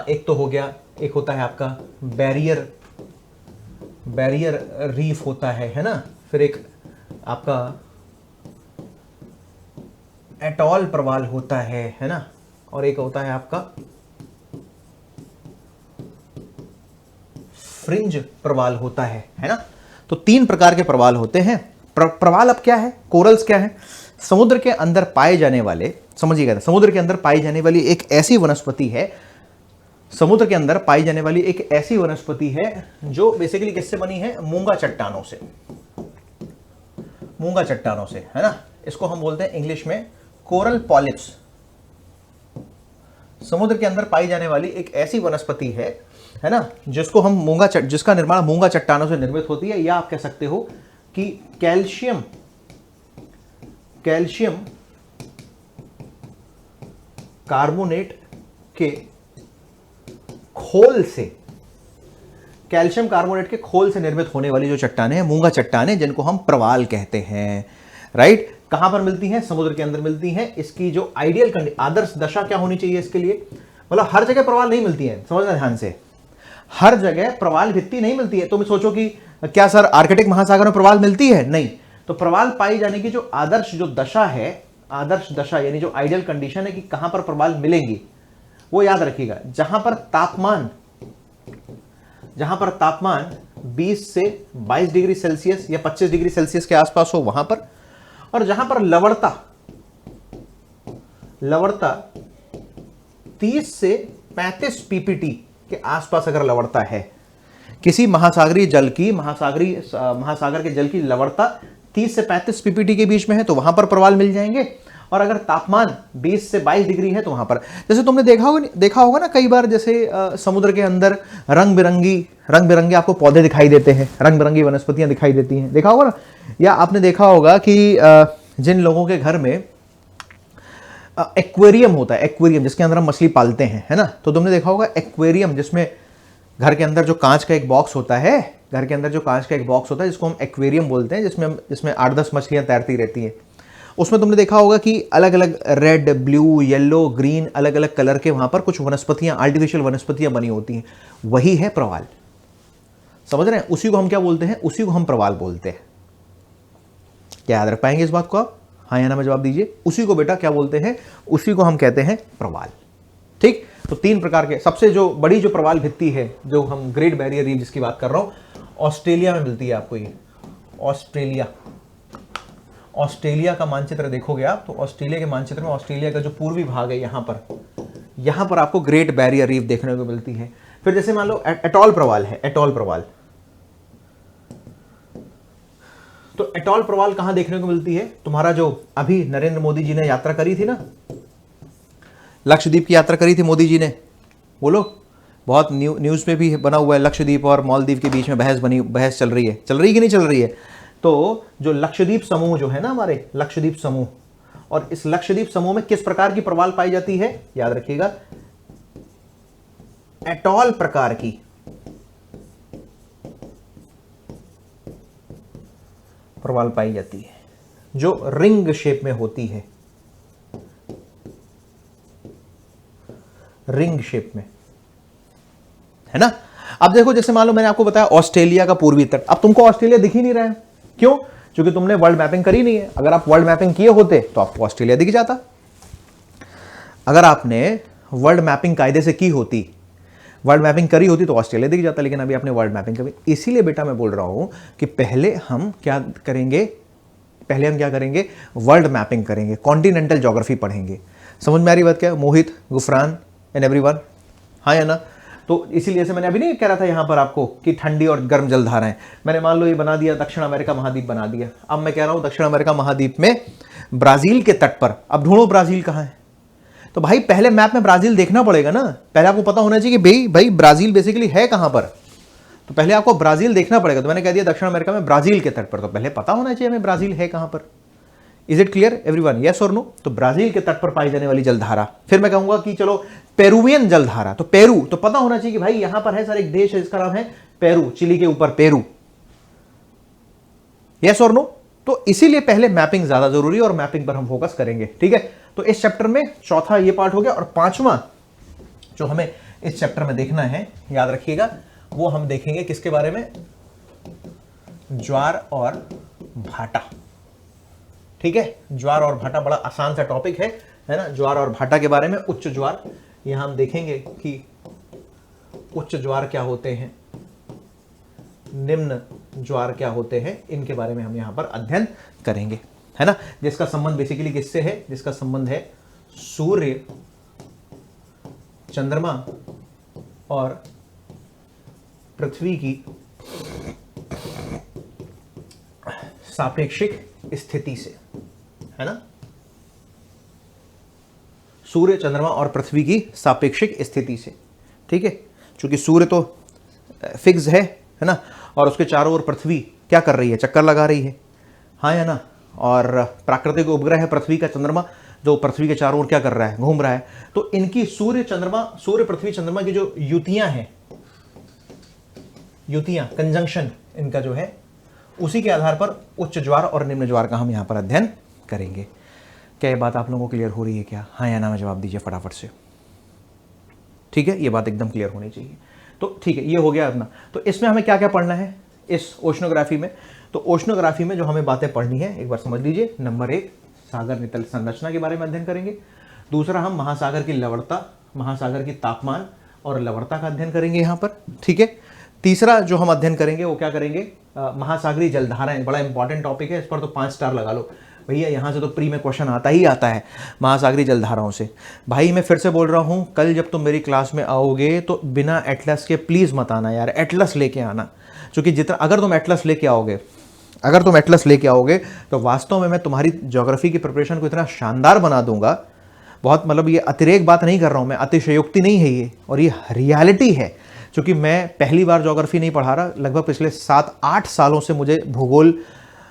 Speaker 1: एक तो हो गया, एक होता है आपका बैरियर रीफ होता है ना? फिर एक आपका एटॉल प्रवाल होता है ना? और एक होता है आपका फ्रिंज प्रवाल होता है ना? तो तीन प्रकार के प्रवाल होते हैं। प्रवाल अब क्या है, कोरल्स क्या है? समुद्र के अंदर पाए जाने वाले, समझिएगा, समुद्र के अंदर पाई जाने वाली एक ऐसी वनस्पति है, समुद्र के अंदर पाई जाने वाली एक ऐसी वनस्पति है जो बेसिकली किससे बनी है? मूंगा चट्टानों से, मूंगा चट्टानों से, है ना? इसको हम बोलते हैं इंग्लिश में कोरल पॉलिप्स। समुद्र के अंदर पाई जाने वाली एक ऐसी वनस्पति है ना, जिसको हम जिसका निर्माण मूंगा चट्टानों से निर्मित होती है, या आप कह सकते हो कि कैल्शियम कार्बोनेट के खोल से, कैल्शियम कार्बोनेट के खोल से निर्मित होने वाली जो चट्टानें हैं, मूंगा चट्टानें, जिनको हम प्रवाल कहते हैं। राइट, कहां पर मिलती हैं? समुद्र के अंदर मिलती हैं। इसकी जो आइडियल आदर्श दशा क्या होनी चाहिए इसके लिए? मतलब हर जगह प्रवाल नहीं मिलती है, समझना ध्यान से, हर जगह प्रवाल भित्ति नहीं मिलती है। तुम सोचो कि क्या सर आर्कटिक महासागर में प्रवाल मिलती है? नहीं। तो प्रवाल पाई जाने की जो आदर्श जो दशा है, आदर्श दशा यानी जो आइडियल कंडीशन है कि कहां पर प्रवाल मिलेंगी, वो याद रखिएगा, जहां पर तापमान 20 से 22 डिग्री सेल्सियस या 25 डिग्री सेल्सियस के आसपास हो वहां पर, और जहां पर लवणता 30 से 35 पीपीटी के आसपास अगर लवणता है, किसी महासागर के जल की लवणता 30 से 35 पीपीटी के बीच में है, तो वहां पर प्रवाल मिल जाएंगे। और अगर तापमान 20 से 22 डिग्री है तो वहां पर, जैसे तुमने देखा होगा ना कई बार, जैसे समुद्र के अंदर रंग बिरंगे आपको पौधे दिखाई देते हैं, रंग बिरंगी वनस्पतियां दिखाई देती हैं, देखा होगा ना? या आपने देखा होगा कि जिन लोगों के घर में एक्वेरियम होता है, एक्वेरियम जिसके अंदर हम मछली पालते हैं, है ना। तो तुमने देखा होगा एक्वेरियम, जिसमें घर के अंदर जो कांच का एक बॉक्स होता है, घर के अंदर जो कांच का एक बॉक्स होता है जिसको हम एक्वेरियम बोलते हैं, जिसमें 8-10 मछलियां तैरती रहती हैं। उसमें तुमने देखा होगा कि अलग अलग रेड, ब्लू, येलो, ग्रीन, अलग अलग कलर के वहां पर कुछ वनस्पतियां, आर्टिफिशियल वनस्पतियां बनी होती हैं। वही है प्रवाल, समझ रहे हैं। उसी को हम क्या बोलते हैं, उसी को हम प्रवाल बोलते हैं। क्या याद रख पाएंगे इस बात को आप? हाँ या ना में जवाब दीजिए। उसी को बेटा क्या बोलते हैं, उसी को हम कहते हैं प्रवाल। ठीक, तो 3 प्रकार के, सबसे जो बड़ी जो प्रवाल भित्ति है, जो हम ग्रेट बैरियर रीफ जिसकी बात कर रहा हूं, ऑस्ट्रेलिया में मिलती है आपको। ये ऑस्ट्रेलिया का मानचित्र देखोगे आप, तो ऑस्ट्रेलिया के मानचित्र में ऑस्ट्रेलिया का जो पूर्वी भाग है, यहां पर आपको ग्रेट बैरियर रीफ देखने को मिलती है। फिर जैसे मान लो एटॉल प्रवाल है, एटॉल प्रवाल, तो एटॉल प्रवाल कहां देखने को मिलती है? तुम्हारा जो अभी नरेंद्र मोदी जी ने यात्रा करी थी ना, लक्षद्वीप की यात्रा करी थी मोदी जी ने, बोलो, बहुत न्यूज़ में भी बना हुआ है, लक्षद्वीप और मालदीव के बीच में बहस चल रही है कि नहीं चल रही है? तो जो लक्षद्वीप समूह जो है ना, हमारे लक्षद्वीप समूह, और इस लक्षद्वीप समूह में किस प्रकार की प्रवाल पाई जाती है? याद रखिएगा, एटॉल प्रकार की प्रवाल पाई जाती है, जो रिंग शेप में होती है, रिंग शेप में, है ना। अब देखो, जैसे मान लो मैंने आपको बताया ऑस्ट्रेलिया का पूर्वी तट, अब तुमको ऑस्ट्रेलिया दिख ही नहीं रहा है, क्यों? क्योंकि तुमने वर्ल्ड मैपिंग करी नहीं है। अगर आप वर्ल्ड मैपिंग किए होते तो आपको ऑस्ट्रेलिया दिख जाता। अगर आपने वर्ल्ड मैपिंग कायदे से की होती, वर्ल्ड मैपिंग करी होती तो ऑस्ट्रेलिया दिख जाता, लेकिन अभी आपने वर्ल्ड मैपिंग करी। इसीलिए बेटा मैं बोल रहा हूं कि पहले हम क्या करेंगे, वर्ल्ड मैपिंग करेंगे, कॉन्टिनेंटल ज्योग्राफी पढ़ेंगे। समझ में आ रही बात क्या? मोहित, गुफरान एंड एवरीवन, हाँ या ना? तो इसीलिए से मैंने अभी नहीं कह रहा था यहां पर आपको कि ठंडी और गर्म जलधाराएं, मैंने मान लो ये बना दिया, दक्षिण अमेरिका महाद्वीप बना दिया। अब मैं कह रहा हूं दक्षिण अमेरिका महाद्वीप में ब्राजील के तट पर, अब ढूंढो ब्राजील कहां है। तो भाई पहले मैप में ब्राजील देखना पड़ेगा ना, पहले आपको पता होना चाहिए कि भाई ब्राजील बेसिकली है कहां पर, तो पहले आपको ब्राजील देखना पड़ेगा। तो मैंने कह दिया दक्षिण अमेरिका में ब्राजील के तट पर, तो पहले पता होना चाहिए हमें ब्राजील है कहां पर। Is it clear everyone, yes और नो? तो ब्राजील के तट पर पाई जाने वाली जलधारा, फिर मैं कहूंगा कि चलो पेरुवियन जलधारा, तो पेरू, तो पता होना चाहिए कि भाई यहां पर है सर एक देश है जिसका नाम है पेरू, चिली के ऊपर पेरू, यस और नो? तो इसीलिए पहले मैपिंग ज्यादा जरूरी है और मैपिंग पर हम फोकस करेंगे, ठीक है। तो इस चैप्टर में चौथा ये पार्ट हो गया, और 5वां जो हमें इस चैप्टर में देखना है, याद रखिएगा, वो हम देखेंगे किसके बारे में? ज्वार और भाटा, ठीक है। ज्वार और भाटा बड़ा आसान सा टॉपिक है ना, ज्वार और भाटा के बारे में। उच्च ज्वार, यहां हम देखेंगे कि उच्च ज्वार क्या होते हैं, निम्न ज्वार क्या होते हैं, इनके बारे में हम यहां पर अध्ययन करेंगे, है ना। जिसका संबंध बेसिकली किससे है? जिसका संबंध है सूर्य, चंद्रमा और पृथ्वी की सापेक्षिक स्थिति से, है ना। सूर्य, चंद्रमा और पृथ्वी की सापेक्षिक स्थिति से, ठीक है। क्योंकि सूर्य तो फिक्स है ना, और उसके चारों ओर पृथ्वी क्या कर रही है? चक्कर लगा रही है, हाँ या ना। और प्राकृतिक उपग्रह है पृथ्वी का चंद्रमा, जो पृथ्वी के चारों ओर क्या कर रहा है? घूम रहा है। तो इनकी सूर्य पृथ्वी चंद्रमा की जो युतियां हैं, युतियां, कंजंक्शन इनका जो है, उसी के आधार पर उच्च ज्वार और निम्न ज्वार का हम यहां पर अध्ययन करेंगे। क्या ये बात आप लोगों को क्लियर हो रही है क्या? हाँ या ना में जवाब दीजिए फटाफट से, ठीक है। ये बात एकदम क्लियर होनी चाहिए। तो ठीक है, ये हो गया अपना। तो इसमें हमें क्या क्या पढ़ना है इस ओशनोग्राफी में? तो ओशनोग्राफी में जो हमें बातें पढ़नी है एक बार समझ लीजिए। नंबर 1, सागर नितल संरचना के बारे में अध्ययन करेंगे। दूसरा, हम महासागर की लवणता, महासागर की तापमान और लवणता का अध्ययन करेंगे यहाँ पर, ठीक है। तीसरा जो हम अध्ययन करेंगे वो क्या करेंगे? महासागरीय जलधाराएं, बड़ा इंपॉर्टेंट टॉपिक है, इस पर तो 5 स्टार लगा लो भैया, यहाँ से तो प्री में क्वेश्चन आता ही आता है महासागरीय जलधाराओं से। भाई मैं फिर से बोल रहा हूँ, कल जब तुम मेरी क्लास में आओगे तो बिना एटलस के प्लीज़ मत आना यार, एटलस लेके आना। क्योंकि जितना अगर तुम एटलस लेके आओगे तो वास्तव में मैं तुम्हारी ज्योग्राफी की प्रिपरेशन को इतना शानदार बना दूंगा, बहुत, मतलब ये अतिरेक बात नहीं कर रहा हूँ मैं, अतिशयोक्ति नहीं है ये, और ये रियलिटी है। क्योंकि मैं पहली बार ज्योग्राफी नहीं पढ़ा रहा, लगभग पिछले 7-8 सालों से मुझे भूगोल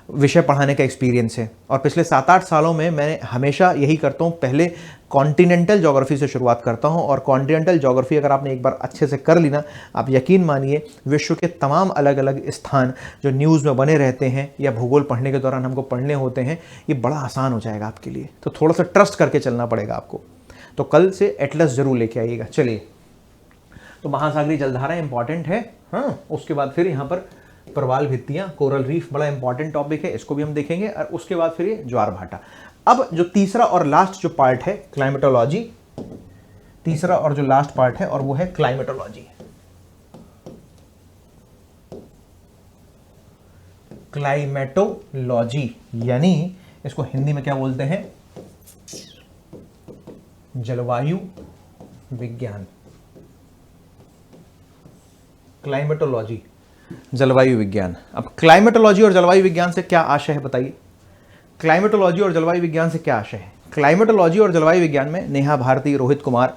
Speaker 1: विषय पढ़ाने का एक्सपीरियंस है और पिछले 7-8 सालों में मैं हमेशा यही करता हूँ, पहले कॉन्टिनेंटल ज्योग्राफी से शुरुआत करता हूँ और कॉन्टिनेंटल ज्योग्राफी अगर आपने एक बार अच्छे से कर ली ना, आप यकीन मानिए विश्व के तमाम अलग अलग स्थान जो न्यूज़ में बने रहते हैं या भूगोल पढ़ने के दौरान हमको पढ़ने होते हैं, ये बड़ा आसान हो जाएगा आपके लिए। तो थोड़ा सा ट्रस्ट करके चलना पड़ेगा आपको। तो कल से एटलस ज़रूर लेके आइएगा। चलिए, तो महासागरीय जलधारा इंपॉर्टेंट है, हाँ। उसके बाद फिर यहाँ पर प्रवाल भित्तियाँ, कोरल रीफ बड़ा इंपॉर्टेंट टॉपिक है, इसको भी हम देखेंगे। और उसके बाद फिर ये ज्वार भाटा। अब जो तीसरा और लास्ट जो पार्ट है क्लाइमेटोलॉजी, तीसरा और जो लास्ट पार्ट है और वो है क्लाइमेटोलॉजी। क्लाइमेटोलॉजी यानी इसको हिंदी में क्या बोलते हैं? जलवायु विज्ञान। क्लाइमेटोलॉजी, जलवायु विज्ञान। अब क्लाइमेटोलॉजी और जलवायु विज्ञान से क्या आशय है बताइए? क्लाइमेटोलॉजी और जलवायु विज्ञान से क्या आशय है? क्लाइमेटोलॉजी और जलवायु विज्ञान में नेहा भारती, रोहित कुमार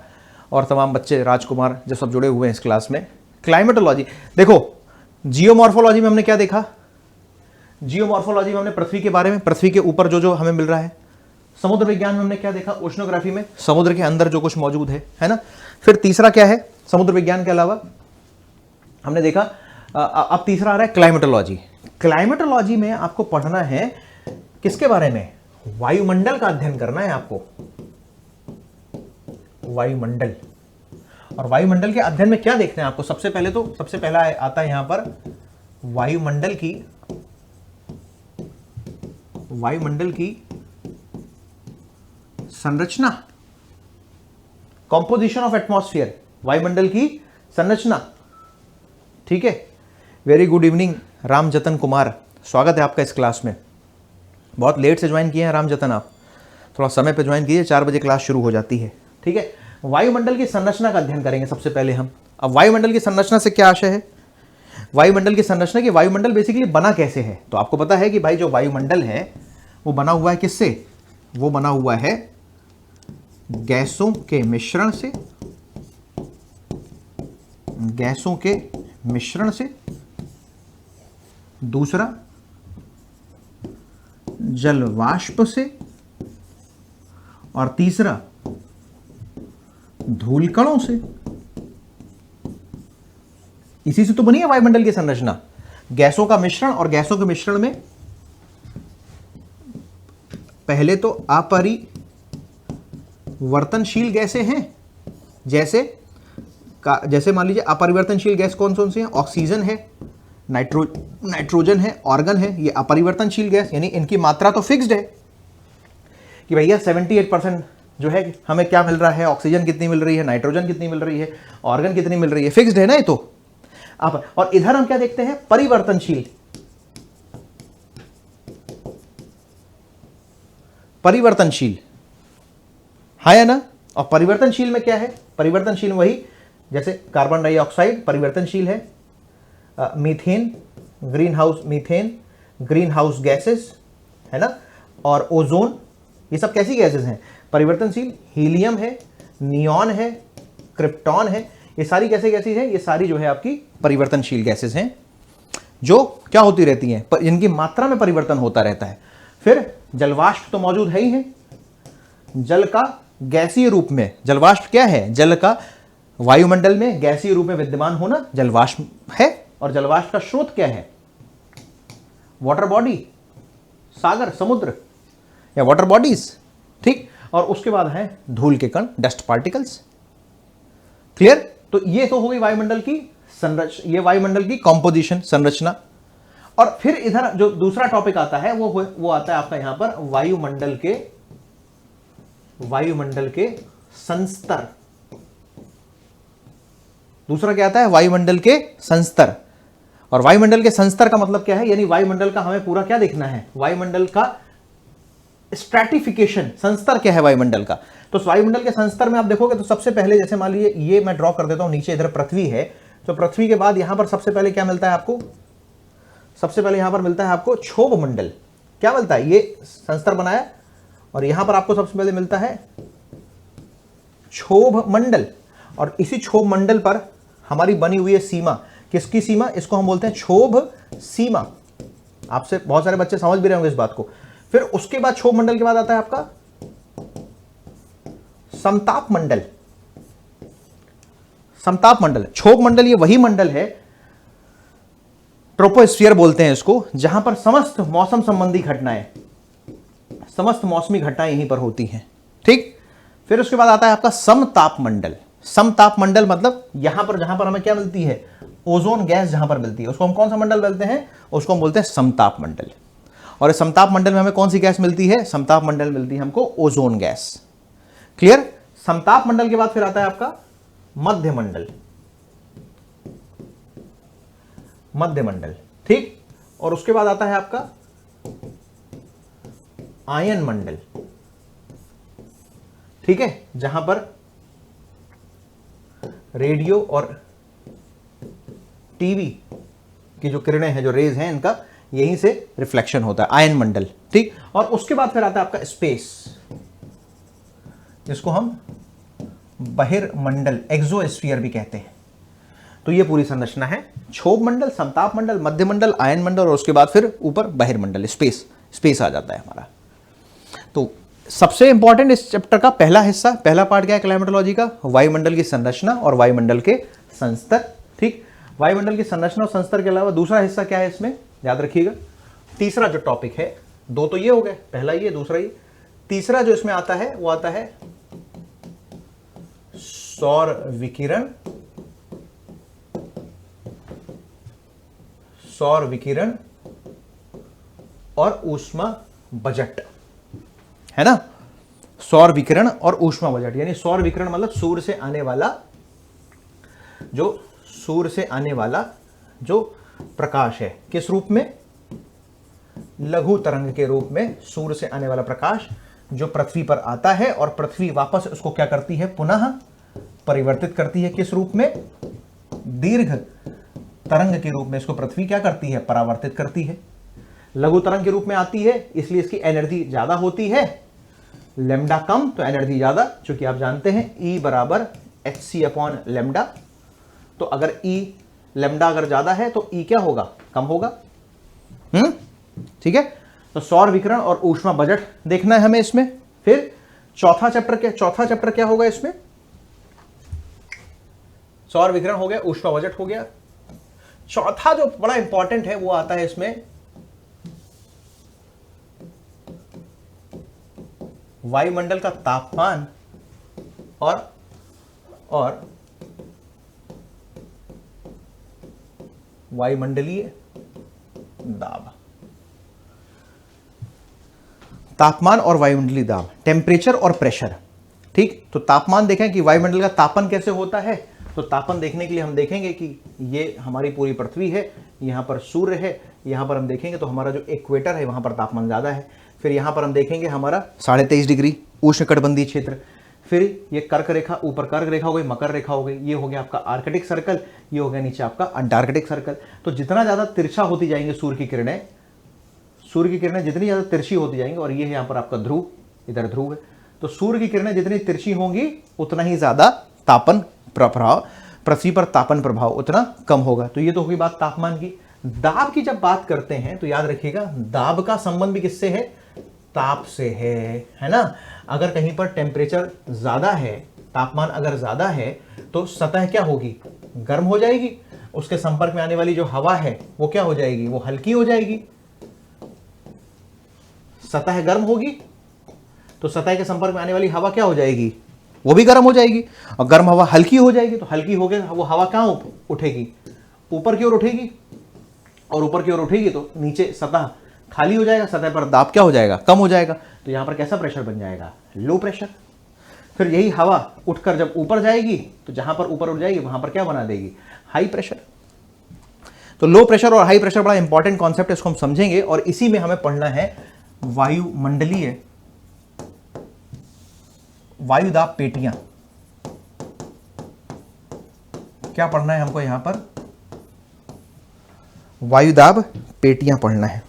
Speaker 1: और तमाम बच्चे, राजकुमार, जो सब जुड़े हुए हैं इस क्लास में। क्लाइमेटोलॉजी देखो, जियोमॉर्फोलॉजी में हमने क्या देखा? जियोमॉर्फोलॉजी में हमने पृथ्वी के बारे में, पृथ्वी के ऊपर जो जो हमें मिल रहा है। समुद्र विज्ञान में हमने क्या देखा? ओशनोग्राफी में समुद्र के अंदर जो कुछ मौजूद है ना। फिर तीसरा क्या है समुद्र विज्ञान के अलावा? हमने देखा अब तीसरा आ रहा है क्लाइमेटोलॉजी। क्लाइमेटोलॉजी में आपको पढ़ना है किसके बारे में? वायुमंडल का अध्ययन करना है आपको, वायुमंडल। और वायुमंडल के अध्ययन में क्या देखना है आपको? सबसे पहला आता है यहां पर वायुमंडल की संरचना, कॉम्पोजिशन ऑफ एटमॉस्फेयर, वायुमंडल की संरचना। ठीक है, वेरी गुड इवनिंग राम जतन कुमार, स्वागत है आपका इस क्लास में। बहुत लेट से ज्वाइन किए हैं राम जतन, आप थोड़ा समय पे ज्वाइन कीजिए, 4 बजे क्लास शुरू हो जाती है। ठीक है, वायुमंडल की संरचना का अध्ययन करेंगे सबसे पहले हम। अब वायुमंडल की संरचना से क्या आशय है? वायुमंडल की संरचना की, वायुमंडल बेसिकली बना कैसे है? तो आपको पता है कि भाई जो वायुमंडल है वो बना हुआ है किससे? वो बना हुआ है गैसों के मिश्रण से, गैसों के मिश्रण से। दूसरा जल वाष्प से, और तीसरा धूलकणों से। इसी से तो बनी है वायुमंडल की संरचना, गैसों का मिश्रण। और गैसों के मिश्रण में पहले तो अपरिवर्तनशील गैसें हैं, जैसे मान लीजिए अपरिवर्तनशील गैस कौन कौन सी है? ऑक्सीजन है, नाइट्रोजन है, ऑर्गन है। ये अपरिवर्तनशील गैस, यानी इनकी मात्रा तो फिक्स्ड है कि भैया 78% जो है हमें क्या मिल रहा है, ऑक्सीजन कितनी मिल रही है, नाइट्रोजन कितनी मिल रही है, ऑर्गन कितनी मिल रही है, फिक्स्ड है ना ये तो। अब और इधर हम क्या देखते हैं? परिवर्तनशील, परिवर्तनशील है ना। और परिवर्तनशील में क्या है? परिवर्तनशील वही जैसे कार्बन डाइऑक्साइड परिवर्तनशील है, मीथेन, ग्रीन हाउस गैसेस है ना, और ओजोन, ये सब कैसी गैसेस हैं? परिवर्तनशील। हीलियम है, नियॉन है, क्रिप्टॉन है, ये सारी कैसे गैसेस हैं? ये सारी जो है आपकी परिवर्तनशील गैसेस हैं, जो क्या होती रहती हैं? इनकी मात्रा में परिवर्तन होता रहता है। फिर जलवाष्प तो मौजूद है ही है, जल का गैसीय रूप में। जलवाष्प क्या है? जल का वायुमंडल में गैसीय रूप में विद्यमान होना जलवाष्प है। और जलवाष्प का स्रोत क्या है? वाटर बॉडी, सागर, समुद्र या वाटर बॉडीज। ठीक, और उसके बाद है धूल के कण, डस्ट पार्टिकल्स। क्लियर? तो ये तो हो गई वायुमंडल की संरचना, ये वायुमंडल की कॉम्पोजिशन, संरचना। और फिर इधर जो दूसरा टॉपिक आता है वो आता है आपका यहां पर वायुमंडल के संस्तर। दूसरा क्या आता है? वायुमंडल के संस्तर। और वायुमंडल के संस्तर का मतलब क्या है? यानी वायुमंडल का हमें पूरा क्या देखना है? वायुमंडल का स्ट्रैटिफिकेशन, संस्तर क्या है वायुमंडल का। तो वायुमंडल के संस्तर में आप देखोगे तो सबसे पहले जैसे मान लीजिए ये मैं ड्रॉ कर देता हूं, नीचे इधर पृथ्वी है, तो पृथ्वी के बाद यहां पर सबसे पहले क्या मिलता है आपको? सबसे पहले यहां पर मिलता है आपको क्षोभ मंडल। क्या मिलता है? ये संस्तर बनाया, और यहां पर आपको सबसे पहले मिलता है क्षोभ मंडल। और इसी क्षोभ मंडल पर हमारी बनी हुई है सीमा। किसकी सीमा? इसको हम बोलते हैं क्षोभ सीमा। आपसे बहुत सारे बच्चे समझ भी रहे होंगे इस बात को। फिर उसके बाद क्षोभ मंडल के बाद आता है आपका समताप मंडल। समताप मंडल, क्षोभ मंडल ये वही मंडल है, ट्रोपोस्फियर बोलते हैं इसको, जहां पर समस्त मौसम संबंधी घटनाएं, समस्त मौसमी घटनाएं यहीं पर होती हैं, ठीक। फिर उसके बाद आता है आपका समताप मंडल। समताप मंडल मतलब यहां पर जहां पर हमें क्या मिलती है, ओजोन गैस जहां पर मिलती है, उसको हम कौन सा मंडल बोलते हैं, उसको हम बोलते हैं समताप मंडल। और इस समताप मंडल में हमें कौन सी गैस मिलती है, समताप मंडल मिलती है हमको ओजोन गैस। क्लियर। समताप मंडल के बाद फिर आता है आपका मध्य मंडल, मध्य मंडल, ठीक। और उसके बाद आता है आपका आयन मंडल, ठीक है, जहां पर रेडियो और टीवी की जो किरणें हैं, जो रेज हैं, इनका यहीं से रिफ्लेक्शन होता है, आयन मंडल, ठीक। और उसके बाद फिर आता है आपका स्पेस, जिसको हम बहिर्मंडल, एक्सोस्फीयर भी कहते हैं। तो ये पूरी संरचना है, क्षोभ मंडल, समताप मंडल, मध्य मंडल, आयन मंडल, और उसके बाद फिर ऊपर बहिर्मंडल, स्पेस, स्पेस आ जाता है हमारा। तो सबसे इंपॉर्टेंट इस चैप्टर का पहला हिस्सा, पहला पार्ट क्या है क्लाइमेटोलॉजी का, वायुमंडल की संरचना और वायुमंडल के संस्तर, ठीक। वायुमंडल की संरचना और संस्तर के अलावा दूसरा हिस्सा क्या है इसमें, याद रखिएगा। तीसरा जो टॉपिक है, दो तो ये हो गए, पहला ये, दूसरा ये, तीसरा जो इसमें आता है वो आता है सौर विकिरण, सौर विकिरण और ऊष्मा बजट, है ना। सौर विकिरण और ऊष्मा बजट, यानी सौर विकिरण मतलब सूर्य से आने वाला, जो सूर्य से आने वाला जो प्रकाश है, किस रूप में, लघु तरंग के रूप में सूर्य से आने वाला प्रकाश जो पृथ्वी पर आता है, और पृथ्वी वापस उसको क्या करती है, पुनः परिवर्तित करती है, किस रूप में, दीर्घ तरंग के रूप में इसको पृथ्वी क्या करती है, परावर्तित करती है। लघु तरंग के रूप में आती है, इसलिए इसकी एनर्जी ज्यादा होती है, लेमडा कम तो एनर्जी ज्यादा, क्योंकि आप जानते हैं E बराबर hc अपॉन लेमडा। तो अगर E लेमडा अगर ज्यादा है तो E क्या होगा, कम होगा, ठीक है। तो सौर विकिरण और ऊष्मा बजट देखना है हमें इसमें। फिर चौथा चैप्टर क्या होगा इसमें, सौर विकिरण हो गया, ऊष्मा बजट हो गया। चौथा जो बड़ा इंपॉर्टेंट है वो आता है इसमें वायुमंडल का तापमान और वायुमंडलीय दाब। तापमान और वायुमंडलीय दाब, टेम्परेचर और प्रेशर, ठीक। तो तापमान देखें कि वायुमंडल का तापन कैसे होता है, तो तापन देखने के लिए हम देखेंगे कि ये हमारी पूरी पृथ्वी है, यहाँ पर सूर्य है, यहाँ पर हम देखेंगे तो हमारा जो इक्वेटर है वहाँ पर तापमान ज़्यादा है। फिर यहाँ पर हम देखेंगे हमारा 23.5 डिग्री उष्णकटिबंधीय क्षेत्र। फिर ये कर्क रेखा, ऊपर कर्क रेखा हो गई, मकर रेखा हो गई, ये हो गया आपका आर्कटिक सर्कल, ये हो गया नीचे आपका अंटार्कटिक सर्कल। तो जितना ज़्यादा तिरछा होती जाएंगे सूर्य की किरणें जितनी ज़्यादा तिरछी होती जाएंगी, और ये है यहाँ पर आपका ध्रुव, इधर ध्रुव है, तो सूर्य की किरणें जितनी तिरछी होंगी उतना ही ज़्यादा तापन प्रभाव, पृथ्वी पर तापन प्रभाव उतना कम होगा। तो ये तो होगी बात तापमान की। दाब की जब बात करते हैं तो याद रखिएगा, दाब का संबंध भी किससे है, ताप से है ना। अगर कहीं पर टेम्परेचर ज्यादा है, तापमान अगर ज्यादा है, तो सतह क्या होगी, गर्म हो जाएगी, उसके संपर्क में आने वाली जो हवा है वो क्या हो जाएगी, वो हल्की हो जाएगी। सतह गर्म होगी तो सतह के संपर्क में आने वाली हवा क्या हो जाएगी, वो भी गर्म हो जाएगी, और गर्म हवा हल्की हो जाएगी, तो हल्की हो गई वो हवा कहाँ उठेगी, ऊपर की ओर उठेगी, और ऊपर की ओर उठेगी तो नीचे सतह खाली हो जाएगा, सतह पर दाब क्या हो जाएगा, कम हो जाएगा। तो यहां पर कैसा प्रेशर बन जाएगा, लो प्रेशर। फिर यही हवा उठकर जब ऊपर जाएगी तो जहां पर ऊपर उठ जाएगी वहां पर क्या बना देगी, हाई प्रेशर। तो लो प्रेशर और हाई प्रेशर बड़ा इंपॉर्टेंट कॉन्सेप्ट है, इसको हम समझेंगे, और इसी में हमें पढ़ना है वायुमंडलीय वायुदाब पेटियां। क्या पढ़ना है हमको यहां पर, वायुदाब पेटियां पढ़ना है,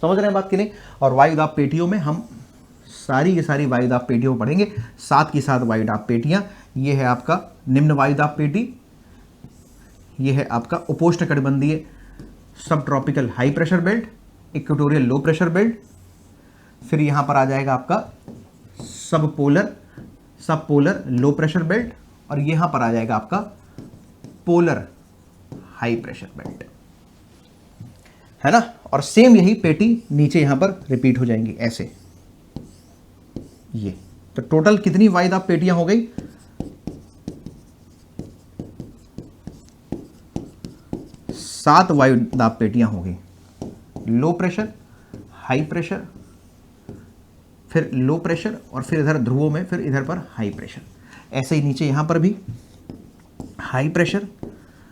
Speaker 1: समझ रहे हैं बात की नहीं। और वायुदाब पेटियों में हम सारी की सारी वायुदाब पेटियों पढ़ेंगे, साथ की साथ वायुदाब पेटियां। ये है आपका निम्न वायुदाब पेटी, ये है आपका उपोष्णकटिबंधीय सब tropical high pressure belt, equatorial low pressure belt, फिर यहां पर आ जाएगा आपका सब पोलर लो प्रेशर बेल्ट, और यहां पर आ जाएगा आपका पोलर हाई प्रेशर बेल्ट, है ना। और सेम यही पेटी नीचे यहां पर रिपीट हो जाएंगी ऐसे, ये। तो टोटल कितनी वायुदाब पेटियां हो गई? 7 वायुदाब पेटियां हो गई। लो प्रेशर, हाई प्रेशर, फिर लो प्रेशर, और फिर इधर ध्रुवों में फिर इधर पर हाई प्रेशर। ऐसे ही नीचे यहां पर भी हाई प्रेशर,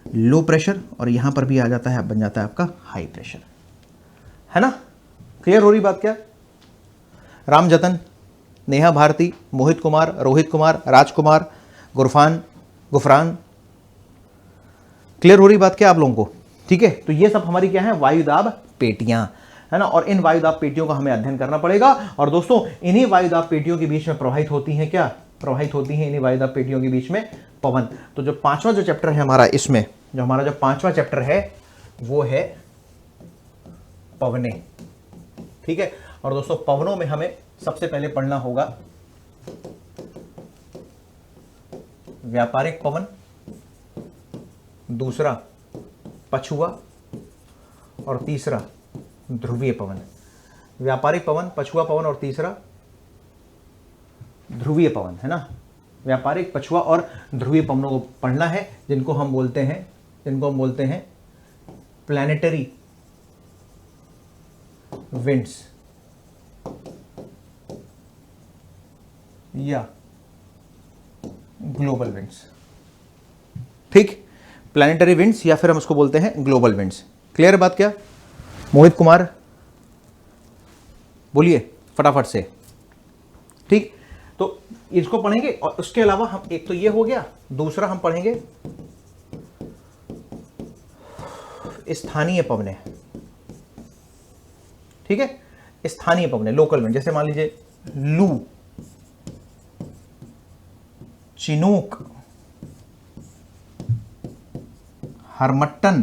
Speaker 1: लो प्रेशर, और यहां पर भी आ जाता है, बन जाता है आपका हाई प्रेशर, है ना। क्लियर हो रही बात क्या? राम जतन, नेहा भारती, मोहित कुमार, रोहित कुमार, राजकुमार, गुफरान, क्लियर हो रही बात क्या आप लोगों को? ठीक है, तो ये सब हमारी क्या है? वायुदाब पेटियां, है ना। और इन वायुदाब पेटियों का हमें अध्ययन करना पड़ेगा। और दोस्तों, इन्हीं वायुदाब पेटियों के बीच में प्रवाहित होती हैं क्या? प्रवाहित होती हैं इन्हीं वायुदाब पेटियों के बीच में पवन। तो जो पांचवा जो चैप्टर है हमारा, इसमें जो हमारा जो पांचवा चैप्टर है वो है पवने। ठीक है, और दोस्तों पवनों में हमें सबसे पहले पढ़ना होगा व्यापारिक पवन, दूसरा पछुआ, और तीसरा ध्रुवीय पवन। व्यापारिक पवन, पछुआ पवन और तीसरा ध्रुवीय पवन, है ना। व्यापारिक, पछुआ और ध्रुवीय पवनों को पढ़ना है, जिनको हम बोलते हैं प्लैनेटरी विंड्स या ग्लोबल विंड्स। ठीक, प्लैनेटरी विंड्स या फिर हम उसको बोलते हैं ग्लोबल विंड्स। क्लियर बात क्या? मोहित कुमार बोलिए फटाफट से। ठीक, तो इसको पढ़ेंगे, और उसके अलावा हम, एक तो ये हो गया, दूसरा हम पढ़ेंगे स्थानीय पवने। ठीक है, स्थानीय पवने, लोकल विंड, जैसे मान लीजिए लू, चिनूक, हरमट्टन,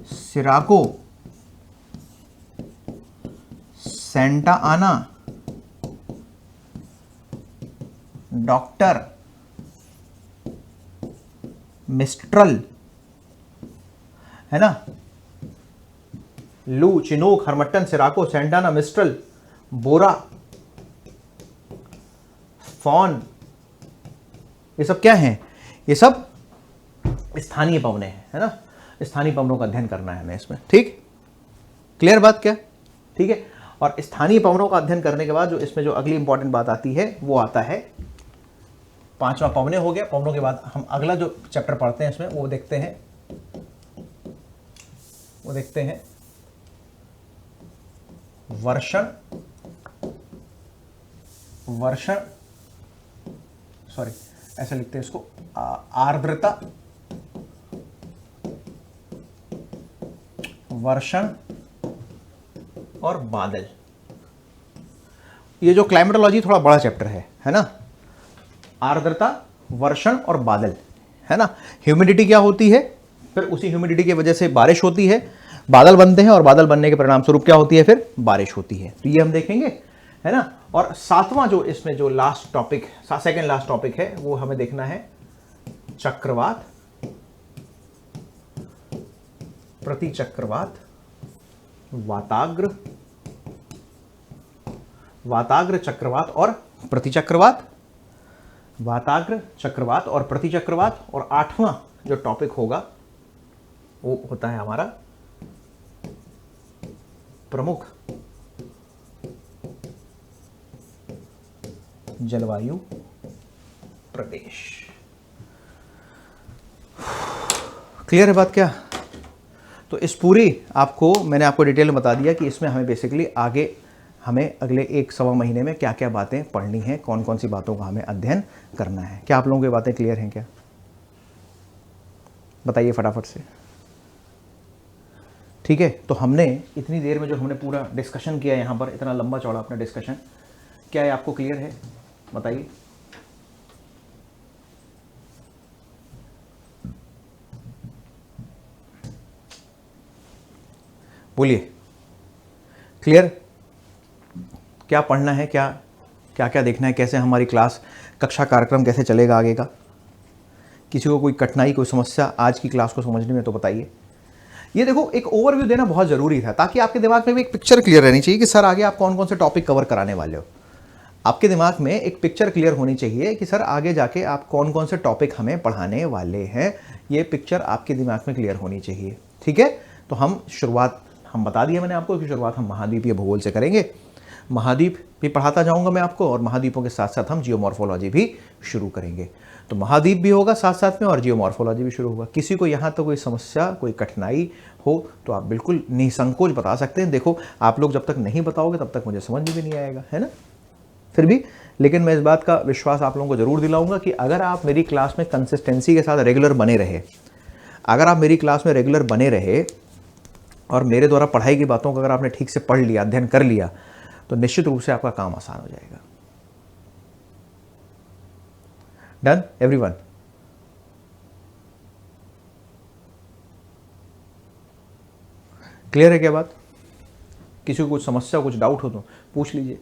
Speaker 1: सिराको, सेंटा आना, डॉक्टर, मिस्ट्रल, है ना। लू, चिनूक, हरमट्टन, सिराको, सेंटा आना, मिस्ट्रल, बोरा, फॉन, ये सब क्या हैं? ये सब स्थानीय पवने हैं, है ना। स्थानीय पवनों का अध्ययन करना है हमें इसमें। ठीक, क्लियर बात क्या? ठीक है, और स्थानीय पवनों का अध्ययन करने के बाद जो इसमें जो अगली इंपॉर्टेंट बात आती है वो आता है पांचवा पवने हो गया। पवनों के बाद हम अगला जो चैप्टर पढ़ते हैं इसमें वो देखते हैं वर्षण, सॉरी ऐसे लिखते हैं इसको, आर्द्रता, वर्षण और बादल। ये जो क्लाइमेटोलॉजी थोड़ा बड़ा चैप्टर है ना। आर्द्रता, वर्षण और बादल, है ना। ह्यूमिडिटी क्या होती है, फिर उसी ह्यूमिडिटी की वजह से बारिश होती है, बादल बनते हैं, और बादल बनने के परिणाम स्वरूप क्या होती है, फिर बारिश होती है। तो ये हम देखेंगे, है ना। और सातवां जो इसमें जो last topic, second last topic है, वो हमें देखना है चक्रवात, प्रतिचक्रवात, वाताग्र चक्रवात और प्रतिचक्रवात, वाताग्र चक्रवात और प्रतिचक्रवात। और आठवां जो टॉपिक होगा वो होता है हमारा प्रमुख जलवायु प्रदेश। क्लियर है बात क्या? तो इस पूरी मैंने आपको डिटेल में बता दिया कि इसमें हमें बेसिकली आगे हमें अगले 1-1.25 महीने में क्या क्या बातें पढ़नी हैं, कौन कौन सी बातों का हमें अध्ययन करना है। क्या आप लोगों की बातें क्लियर हैं क्या? बताइए फटाफट से। ठीक है, तो हमने इतनी देर में जो हमने पूरा डिस्कशन किया यहाँ पर, इतना लंबा चौड़ा अपना डिस्कशन, क्या है आपको क्लियर है? बताइए। बोलिए, क्लियर? क्या पढ़ना है, क्या क्या क्या देखना है, कैसे हमारी क्लास कक्षा कार्यक्रम कैसे चलेगा आगे का? किसी को कोई कठिनाई, कोई समस्या आज की क्लास को समझने में तो बताइए। ये देखो, एक ओवरव्यू देना बहुत ज़रूरी था ताकि आपके दिमाग में भी एक पिक्चर क्लियर रहनी चाहिए कि सर आगे आप कौन कौन से टॉपिक कवर कराने वाले हो। आपके दिमाग में एक पिक्चर क्लियर होनी चाहिए कि सर आगे जाके आप कौन कौन से टॉपिक हमें पढ़ाने वाले हैं। ये पिक्चर आपके दिमाग में क्लियर होनी चाहिए, ठीक है? तो हम बता दिया मैंने आपको कि शुरुआत हम महाद्वीप या भूगोल से करेंगे। महाद्वीप भी पढ़ाता जाऊंगा मैं आपको, और महाद्वीपों के साथ साथ हम जियोमॉर्फोलॉजी भी शुरू करेंगे। तो महाद्वीप भी होगा साथ साथ में और जियोमॉर्फोलॉजी भी शुरू होगा। किसी को यहाँ तो कोई समस्या, कोई कठिनाई हो तो आप बिल्कुल निसंकोच बता सकते हैं। देखो, आप लोग जब तक नहीं बताओगे तब तक मुझे समझ में भी नहीं आएगा, है ना? फिर भी लेकिन मैं इस बात का विश्वास आप लोगों को ज़रूर दिलाऊंगा कि अगर आप मेरी क्लास में कंसिस्टेंसी के साथ रेगुलर बने रहे, अगर आप मेरी क्लास में रेगुलर बने रहे और मेरे द्वारा पढ़ाई की बातों को अगर आपने ठीक से पढ़ लिया, अध्ययन कर लिया, तो निश्चित रूप से आपका काम आसान हो जाएगा। Done everyone? क्लियर है क्या बात? किसी को कुछ समस्या, कुछ डाउट हो तो पूछ लीजिए।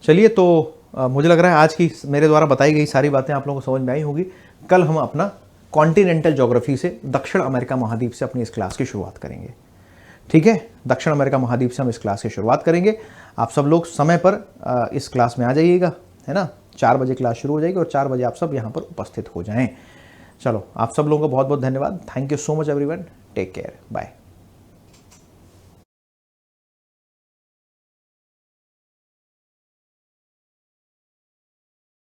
Speaker 1: चलिए, तो मुझे लग रहा है आज की मेरे द्वारा बताई गई सारी बातें आप लोगों को समझ में आई होगी। कल हम अपना कॉन्टिनेंटल ज्योग्राफी से, दक्षिण अमेरिका महाद्वीप से अपनी इस क्लास की शुरुआत करेंगे, ठीक है? दक्षिण अमेरिका महाद्वीप से हम इस क्लास की शुरुआत करेंगे। आप सब लोग समय पर इस क्लास में आ जाइएगा, है ना? 4 बजे क्लास शुरू हो जाएगी और 4 बजे आप सब यहाँ पर उपस्थित हो जाएं। चलो, आप सब लोगों को बहुत बहुत धन्यवाद। Thank you so much everyone. Take care, bye.